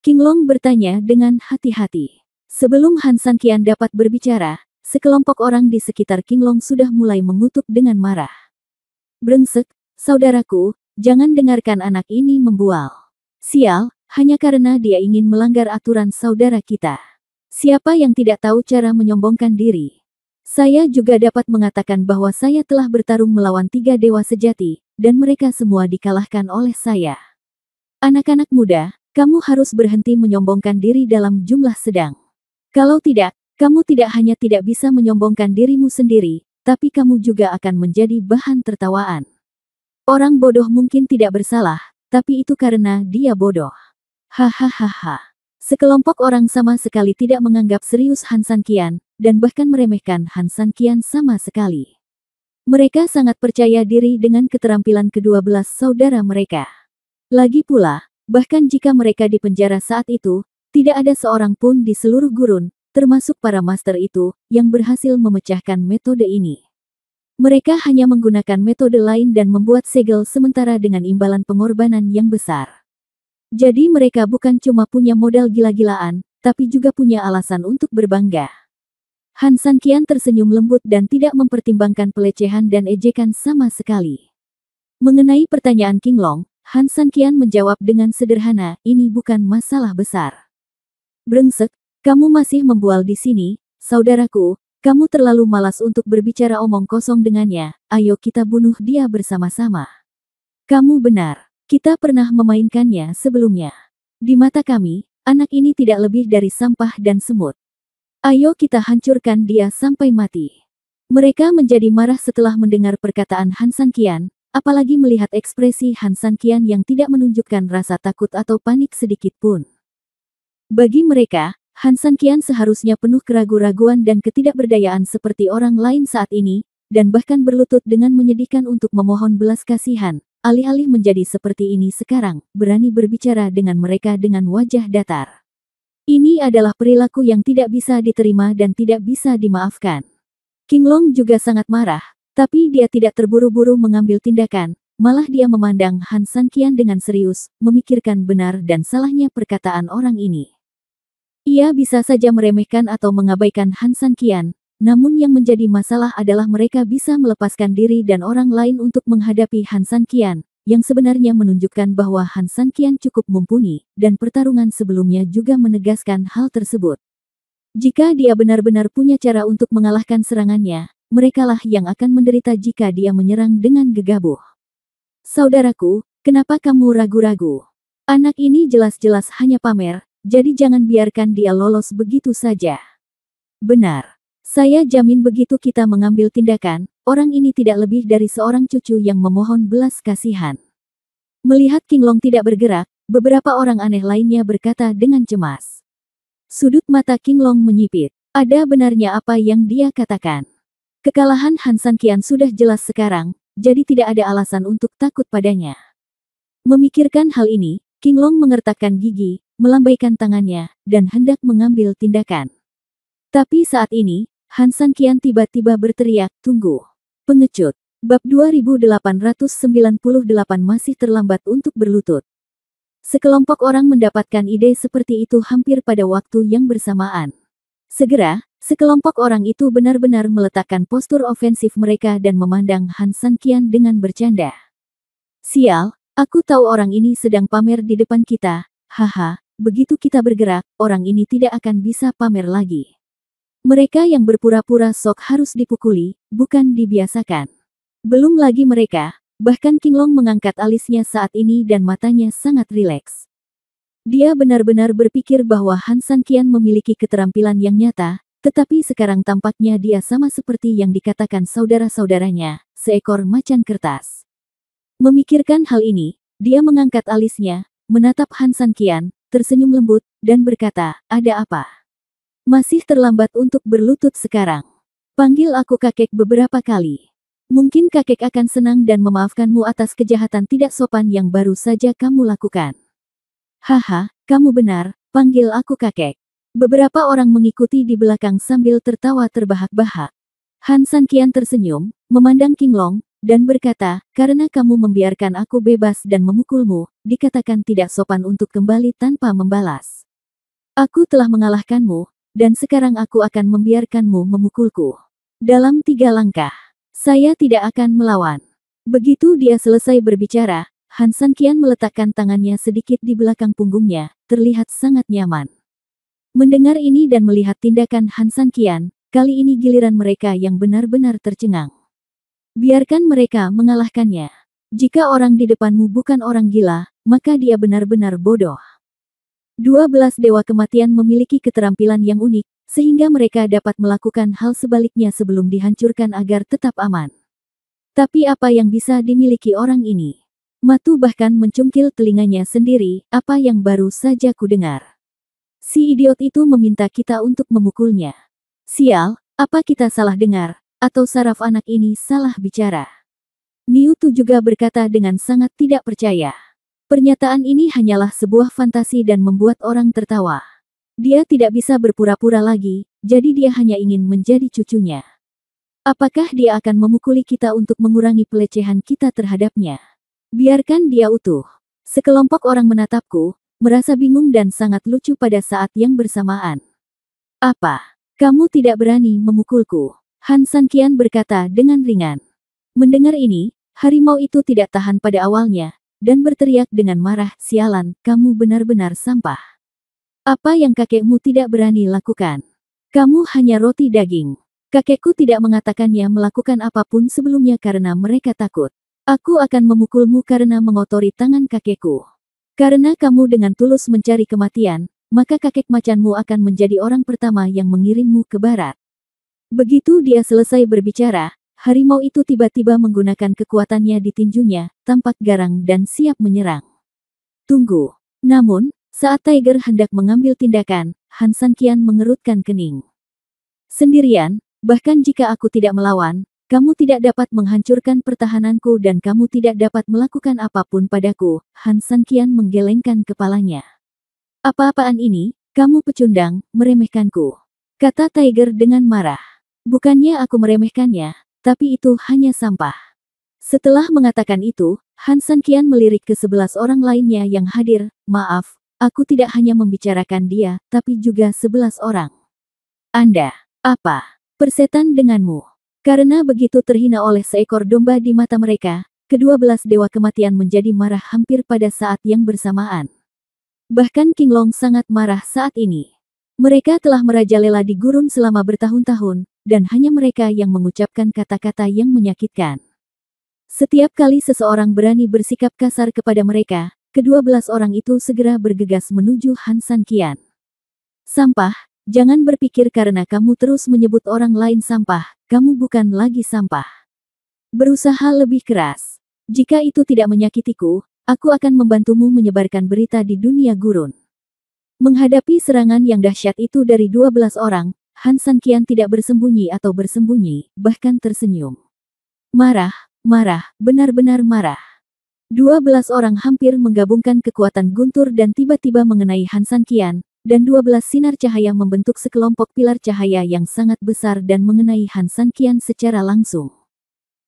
King Long bertanya dengan hati-hati. Sebelum Han San Qian dapat berbicara, sekelompok orang di sekitar King Long sudah mulai mengutuk dengan marah. Brengsek, saudaraku, jangan dengarkan anak ini membual. Sial, hanya karena dia ingin melanggar aturan saudara kita. Siapa yang tidak tahu cara menyombongkan diri? Saya juga dapat mengatakan bahwa saya telah bertarung melawan 3 dewa sejati, dan mereka semua dikalahkan oleh saya. Anak-anak muda, kamu harus berhenti menyombongkan diri dalam jumlah sedang. Kalau tidak, kamu tidak hanya tidak bisa menyombongkan dirimu sendiri, tapi kamu juga akan menjadi bahan tertawaan. Orang bodoh mungkin tidak bersalah, tapi itu karena dia bodoh. Hahaha. Sekelompok orang sama sekali tidak menganggap serius Han San Qian, dan bahkan meremehkan Han San Qian sama sekali. Mereka sangat percaya diri dengan keterampilan kedua belas saudara mereka. Lagi pula, bahkan jika mereka dipenjara saat itu, tidak ada seorang pun di seluruh gurun, termasuk para master itu, yang berhasil memecahkan metode ini. Mereka hanya menggunakan metode lain dan membuat segel sementara dengan imbalan pengorbanan yang besar. Jadi mereka bukan cuma punya modal gila-gilaan, tapi juga punya alasan untuk berbangga. Han San Qian tersenyum lembut dan tidak mempertimbangkan pelecehan dan ejekan sama sekali. Mengenai pertanyaan King Long, Han San Qian menjawab dengan sederhana, ini bukan masalah besar. Brengsek, kamu masih membual di sini, saudaraku, kamu terlalu malas untuk berbicara omong kosong dengannya, ayo kita bunuh dia bersama-sama. Kamu benar. Kita pernah memainkannya sebelumnya. Di mata kami, anak ini tidak lebih dari sampah dan semut. Ayo kita hancurkan dia sampai mati. Mereka menjadi marah setelah mendengar perkataan Han San Qian, apalagi melihat ekspresi Han San Qian yang tidak menunjukkan rasa takut atau panik sedikit pun. Bagi mereka, Han San Qian seharusnya penuh keraguan-raguan dan ketidakberdayaan seperti orang lain saat ini, dan bahkan berlutut dengan menyedihkan untuk memohon belas kasihan. Alih-alih menjadi seperti ini sekarang, berani berbicara dengan mereka dengan wajah datar. Ini adalah perilaku yang tidak bisa diterima dan tidak bisa dimaafkan. King Long juga sangat marah, tapi dia tidak terburu-buru mengambil tindakan, malah dia memandang Han San Qian dengan serius, memikirkan benar dan salahnya perkataan orang ini. Ia bisa saja meremehkan atau mengabaikan Han San Qian, namun yang menjadi masalah adalah mereka bisa melepaskan diri dan orang lain untuk menghadapi Han San Qian, yang sebenarnya menunjukkan bahwa Han San Qian cukup mumpuni, dan pertarungan sebelumnya juga menegaskan hal tersebut. Jika dia benar-benar punya cara untuk mengalahkan serangannya, merekalah yang akan menderita jika dia menyerang dengan gegabah. Saudaraku, kenapa kamu ragu-ragu? Anak ini jelas-jelas hanya pamer, jadi jangan biarkan dia lolos begitu saja. Benar. Saya jamin begitu kita mengambil tindakan, orang ini tidak lebih dari seorang cucu yang memohon belas kasihan. Melihat King Long tidak bergerak, beberapa orang aneh lainnya berkata dengan cemas. Sudut mata King Long menyipit. Ada benarnya apa yang dia katakan. Kekalahan Han San Qian sudah jelas sekarang, jadi tidak ada alasan untuk takut padanya. Memikirkan hal ini, King Long mengertakkan gigi, melambaikan tangannya, dan hendak mengambil tindakan. Tapi saat ini, Han San Qian tiba-tiba berteriak, tunggu. Pengecut. Bab 2898 masih terlambat untuk berlutut. Sekelompok orang mendapatkan ide seperti itu hampir pada waktu yang bersamaan. Segera, sekelompok orang itu benar-benar meletakkan postur ofensif mereka dan memandang Han San Qian dengan bercanda. Sial, aku tahu orang ini sedang pamer di depan kita, haha, begitu kita bergerak, orang ini tidak akan bisa pamer lagi. Mereka yang berpura-pura sok harus dipukuli, bukan dibiasakan. Belum lagi mereka, bahkan King Long mengangkat alisnya saat ini dan matanya sangat rileks. Dia benar-benar berpikir bahwa Han San Qian memiliki keterampilan yang nyata, tetapi sekarang tampaknya dia sama seperti yang dikatakan saudara-saudaranya, seekor macan kertas. Memikirkan hal ini, dia mengangkat alisnya, menatap Han San Qian, tersenyum lembut, dan berkata, ada apa? Masih terlambat untuk berlutut sekarang. Panggil aku kakek beberapa kali. Mungkin kakek akan senang dan memaafkanmu atas kejahatan tidak sopan yang baru saja kamu lakukan. Haha, kamu benar, panggil aku kakek. Beberapa orang mengikuti di belakang sambil tertawa terbahak-bahak. Han San Qian tersenyum, memandang King Long, dan berkata, karena kamu membiarkan aku bebas dan memukulmu, dikatakan tidak sopan untuk kembali tanpa membalas. Aku telah mengalahkanmu, dan sekarang aku akan membiarkanmu memukulku. Dalam 3 langkah, saya tidak akan melawan. Begitu dia selesai berbicara, Han San Qian meletakkan tangannya sedikit di belakang punggungnya, terlihat sangat nyaman. Mendengar ini dan melihat tindakan Han San Qian, kali ini giliran mereka yang benar-benar tercengang. Biarkan mereka mengalahkannya. Jika orang di depanmu bukan orang gila, maka dia benar-benar bodoh. 12 Dewa Kematian memiliki keterampilan yang unik, sehingga mereka dapat melakukan hal sebaliknya sebelum dihancurkan agar tetap aman. Tapi apa yang bisa dimiliki orang ini? Matu bahkan mencungkil telinganya sendiri, apa yang baru saja kudengar. Si idiot itu meminta kita untuk memukulnya. Sial, apa kita salah dengar, atau saraf anak ini salah bicara? Niu Tu juga berkata dengan sangat tidak percaya. Pernyataan ini hanyalah sebuah fantasi dan membuat orang tertawa. Dia tidak bisa berpura-pura lagi, jadi dia hanya ingin menjadi cucunya. Apakah dia akan memukuli kita untuk mengurangi pelecehan kita terhadapnya? Biarkan dia utuh. Sekelompok orang menatapku, merasa bingung dan sangat lucu pada saat yang bersamaan. Apa? Kamu tidak berani memukulku? Han San Qian berkata dengan ringan. Mendengar ini, harimau itu tidak tahan pada awalnya, dan berteriak dengan marah, sialan, kamu benar-benar sampah. Apa yang kakekmu tidak berani lakukan? Kamu hanya roti daging. Kakekku tidak mengatakannya melakukan apapun sebelumnya karena mereka takut. Aku akan memukulmu karena mengotori tangan kakekku. Karena kamu dengan tulus mencari kematian, maka kakek macanmu akan menjadi orang pertama yang mengirimmu ke barat. Begitu dia selesai berbicara, harimau itu tiba-tiba menggunakan kekuatannya di tinjunya, tampak garang dan siap menyerang. Tunggu. Namun, saat Tiger hendak mengambil tindakan, Han San Qian mengerutkan kening. Sendirian, bahkan jika aku tidak melawan, kamu tidak dapat menghancurkan pertahananku dan kamu tidak dapat melakukan apapun padaku, Han San Qian menggelengkan kepalanya. Apa-apaan ini, kamu pecundang, meremehkanku. Kata Tiger dengan marah. Bukannya aku meremehkannya, tapi itu hanya sampah. Setelah mengatakan itu, Han San Qian melirik ke 11 orang lainnya yang hadir, maaf, aku tidak hanya membicarakan dia, tapi juga 11 orang. Anda, apa? Persetan denganmu. Karena begitu terhina oleh seekor domba di mata mereka, ke-12 Dewa Kematian menjadi marah hampir pada saat yang bersamaan. Bahkan King Long sangat marah saat ini. Mereka telah merajalela di gurun selama bertahun-tahun, dan hanya mereka yang mengucapkan kata-kata yang menyakitkan. Setiap kali seseorang berani bersikap kasar kepada mereka, ke-12 orang itu segera bergegas menuju Han San Qian. Sampah, jangan berpikir karena kamu terus menyebut orang lain sampah, kamu bukan lagi sampah. Berusaha lebih keras. Jika itu tidak menyakitiku, aku akan membantumu menyebarkan berita di dunia gurun. Menghadapi serangan yang dahsyat itu dari 12 orang, Han San Qian tidak bersembunyi atau bersembunyi, bahkan tersenyum. Marah, benar-benar marah. 12 orang hampir menggabungkan kekuatan guntur dan tiba-tiba mengenai Han San Qian, dan 12 sinar cahaya membentuk sekelompok pilar cahaya yang sangat besar dan mengenai Han San Qian secara langsung.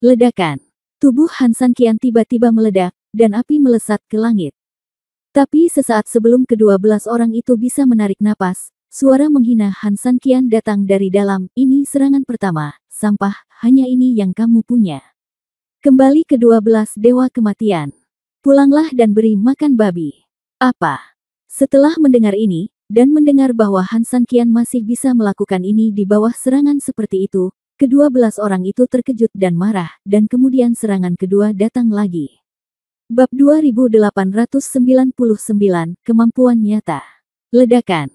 Ledakan. Tubuh Han San Qian tiba-tiba meledak, dan api melesat ke langit. Tapi sesaat sebelum ke-12 orang itu bisa menarik napas, suara menghina Han San Qian datang dari dalam, "Ini serangan pertama, sampah, hanya ini yang kamu punya." Kembali ke-12 Dewa Kematian. Pulanglah dan beri makan babi. Apa? Setelah mendengar ini, dan mendengar bahwa Han San Qian masih bisa melakukan ini di bawah serangan seperti itu, ke-12 orang itu terkejut dan marah, dan kemudian serangan kedua datang lagi. Bab 2899, Kemampuan Nyata. Ledakan.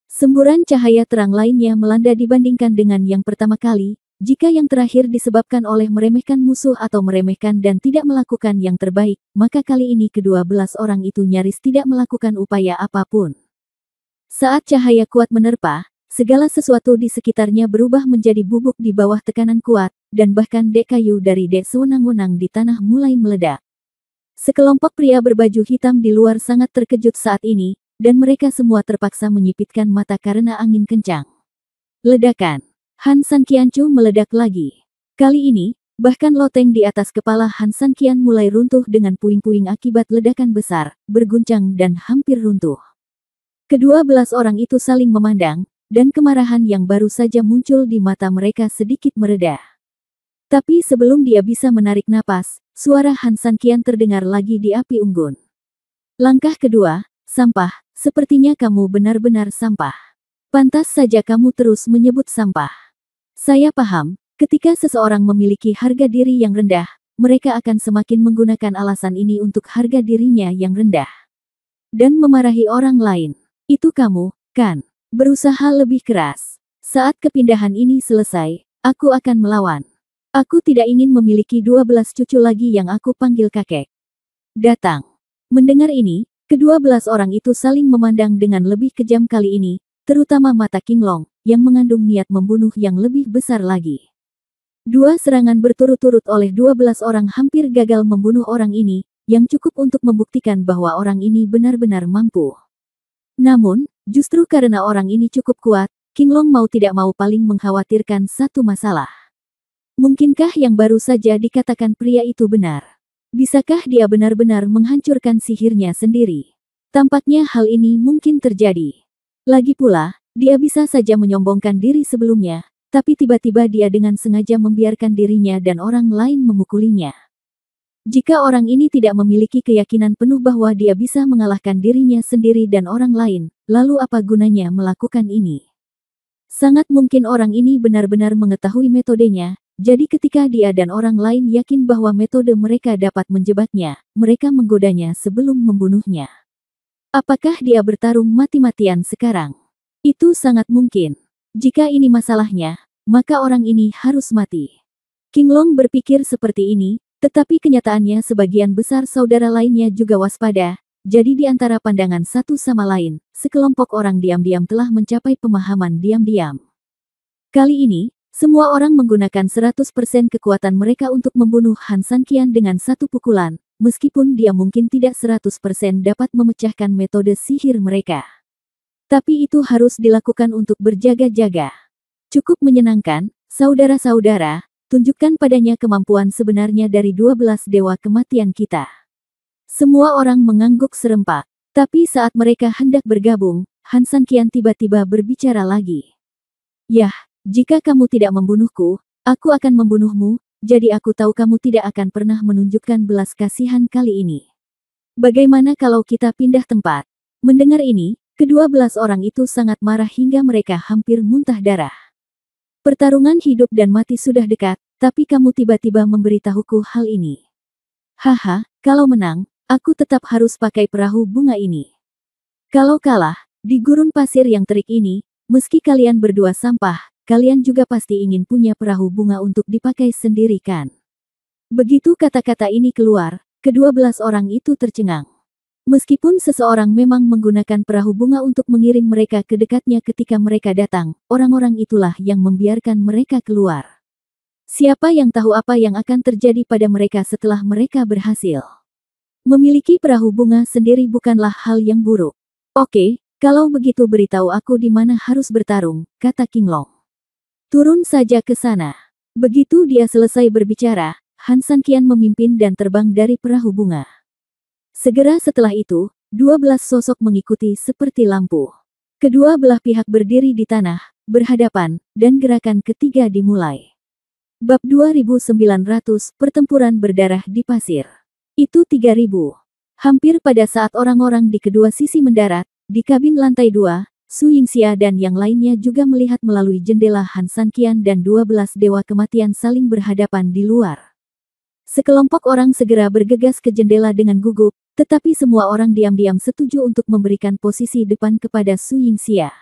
Semburan cahaya terang lainnya melanda dibandingkan dengan yang pertama kali. Jika yang terakhir disebabkan oleh meremehkan musuh atau meremehkan dan tidak melakukan yang terbaik, maka kali ini ke-12 orang itu nyaris tidak melakukan upaya apapun. Saat cahaya kuat menerpa, segala sesuatu di sekitarnya berubah menjadi bubuk di bawah tekanan kuat, dan bahkan dek kayu dari dek sewenang-wenang di tanah mulai meledak. Sekelompok pria berbaju hitam di luar sangat terkejut saat ini, dan mereka semua terpaksa menyipitkan mata karena angin kencang. Ledakan. Han San Qian meledak lagi. Kali ini, bahkan loteng di atas kepala Han San Qian mulai runtuh dengan puing-puing akibat ledakan besar, berguncang dan hampir runtuh. Ke-12 orang itu saling memandang, dan kemarahan yang baru saja muncul di mata mereka sedikit mereda. Tapi sebelum dia bisa menarik napas, suara Han San Qian terdengar lagi di api unggun. Langkah kedua, sampah, sepertinya kamu benar-benar sampah. Pantas saja kamu terus menyebut sampah. Saya paham, ketika seseorang memiliki harga diri yang rendah, mereka akan semakin menggunakan alasan ini untuk harga dirinya yang rendah. Dan memarahi orang lain. Itu kamu, kan? Berusaha lebih keras. Saat kepindahan ini selesai, aku akan melawan. Aku tidak ingin memiliki 12 cucu lagi yang aku panggil kakek. Datang. Mendengar ini, ke-12 orang itu saling memandang dengan lebih kejam kali ini, terutama mata King Long, yang mengandung niat membunuh yang lebih besar lagi. Dua serangan berturut-turut oleh 12 orang hampir gagal membunuh orang ini, yang cukup untuk membuktikan bahwa orang ini benar-benar mampu. Namun, justru karena orang ini cukup kuat, King Long mau tidak mau paling mengkhawatirkan satu masalah. Mungkinkah yang baru saja dikatakan pria itu benar? Bisakah dia benar-benar menghancurkan sihirnya sendiri? Tampaknya hal ini mungkin terjadi. Lagi pula, dia bisa saja menyombongkan diri sebelumnya, tapi tiba-tiba dia dengan sengaja membiarkan dirinya dan orang lain memukulinya. Jika orang ini tidak memiliki keyakinan penuh bahwa dia bisa mengalahkan dirinya sendiri dan orang lain, lalu apa gunanya melakukan ini? Sangat mungkin orang ini benar-benar mengetahui metodenya, jadi ketika dia dan orang lain yakin bahwa metode mereka dapat menjebaknya, mereka menggodanya sebelum membunuhnya. Apakah dia bertarung mati-matian sekarang? Itu sangat mungkin. Jika ini masalahnya, maka orang ini harus mati. King Long berpikir seperti ini, tetapi kenyataannya sebagian besar saudara lainnya juga waspada, jadi di antara pandangan satu sama lain, sekelompok orang diam-diam telah mencapai pemahaman diam-diam. Kali ini, semua orang menggunakan 100% kekuatan mereka untuk membunuh Han San Qian dengan satu pukulan, meskipun dia mungkin tidak 100% dapat memecahkan metode sihir mereka. Tapi itu harus dilakukan untuk berjaga-jaga. Cukup menyenangkan, saudara-saudara, tunjukkan padanya kemampuan sebenarnya dari 12 dewa kematian kita. Semua orang mengangguk serempak. Tapi saat mereka hendak bergabung, Han San Qian tiba-tiba berbicara lagi. Yah, jika kamu tidak membunuhku, aku akan membunuhmu, jadi aku tahu kamu tidak akan pernah menunjukkan belas kasihan kali ini. Bagaimana kalau kita pindah tempat? Mendengar ini, kedua belas orang itu sangat marah hingga mereka hampir muntah darah. Pertarungan hidup dan mati sudah dekat, tapi kamu tiba-tiba memberitahuku hal ini. Haha, kalau menang, aku tetap harus pakai perahu bunga ini. Kalau kalah, di gurun pasir yang terik ini, meski kalian berdua sampah, kalian juga pasti ingin punya perahu bunga untuk dipakai sendiri kan? Begitu kata-kata ini keluar, kedua belas orang itu tercengang. Meskipun seseorang memang menggunakan perahu bunga untuk mengirim mereka ke dekatnya ketika mereka datang, orang-orang itulah yang membiarkan mereka keluar. Siapa yang tahu apa yang akan terjadi pada mereka setelah mereka berhasil? Memiliki perahu bunga sendiri bukanlah hal yang buruk. Oke, kalau begitu beritahu aku di mana harus bertarung, kata King Long. Turun saja ke sana. Begitu dia selesai berbicara, Han Sanqian memimpin dan terbang dari perahu bunga. Segera setelah itu, 12 sosok mengikuti seperti lampu. Kedua belah pihak berdiri di tanah, berhadapan, dan gerakan ketiga dimulai. Bab 2900, Pertempuran Berdarah di Pasir. Itu 3000. Hampir pada saat orang-orang di kedua sisi mendarat, di kabin lantai 2, Su Yingxia dan yang lainnya juga melihat melalui jendela Han Sanqian dan 12 dewa kematian saling berhadapan di luar. Sekelompok orang segera bergegas ke jendela dengan gugup, tetapi semua orang diam-diam setuju untuk memberikan posisi depan kepada Su Yingxia.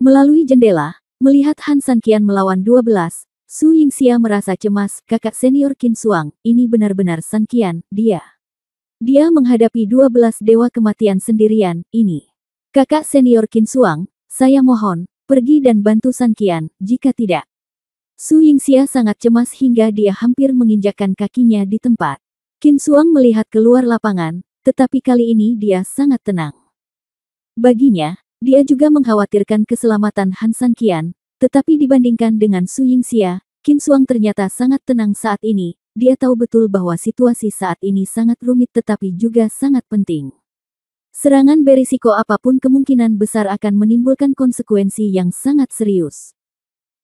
Melalui jendela, melihat Han Sanqian melawan 12, Su Yingxia merasa cemas. Kakak senior Qin Xuang, ini benar-benar Sanqian, dia. Dia menghadapi 12 dewa kematian sendirian, ini. Kakak senior Qin Xuang, saya mohon, pergi dan bantu Sanqian, jika tidak. Su Yingxia sangat cemas hingga dia hampir menginjakkan kakinya di tempat. Qin Xuang melihat keluar lapangan, tetapi kali ini dia sangat tenang. Baginya, dia juga mengkhawatirkan keselamatan Han Sanqian, tetapi dibandingkan dengan Su Yingxia, Qin Xuang ternyata sangat tenang saat ini. Dia tahu betul bahwa situasi saat ini sangat rumit tetapi juga sangat penting. Serangan berisiko apapun kemungkinan besar akan menimbulkan konsekuensi yang sangat serius.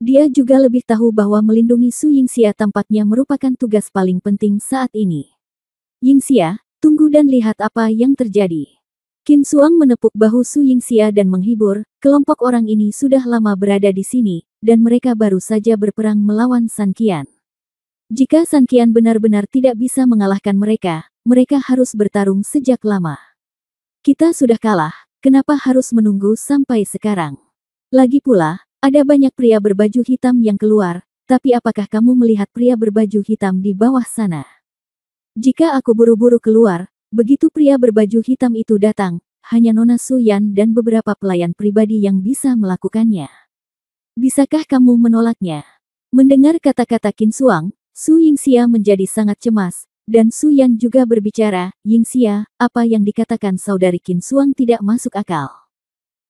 Dia juga lebih tahu bahwa melindungi Su Yingxia tampaknya merupakan tugas paling penting saat ini. Yingxia, tunggu dan lihat apa yang terjadi. Qin Xuang menepuk bahu Su Yingxia dan menghibur, kelompok orang ini sudah lama berada di sini, dan mereka baru saja berperang melawan Sanqian. Jika Sanqian benar-benar tidak bisa mengalahkan mereka, mereka harus bertarung sejak lama. Kita sudah kalah, kenapa harus menunggu sampai sekarang? Lagi pula, ada banyak pria berbaju hitam yang keluar, tapi apakah kamu melihat pria berbaju hitam di bawah sana? Jika aku buru-buru keluar, begitu pria berbaju hitam itu datang, hanya Nona Su Yan dan beberapa pelayan pribadi yang bisa melakukannya. Bisakah kamu menolaknya? Mendengar kata-kata Qin Xuang, Su Yingxia menjadi sangat cemas, dan Su Yan juga berbicara, Yingxia, apa yang dikatakan saudari Qin Xuang tidak masuk akal.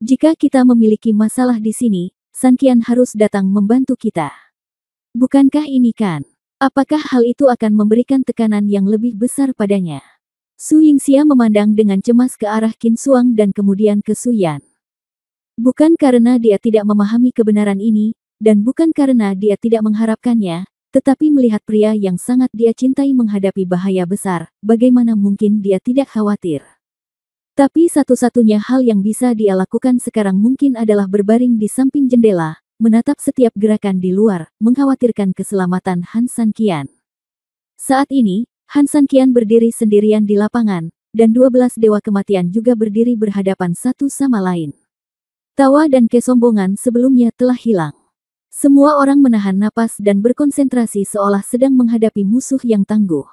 Jika kita memiliki masalah di sini, Sanqian harus datang membantu kita. Bukankah ini kan? Apakah hal itu akan memberikan tekanan yang lebih besar padanya? Su Yingxia memandang dengan cemas ke arah Qin Xuang dan kemudian ke Su Yan. Bukan karena dia tidak memahami kebenaran ini, dan bukan karena dia tidak mengharapkannya, tetapi melihat pria yang sangat dia cintai menghadapi bahaya besar, bagaimana mungkin dia tidak khawatir? Tapi satu-satunya hal yang bisa dia lakukan sekarang mungkin adalah berbaring di samping jendela, menatap setiap gerakan di luar, mengkhawatirkan keselamatan Han Sanqian. Saat ini, Han Sanqian berdiri sendirian di lapangan, dan 12 dewa kematian juga berdiri berhadapan satu sama lain. Tawa dan kesombongan sebelumnya telah hilang. Semua orang menahan napas dan berkonsentrasi seolah sedang menghadapi musuh yang tangguh.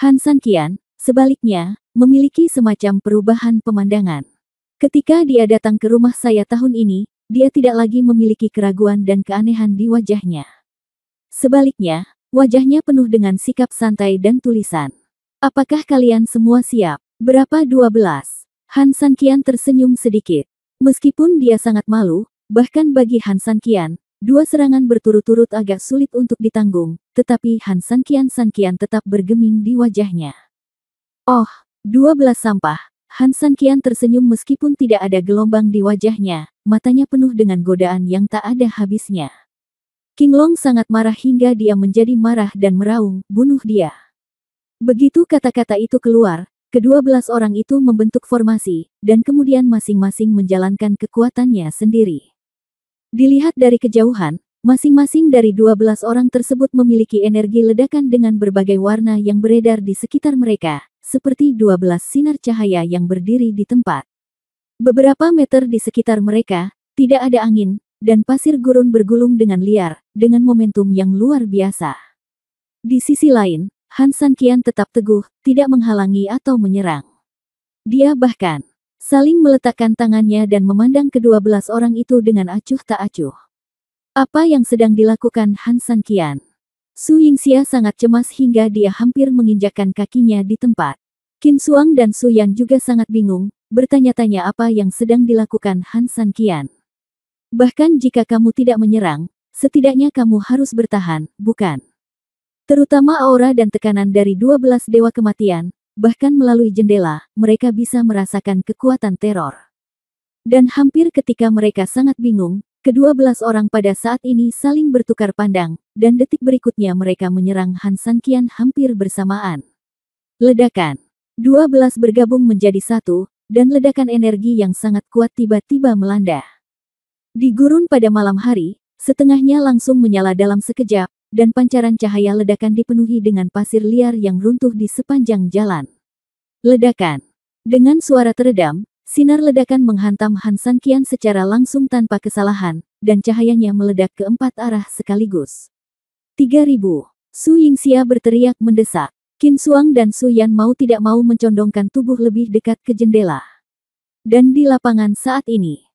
Han Sanqian, sebaliknya, memiliki semacam perubahan pemandangan. Ketika dia datang ke rumah saya tahun ini, dia tidak lagi memiliki keraguan dan keanehan di wajahnya. Sebaliknya, wajahnya penuh dengan sikap santai dan tulisan. Apakah kalian semua siap? Berapa 12? Han Sanqian tersenyum sedikit. Meskipun dia sangat malu, bahkan bagi Han Sanqian, 2 serangan berturut-turut agak sulit untuk ditanggung, tetapi Han Sanqian tetap bergeming di wajahnya. Oh, 12 sampah. Han Sanqian tersenyum meskipun tidak ada gelombang di wajahnya, matanya penuh dengan godaan yang tak ada habisnya. King Long sangat marah hingga dia menjadi marah dan meraung, "Bunuh dia." Begitu kata-kata itu keluar, ke-12 orang itu membentuk formasi, dan kemudian masing-masing menjalankan kekuatannya sendiri. Dilihat dari kejauhan, masing-masing dari 12 orang tersebut memiliki energi ledakan dengan berbagai warna yang beredar di sekitar mereka, seperti 12 sinar cahaya yang berdiri di tempat. Beberapa meter di sekitar mereka, tidak ada angin, dan pasir gurun bergulung dengan liar, dengan momentum yang luar biasa. Di sisi lain, Han San Qian tetap teguh, tidak menghalangi atau menyerang. Dia bahkan saling meletakkan tangannya dan memandang ke-12 orang itu dengan acuh tak acuh. Apa yang sedang dilakukan Han San Qian? Su Yingxia sangat cemas hingga dia hampir menginjakkan kakinya di tempat. Qin Xuang dan Su Yan juga sangat bingung, bertanya-tanya apa yang sedang dilakukan Han San Qian. Bahkan jika kamu tidak menyerang, setidaknya kamu harus bertahan, bukan? Terutama aura dan tekanan dari 12 dewa kematian, bahkan melalui jendela, mereka bisa merasakan kekuatan teror. Dan hampir ketika mereka sangat bingung, ke-12 orang pada saat ini saling bertukar pandang, dan detik berikutnya mereka menyerang Han San Qian hampir bersamaan. Ledakan. 12 bergabung menjadi satu, dan ledakan energi yang sangat kuat tiba-tiba melanda. Di gurun pada malam hari, setengahnya langsung menyala dalam sekejap, dan pancaran cahaya ledakan dipenuhi dengan pasir liar yang runtuh di sepanjang jalan. Ledakan. Dengan suara teredam, sinar ledakan menghantam Han San Qian secara langsung tanpa kesalahan, dan cahayanya meledak ke 4 arah sekaligus. 3000. Su Yingxia berteriak mendesak. Qin Xuang dan Su Yan mau tidak mau mencondongkan tubuh lebih dekat ke jendela. Dan di lapangan saat ini,